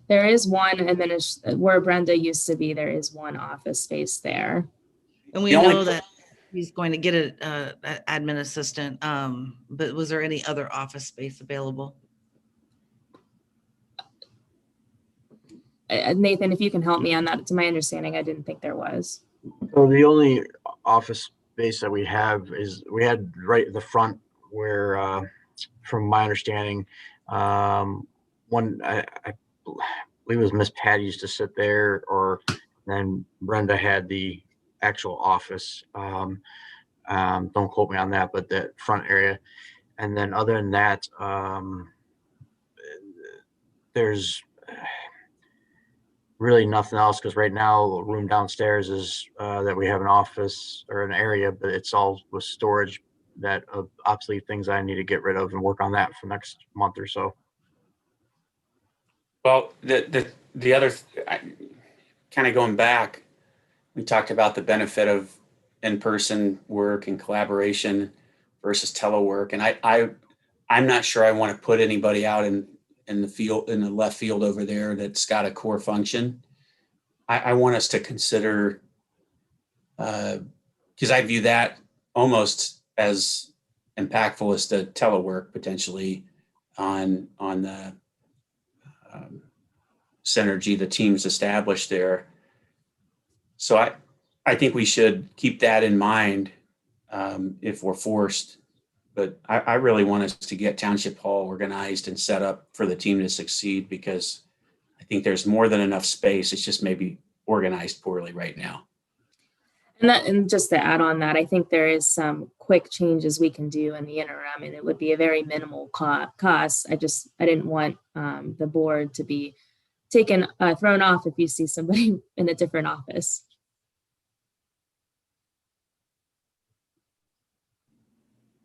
There is one, and then where Brenda used to be, there is one office space there. And we know that he's going to get an admin assistant, but was there any other office space available? Nathan, if you can help me on that, to my understanding, I didn't think there was. So the only office space that we have is we had right at the front where, from my understanding, one I believe it was Miss Patty used to sit there, or then Brenda had the actual office. Don't quote me on that, but that front area. And then other than that, there's really nothing else, because right now the room downstairs is that we have an office or an area, but it's all with storage that of obsolete things I need to get rid of and work on that for next month or so. Well, the other kind of going back, we talked about the benefit of in-person work and collaboration versus telework, and I'm not sure I want to put anybody out in the field, in the left field over there, that's got a core function. I want us to consider, because I view that almost as impactful as the telework potentially on the synergy the team's established there. So I think we should keep that in mind if we're forced. But I really want us to get Township Hall organized and set up for the team to succeed, because I think there's more than enough space. It's just maybe organized poorly right now. And just to add on that, I think there is some quick changes we can do in the interim, and it would be a very minimal cost. I didn't want the board to be thrown off if you see somebody in a different office.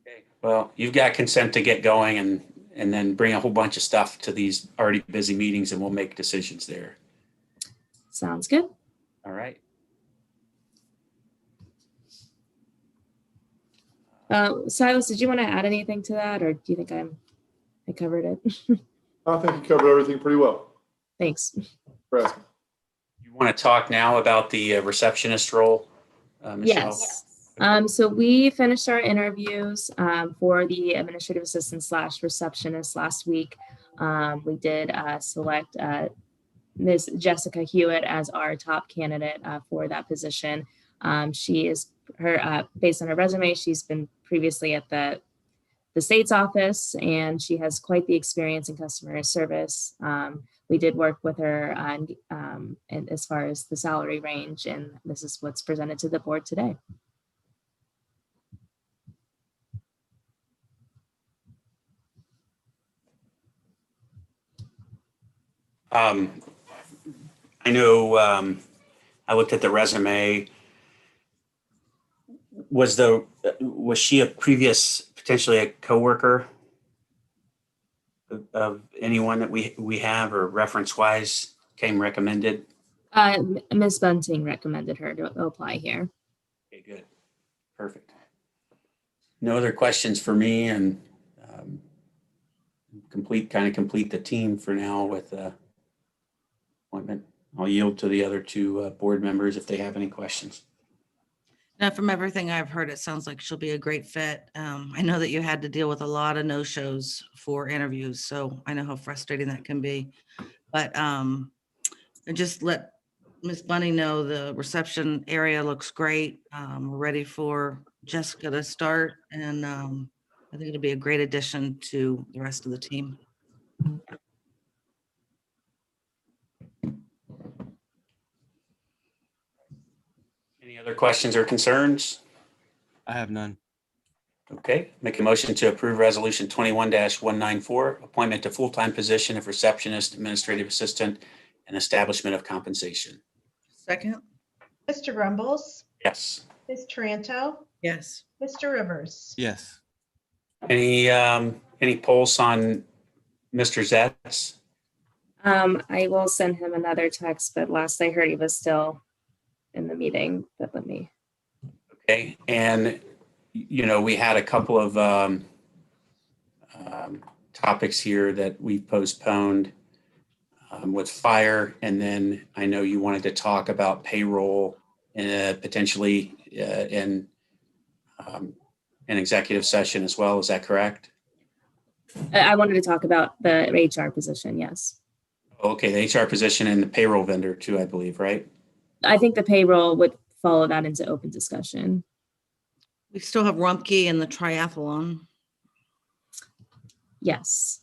Okay. Well, you've got consent to get going, and then bring a whole bunch of stuff to these already busy meetings, and we'll make decisions there. Sounds good. All right. Silas, did you want to add anything to that, or do you think I covered it? I think you covered everything pretty well. Thanks. For asking. You want to talk now about the receptionist role, Michelle? Yes. So we finished our interviews for the administrative assistant / receptionist last week. We did select Ms. Jessica Hewitt as our top candidate for that position. She is based on her resume, she's been previously at the state's office, and she has quite the experience in customer service. We did work with her on and as far as the salary range, and this is what's presented to the board today. I know I looked at the resume. was she a previous, potentially a coworker of anyone that we have, or reference wise came recommended? Ms. Bunting recommended her to apply here. Okay, good. Perfect. No other questions for me, and complete the team for now with the appointment. I'll yield to the other two board members if they have any questions. Now, from everything I've heard, it sounds like she'll be a great fit. I know that you had to deal with a lot of no-shows for interviews, so I know how frustrating that can be. But and just let Miss Bunny know the reception area looks great. We're ready for Jessica to start, and I think it'll be a great addition to the rest of the team. Any other questions or concerns? I have none. Okay, make a motion to approve resolution 21-194, appointment to full-time position of receptionist, administrative assistant, and establishment of compensation. Second? Mr. Grumbles, Yes. Ms. Taranto, Yes. Mr. Rivers. Yes. Any pulse on Mr. Zetz? I will send him another text, but last I heard he was still in the meeting, but let me. Okay, and we had a couple of topics here that we postponed with fire, and then I know you wanted to talk about payroll potentially in an executive session as well. Is that correct? I wanted to talk about the HR position, yes. Okay, the HR position and the payroll vendor too, I believe, right? I think the payroll would follow that into open discussion. We still have Rumpke and the triathlon. Yes.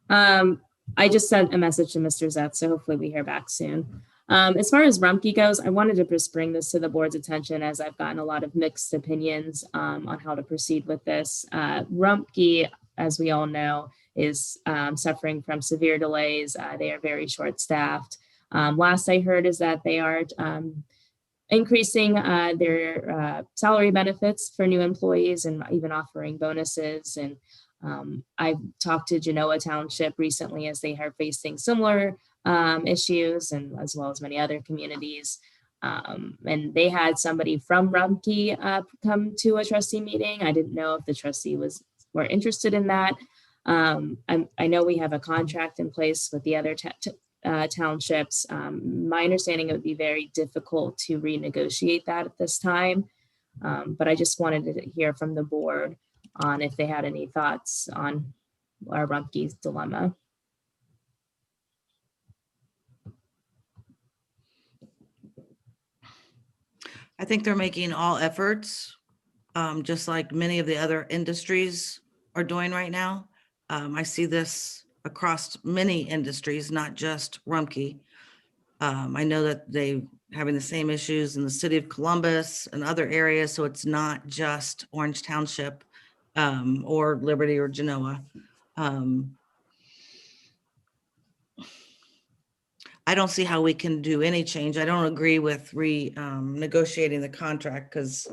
I just sent a message to Mr. Zetz, so hopefully we hear back soon. As far as Rumpke goes, I wanted to just bring this to the board's attention as I've gotten a lot of mixed opinions on how to proceed with this. Rumpke, as we all know, is suffering from severe delays. They are very short-staffed. Last I heard is that they are increasing their salary benefits for new employees and even offering bonuses. And I've talked to Genoa Township recently as they are facing similar issues, and as well as many other communities. And they had somebody from Rumpke come to a trustee meeting. I didn't know if the trustee were interested in that. I know we have a contract in place with the other townships. My understanding, it would be very difficult to renegotiate that at this time. But I just wanted to hear from the board on if they had any thoughts on our Rumpke's dilemma. I think they're making all efforts, just like many of the other industries are doing right now. I see this across many industries, not just Rumpke. I know that they having the same issues in the city of Columbus and other areas, so it's not just Orange Township or Liberty or Genoa. I don't see how we can do any change. I don't agree with negotiating the contract because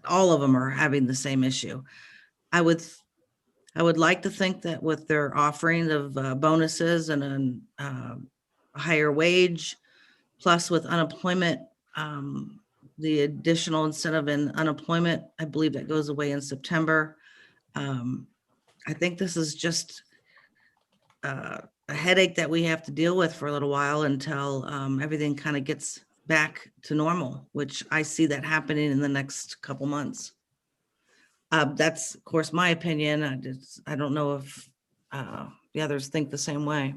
all of them are having the same issue. I would like to think that with their offering of bonuses and a higher wage, plus with unemployment, the additional incentive in unemployment, I believe that goes away in September. I think this is just a headache that we have to deal with for a little while until everything kind of gets back to normal, which I see that happening in the next couple months. That's, of course, my opinion. I don't know if the others think the same way.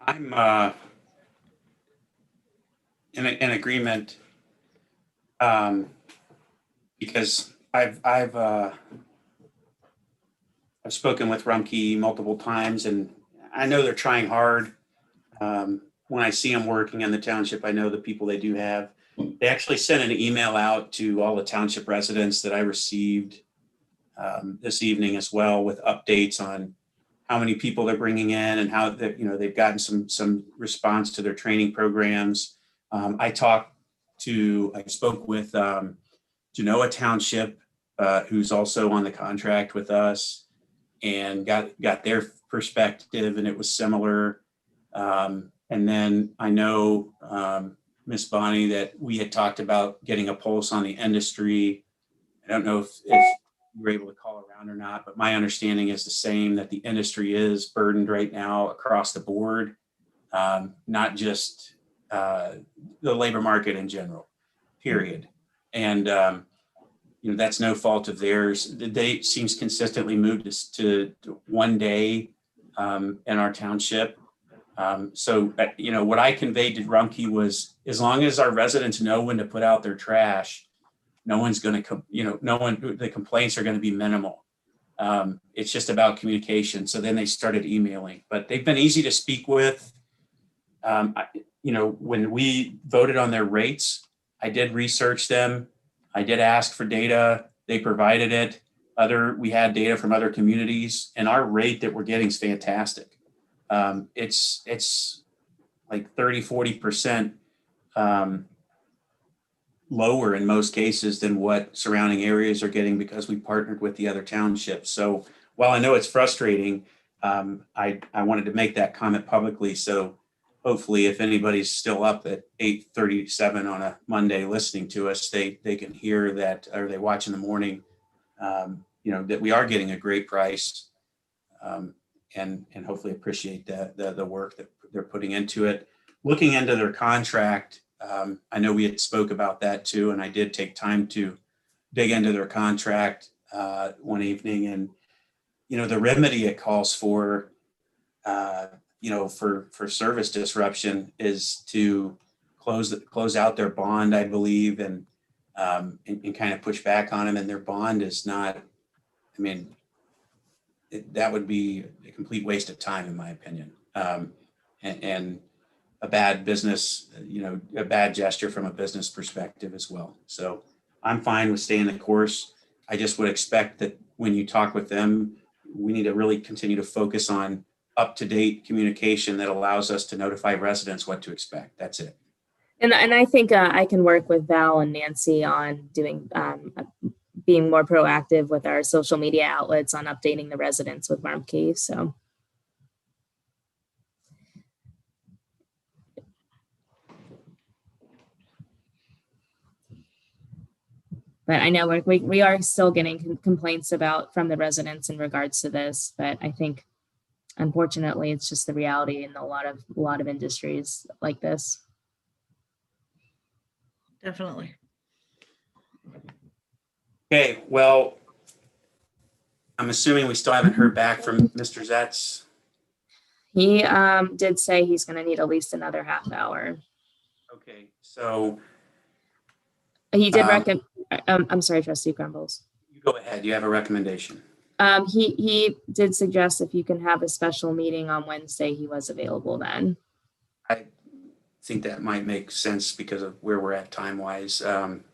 I'm in agreement because I've spoken with Rumpke multiple times, and I know they're trying hard. when I see them working in the township, I know the people they do have. They actually sent an email out to all the township residents that I received this evening as well, with updates on how many people they're bringing in and how that, they've gotten some response to their training programs. I spoke with Genoa Township, who's also on the contract with us, and got their perspective, and it was similar. And then I know, Miss Bonnie, that we had talked about getting a pulse on the industry. I don't know if you were able to call around or not, but my understanding is the same, that the industry is burdened right now across the board, not just the labor market in general, period. And that's no fault of theirs. The date seems consistently moved to 1 day in our township. So what I conveyed to Rumpke was, as long as our residents know when to put out their trash, no one's going to, the complaints are going to be minimal. It's just about communication. So then they started emailing, but they've been easy to speak with. When we voted on their rates, I did research them. I did ask for data. They provided it. We had data from other communities, and our rate that we're getting is fantastic. It's like 30-40% lower in most cases than what surrounding areas are getting, because we partnered with the other townships. So while I know it's frustrating, I wanted to make that comment publicly. So hopefully, if anybody's still up at 8:37 on a Monday listening to us, they can hear that, or they watch in the morning, that we are getting a great price, and hopefully appreciate the work that they're putting into it. Looking into their contract, I know we had spoke about that too, and I did take time to dig into their contract one evening, and the remedy it calls for, for service disruption is to close out their bond, I believe, and kind of push back on them. And their bond is not, that would be a complete waste of time, in my opinion, and a bad business, a bad gesture from a business perspective as well. So I'm fine with staying the course. I just would expect that when you talk with them, we need to really continue to focus on up-to-date communication that allows us to notify residents what to expect. That's it. And I think I can work with Val and Nancy on doing being more proactive with our social media outlets on updating the residents with Rumpke. So. But I know we are still getting complaints from the residents in regards to this. But I think, unfortunately, it's just the reality in a lot of industries like this. Definitely. Okay, well, I'm assuming we still haven't heard back from Mr. Zetz. He did say he's going to need at least another half hour. Okay, so he did recommend. I'm sorry, Trustee Crumbles. You go ahead. You have a recommendation. He did suggest if you can have a special meeting on Wednesday, he was available then. I think that might make sense because of where we're at time-wise.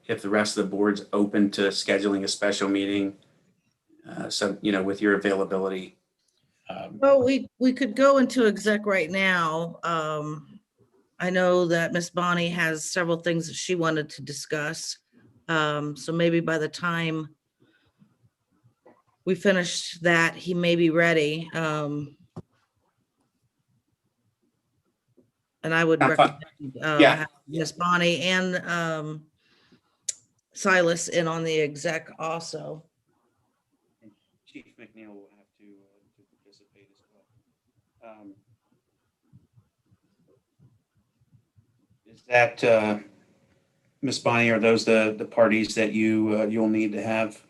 If the rest of the board's open to scheduling a special meeting, with your availability. Well, we could go into exec right now. I know that Miss Bonnie has several things that she wanted to discuss. So maybe by the time we finish that, he may be ready. And I would recommend have Miss Bonnie and Silas in on the exec also. Chief McNeil will have to participate as well. Is that, Ms. Bonnie, are those the parties that you'll need to have?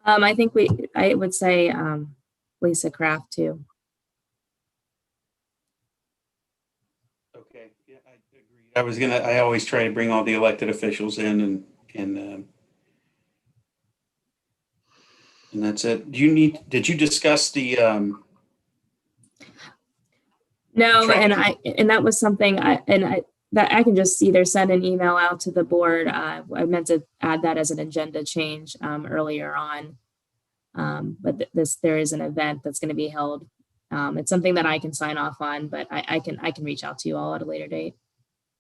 I think I would say Lisa Kraft too. Okay, yeah, I agree. I always try to bring all the elected officials in and that's it. Did you discuss the No, Try- and that was something that I can just either send an email out to the board. I meant to add that as an agenda change earlier on. But there is an event that's going to be held. It's something that I can sign off on, but I can reach out to you all at a later date.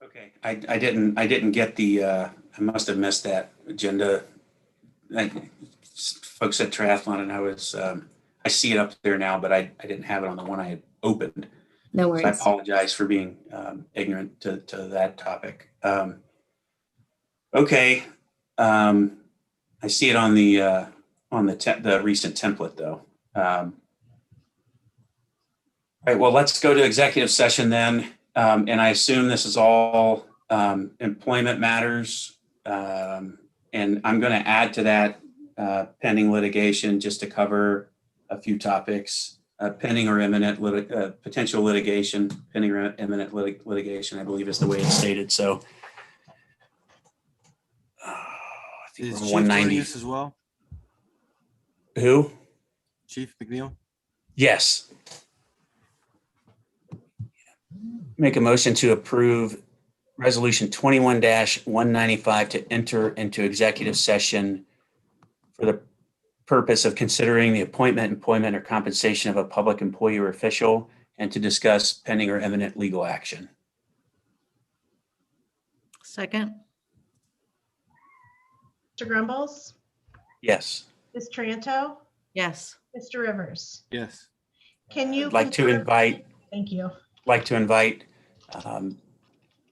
Okay, I didn't get the, I must have missed that agenda. Folks said triathlon and I was, I see it up there now, but I didn't have it on the one I had opened. No So I worries. apologize for being ignorant to that topic. Okay, I see it on the recent template though. All right, well, let's go to executive session then. And I assume this is all employment matters. And I'm going to add to that pending litigation just to cover a few topics. Pending or imminent potential litigation, pending or imminent litigation, I believe is the way it's stated. So I think Is we're Chief on doing 190. this as well? Who? Chief McNeil? Yes. Make a motion to approve Resolution 21-195 to enter into executive session for the purpose of considering the appointment, employment, or compensation of a public employee or official and to discuss pending or imminent legal action. Second. Mr. Grumbles, Yes. Ms. Tranto, Yes. Mr. Rivers. Yes. Can you? I'd like to confirm- invite Thank you.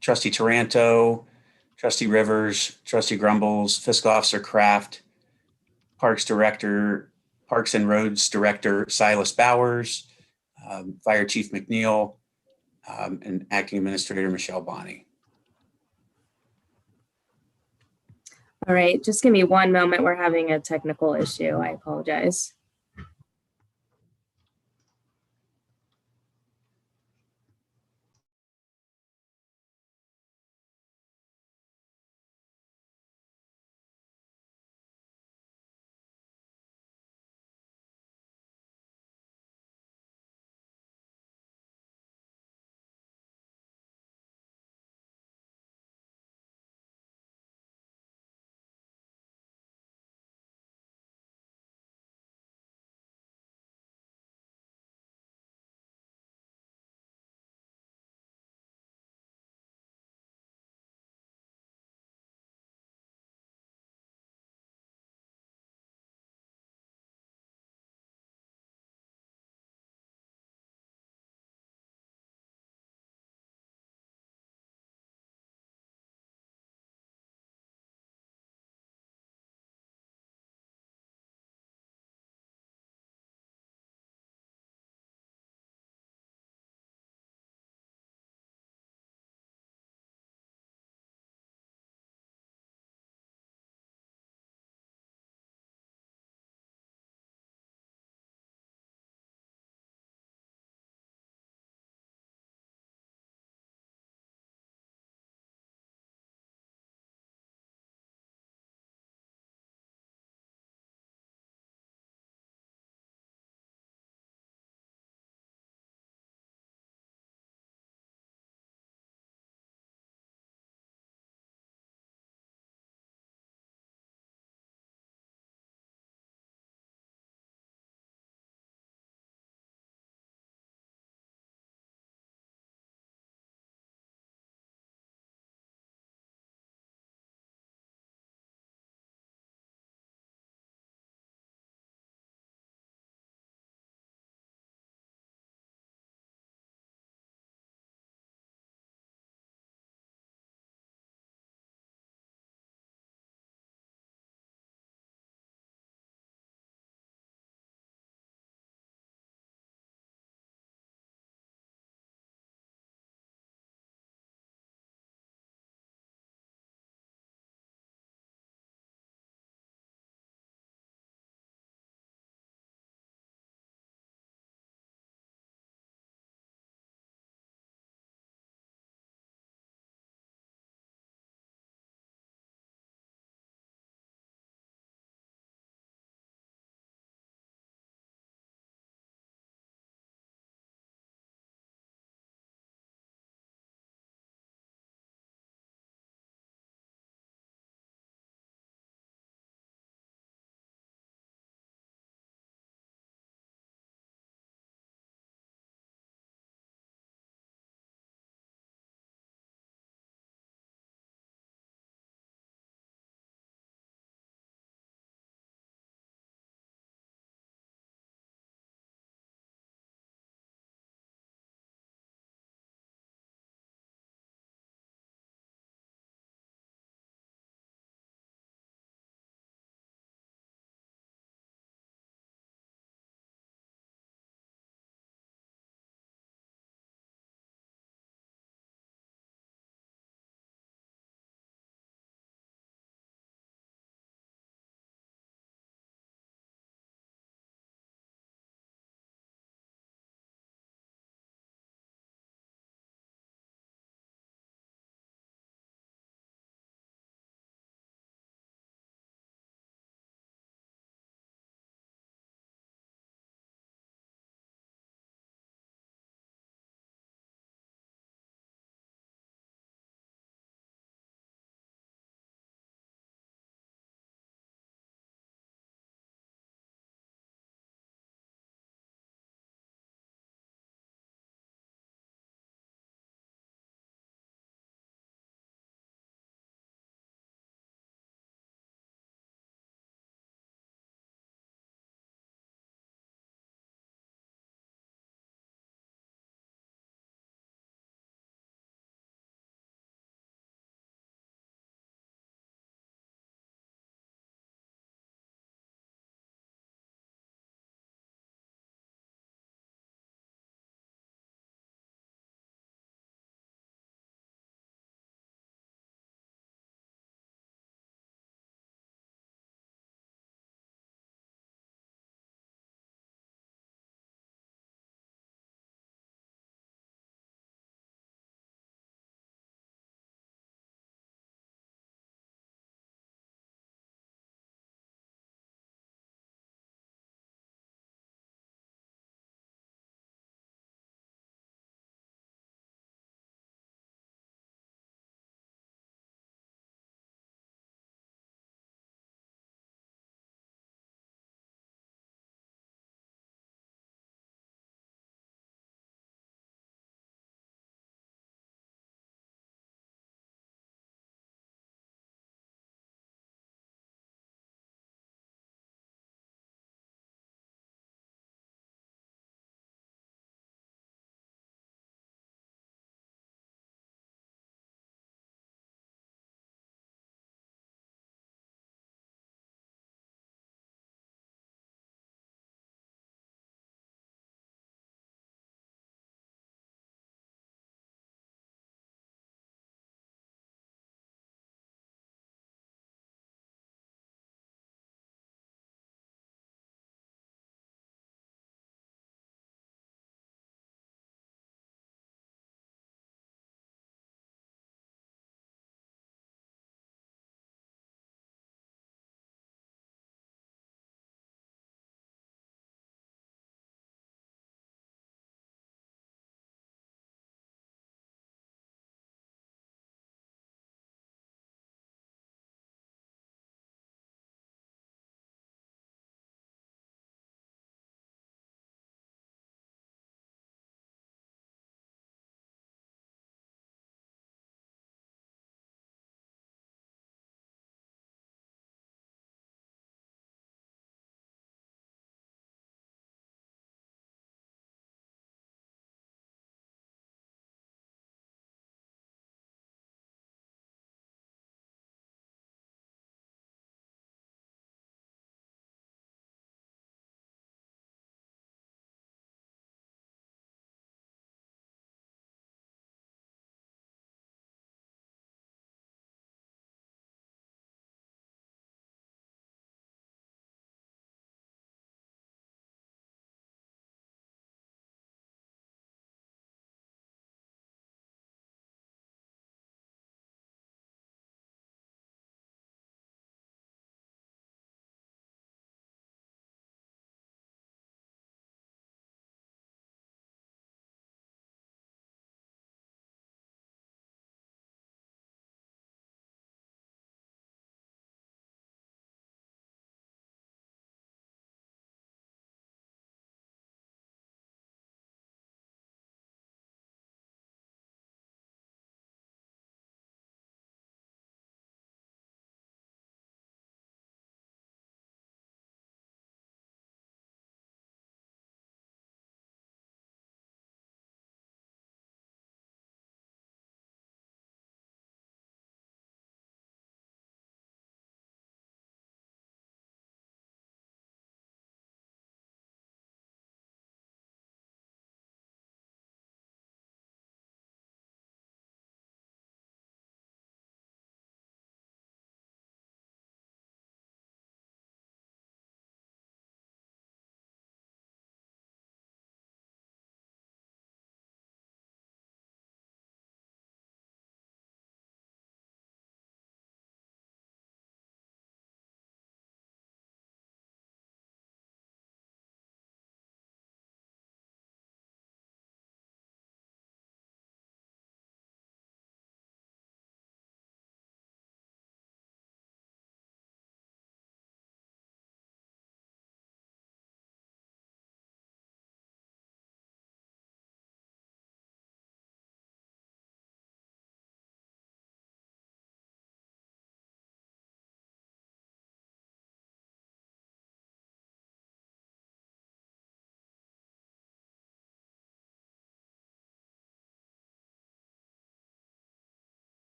Trustee Taranto, Trustee Rivers, Trustee Grumbles, Fiscal Officer Kraft, Parks and Roads Director Silas Bowers, Fire Chief McNeil, and Acting Administrator Michelle Bonney. All right, just give me one moment. We're having a technical issue. I apologize.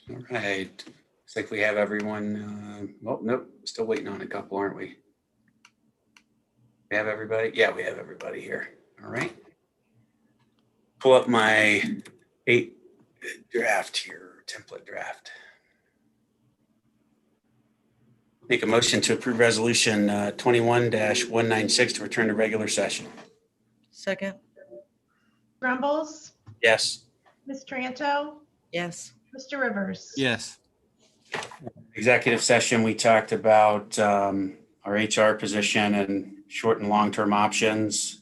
All right. Looks like we have everyone. Well, nope, still waiting on a couple, aren't we? We have everybody? Yeah, we have everybody here. All right. Pull up my 8 draft here, template draft. Make a motion to approve resolution 21-196 to return to regular session. Second, Grumbles, Yes. Ms. Tranto, yes. Mr. Rivers. Yes. Executive session, we talked about our HR position and short and long-term options.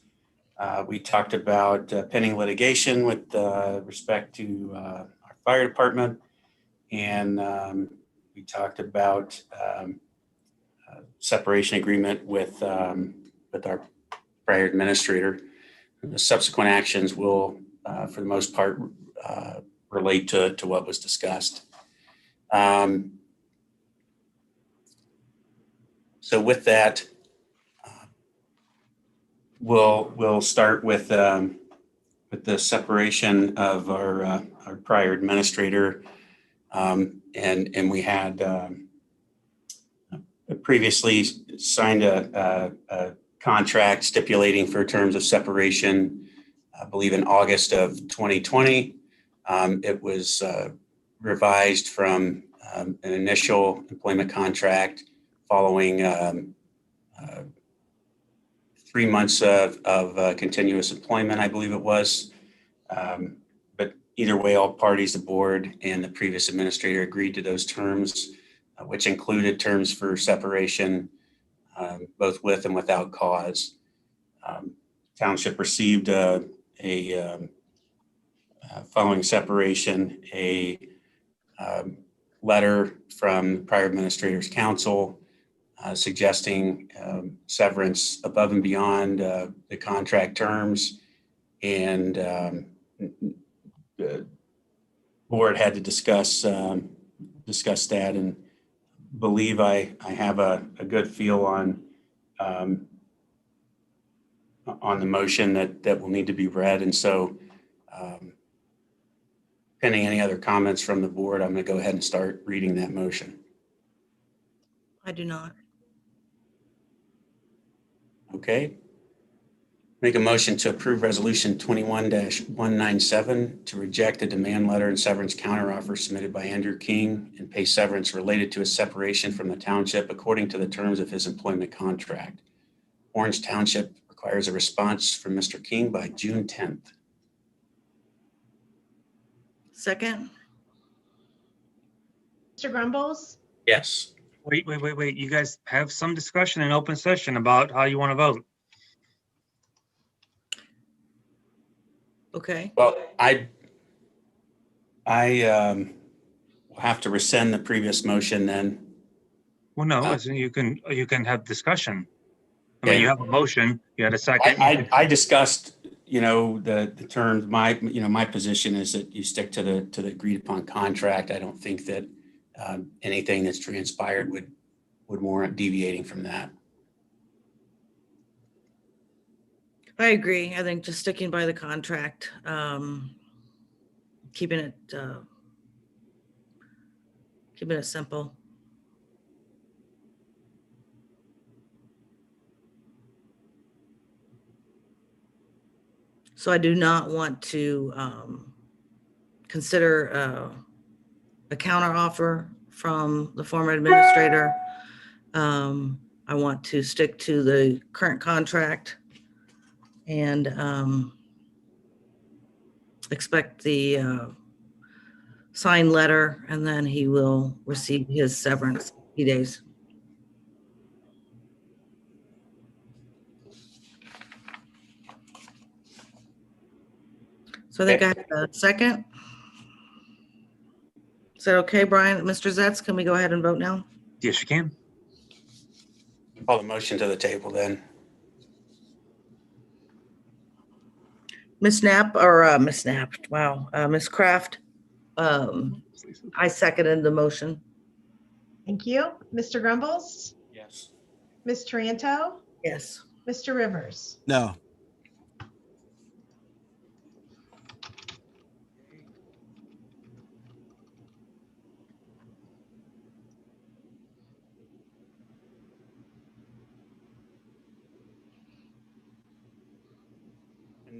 We talked about pending litigation with respect to our fire department. And we talked about separation agreement with our prior administrator. And the subsequent actions will, for the most part, relate to what was discussed. So with that, we'll start with the separation of our prior administrator, and we had previously signed a contract stipulating for terms of separation, I believe in August of 2020. It was revised from an initial employment contract following 3 months of continuous employment, I believe it was. But either way, all parties, the board and the previous administrator, agreed to those terms, which included terms for separation, both with and without cause. Township received following separation, a letter from prior administrator's counsel suggesting severance above and beyond the contract terms, and the board had to discuss that, and believe I have a good feel on the motion that will need to be read. And so pending any other comments from the board, I'm going to go ahead and start reading that motion. I do not. Okay. Make a motion to approve resolution 21-197 to reject the demand letter and severance counteroffer submitted by Andrew King and pay severance related to his separation from the township according to the terms of his employment contract. Orange Township requires a response from Mr. King by June 10th. Second, Mr. Grumbles, Yes. Wait. You guys have some discussion in open session about how you want to vote. okay. Well, I will have to rescind the previous motion then. Well, no, as in you can have discussion. I Yeah. mean, you have a motion, you had a second. I discussed, the terms. My position is that you stick to the agreed upon contract. I don't think that anything that's transpired would warrant deviating from that. I agree. I think just sticking by the contract, keeping it simple. So I do not want to consider a counteroffer from the former administrator. I want to stick to the current contract and expect the signed letter, and then he will receive his severance in a few days. So I think I have a second. Is that okay, Brian? Mr. Zetz, can we go ahead and vote now? Yes, you can. Call the motion to the table then. Miss Kraft. I seconded the motion. thank you. Mr. Grumbles, Yes. Ms. Tranto, Yes. Mr. Rivers. No.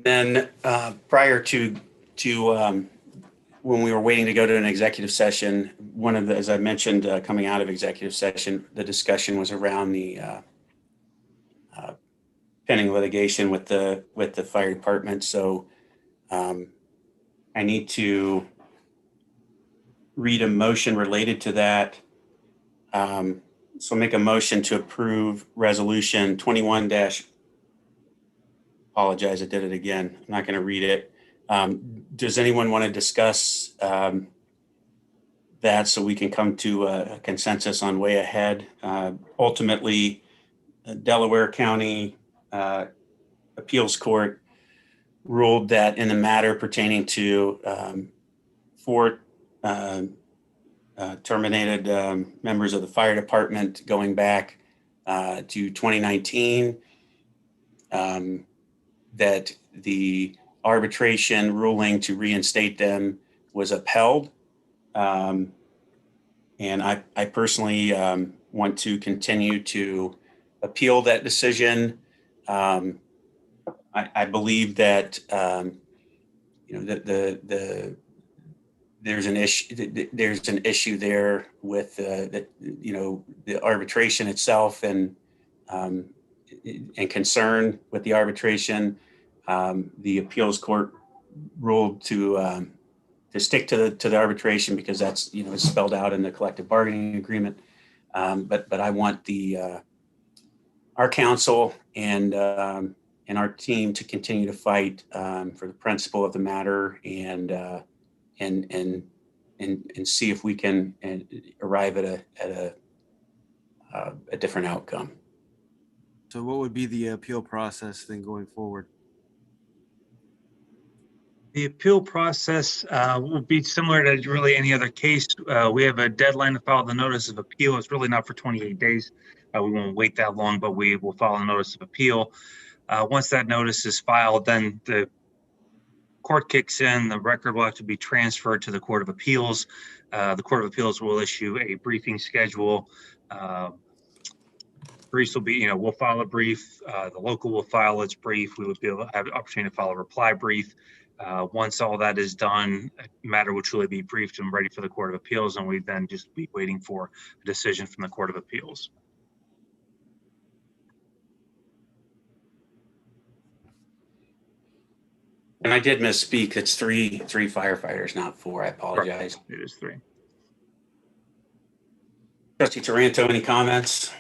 Then prior to when we were waiting to go to an executive session, one of the, as I mentioned, coming out of executive session, the discussion was around the pending litigation with the fire department. So I need to read a motion related to that. So make a motion to approve resolution 21 apologize, I did it again. I'm not going to read it. Does anyone want to discuss that so we can come to a consensus on way ahead? Ultimately, Delaware County Appeals Court ruled that in the matter pertaining to four terminated members of the fire department going back to 2019, that the arbitration ruling to reinstate them was upheld. And I personally want to continue to appeal that decision. I believe that there's an issue there with the arbitration itself and concern with the arbitration. The appeals court ruled to stick to the arbitration because that's it's spelled out in the collective bargaining agreement. But I want our council and our team to continue to fight for the principle of the matter and see if we can arrive at a different outcome. So what would be the appeal process then going forward? The appeal process will be similar to really any other case. We have a deadline to file the notice of appeal. It's really not for 28 days. We won't wait that long, but we will file a notice of appeal. Once that notice is filed, then the court kicks in, the record will have to be transferred to the Court of Appeals. The Court of Appeals will issue a briefing schedule. Briefs will be, we'll file a brief. The local will file its brief. We would be able to have the opportunity to file a reply brief. Once all that is done, a matter will truly be briefed and ready for the Court of Appeals, and we then just be waiting for a decision from the Court of Appeals. And I did misspeak. It's three firefighters, not four. I apologize. It is 3. Trustee Taranto, any comments?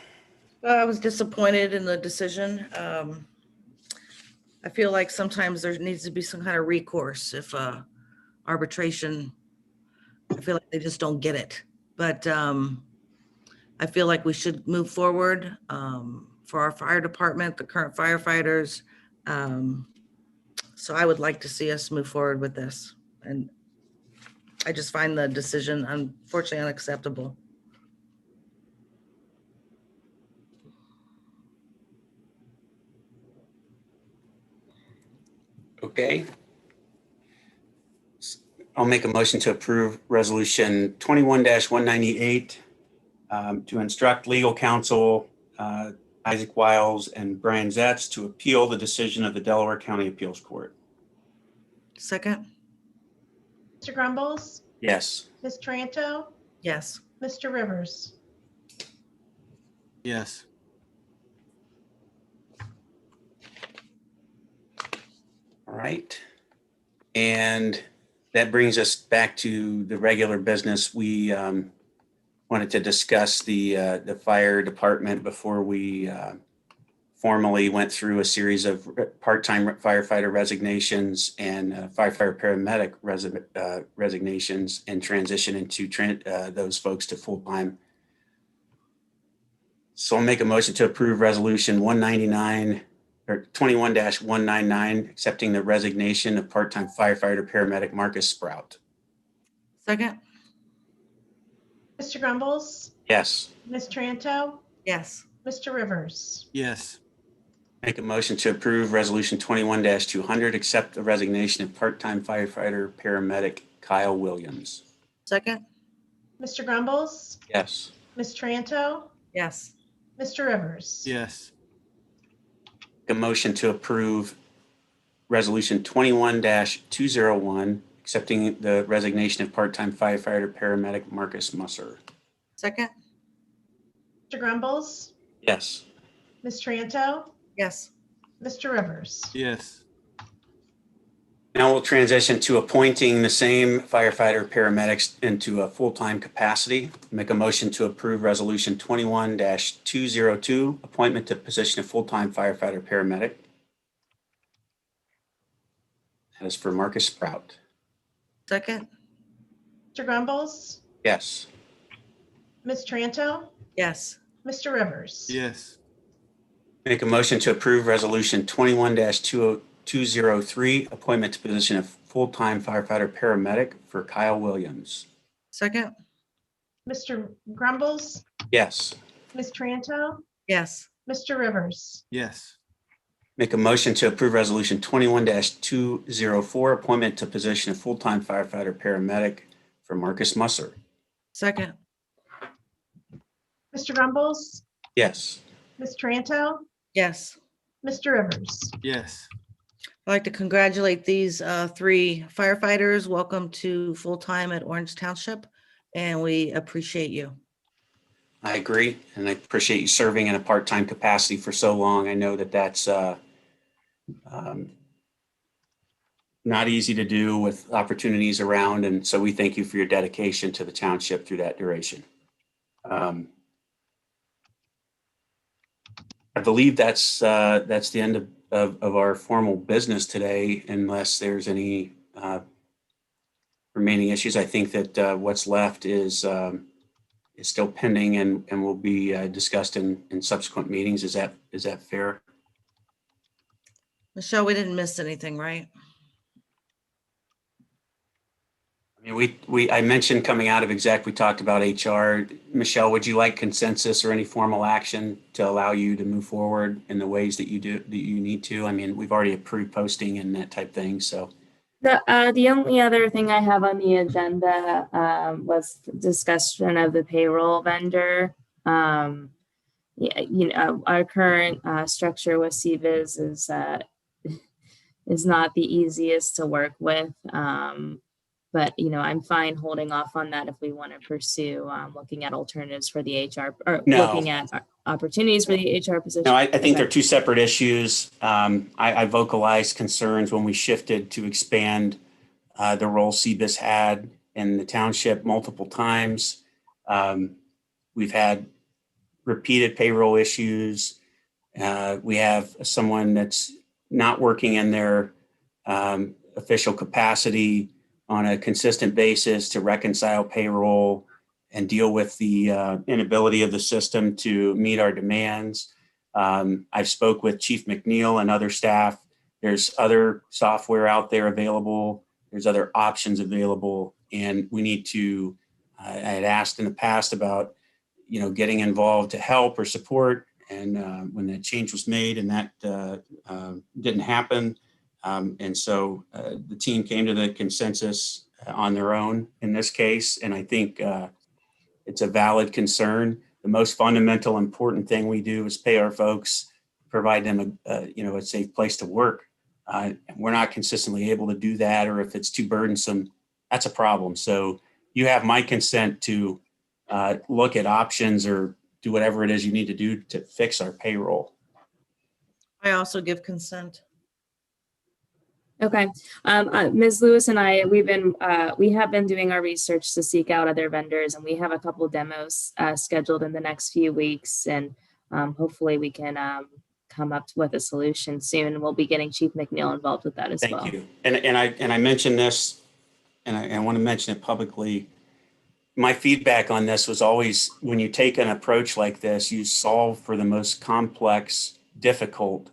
I was disappointed in the decision. I feel like sometimes there needs to be some kind of recourse if arbitration, I feel like they just don't get it. But I feel like we should move forward for our fire department, the current firefighters. So I would like to see us move forward with this. And I just find the decision unfortunately unacceptable. Okay. I'll make a motion to approve resolution 21-198 to instruct legal counsel Isaac Wiles and Brian Zetz to appeal the decision of the Delaware County Appeals Court. Second? Mr. Grumbles, Yes. Ms. Taranto, Yes. Mr. Rivers. Yes. All right. And that brings us back to the regular business. We wanted to discuss the fire department before we formally went through a series of part-time firefighter resignations and firefighter paramedic resignations and transition into those folks to full-time. So I'll make a motion to approve resolution 199 or 21-199, accepting the resignation of part-time firefighter paramedic Marcus Sprout. Second? Mr. Grumbles, Yes. Ms. Taranto, Yes. Mr. Rivers. Yes. Make a motion to approve resolution 21-200, accept the resignation of part-time firefighter paramedic Kyle Williams. Second? Mr. Grumbles, Yes. Ms. Taranto, Yes. Mr. Rivers. Yes. A motion to approve Resolution 21-201, accepting the resignation of part-time firefighter paramedic Marcus Musser. Second? Mr. Grumbles, Yes. Ms. Tranto, Yes. Mr. Rivers. Yes. Now we'll transition to appointing the same firefighter paramedics into a full-time capacity. Make a motion to approve Resolution 21-202, appointment to position of full-time firefighter paramedic. That is for Marcus Sprout. Second? Mr. Grumbles, Yes. Ms. Tranto, Yes. Mr. Rivers. Yes. Make a motion to approve Resolution 21-203, appointment to position of full-time firefighter paramedic for Kyle Williams. Second? Mr. Grumbles, Yes. Ms. Tranto, Yes. Mr. Rivers. Yes. Make a motion to approve Resolution 21-204, appointment to position of full-time firefighter paramedic for Marcus Musser. Second? Mr. Grumbles, Yes. Ms. Tranto, Yes. Mr. Rivers. Yes. I'd like to congratulate these 3 firefighters. Welcome to full-time at Orange Township, and we appreciate you. I agree, and I appreciate you serving in a part-time capacity for so long. I know that that's not easy to do with opportunities around, and so we thank you for your dedication to the township through that duration. I believe that's the end of our formal business today, unless there's any remaining issues. I think that what's left is still pending and will be discussed in subsequent meetings. Is that fair? Michelle, we didn't miss anything, right? I mean, I mentioned coming out of exec, we talked about HR. Michelle, would you like consensus or any formal action to allow you to move forward in the ways that you need to? I mean, we've already approved posting and that type thing, so. The only other thing I have on the agenda was discussion of the payroll vendor. Our current structure with CVIS is not the easiest to work with. But, I'm fine holding off on that if we want to pursue looking at alternatives for the HR or looking at opportunities for the HR position. No, I think they're two separate issues. I vocalized concerns when we shifted to expand the role CBIS had in the township multiple times. We've had repeated payroll issues. We have someone that's not working in their official capacity on a consistent basis to reconcile payroll and deal with the inability of the system to meet our demands. I've spoke with Chief McNeil and other staff. There's other software out there available. There's other options available. And we need to, I had asked in the past about, getting involved to help or support. And when that change was made and that didn't happen. And so the team came to the consensus on their own in this case. And I think it's a valid concern. The most fundamental important thing we do is pay our folks, provide them a safe place to work. We're not consistently able to do that, or if it's too burdensome, that's a problem. So you have my consent to look at options or do whatever it is you need to do to fix our payroll. I also give consent. Okay. Ms. Lewis and I, we have been doing our research to seek out other vendors, and we have a couple demos scheduled in the next few weeks, and hopefully we can come up with a solution soon. We'll be getting Chief McNeil involved with that as well. Thank you. And I mentioned this, and I want to mention it publicly. My feedback on this was always, when you take an approach like this, you solve for the most complex, difficult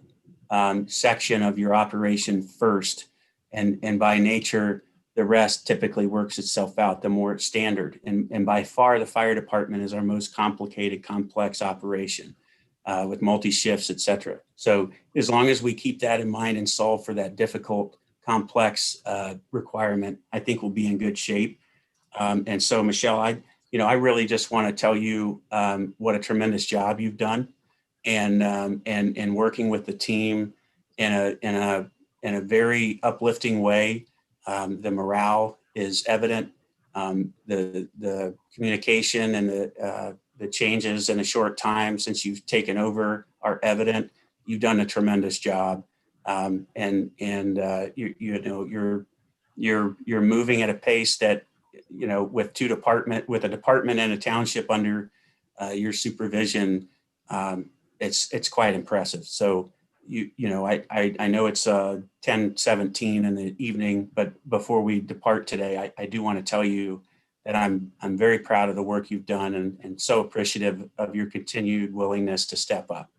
section of your operation first. And by nature, the rest typically works itself out, the more it's standard. And by far, the fire department is our most complicated, complex operation with multi-shifts, et cetera. So as long as we keep that in mind and solve for that difficult, complex requirement, I think we'll be in good shape. And so, Michelle, I really just want to tell you what a tremendous job you've done, and working with the team in in a very uplifting way. The morale is evident. The communication and the changes in a short time since you've taken over are evident. You've done a tremendous job, and you're moving at a pace that, with a department and a township under your supervision, it's quite impressive. So I know it's 10:17 in the evening, but before we depart today, I do want to tell you that I'm very proud of the work you've done and so appreciative of your continued willingness to step up.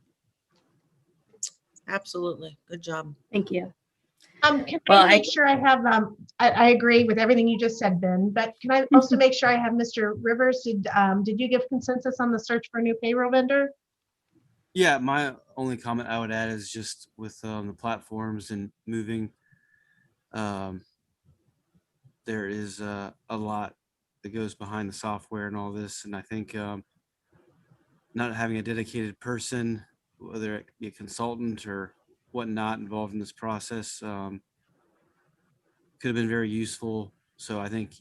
Absolutely. Good job. Thank you. Can Well, I make sure I have, I agree with everything you just said, Ben, but can I also make sure I have Mr. Rivers? Did you give consensus on the search for a new payroll vendor? Yeah, my only comment I would add is just with the platforms and moving, there is a lot that goes behind the software and all this. And I think not having a dedicated person, whether it be a consultant or whatnot involved in this process, could have been very useful. So I think,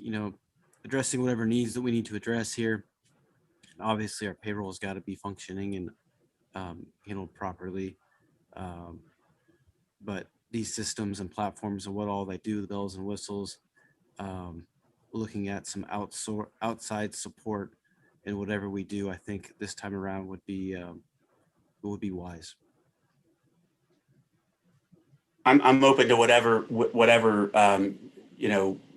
addressing whatever needs that we need to address here. Obviously, our payroll has got to be functioning and handled properly. But these systems and platforms and what all they do, the bells and whistles, looking at some outside support in whatever we do, I think this time around would be wise. I'm open to whatever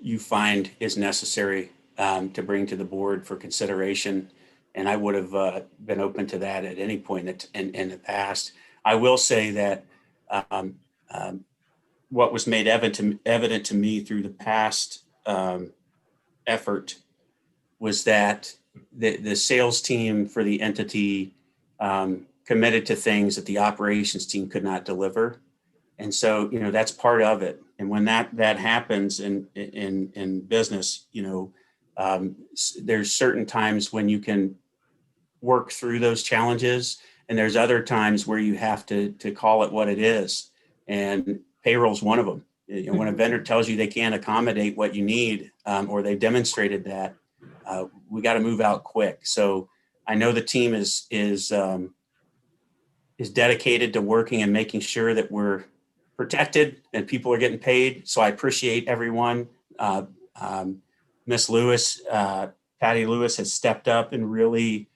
you find is necessary to bring to the board for consideration, and I would have been open to that at any point in the past. I will say that what was made evident to me through the past effort was that the sales team for the entity committed to things that the operations team could not deliver. And so, that's part of it. And when that happens in business, there's certain times when you can work through those challenges, and there's other times where you have to call it what it is. And payroll's one of them. When a vendor tells you they can't accommodate what you need, or they've demonstrated that, we got to move out quick. So I know the team is dedicated to working and making sure that we're protected and people are getting paid. So I appreciate everyone. Miss Lewis, Patty Lewis, has stepped up and really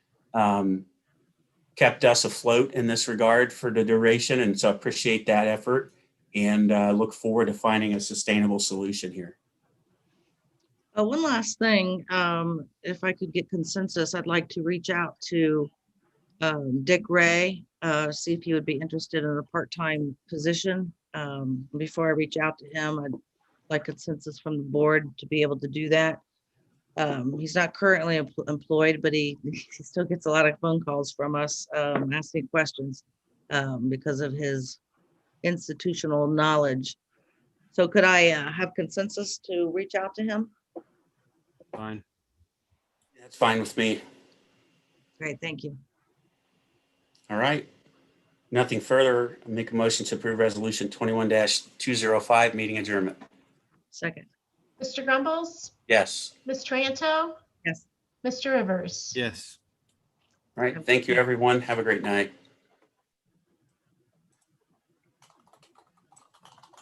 kept us afloat in this regard for the duration. And so I appreciate that effort and look forward to finding a sustainable solution here. One last thing, if I could get consensus, I'd like to reach out to Dick Ray, see if he would be interested in a part-time position. Before I reach out to him, I'd like consensus from the board to be able to do that. He's not currently employed, but he still gets a lot of phone calls from us asking questions because of his institutional knowledge. So could I have consensus to reach out to him? Fine. That's fine with me. Great, thank you. All right. Nothing further. I make a motion to approve resolution 21-205, meeting adjournment. Second. Mr. Grumbles? Yes. Ms. Tranto? Yes. Mr. Rivers? Yes. All right. Thank you, everyone. Have a great night.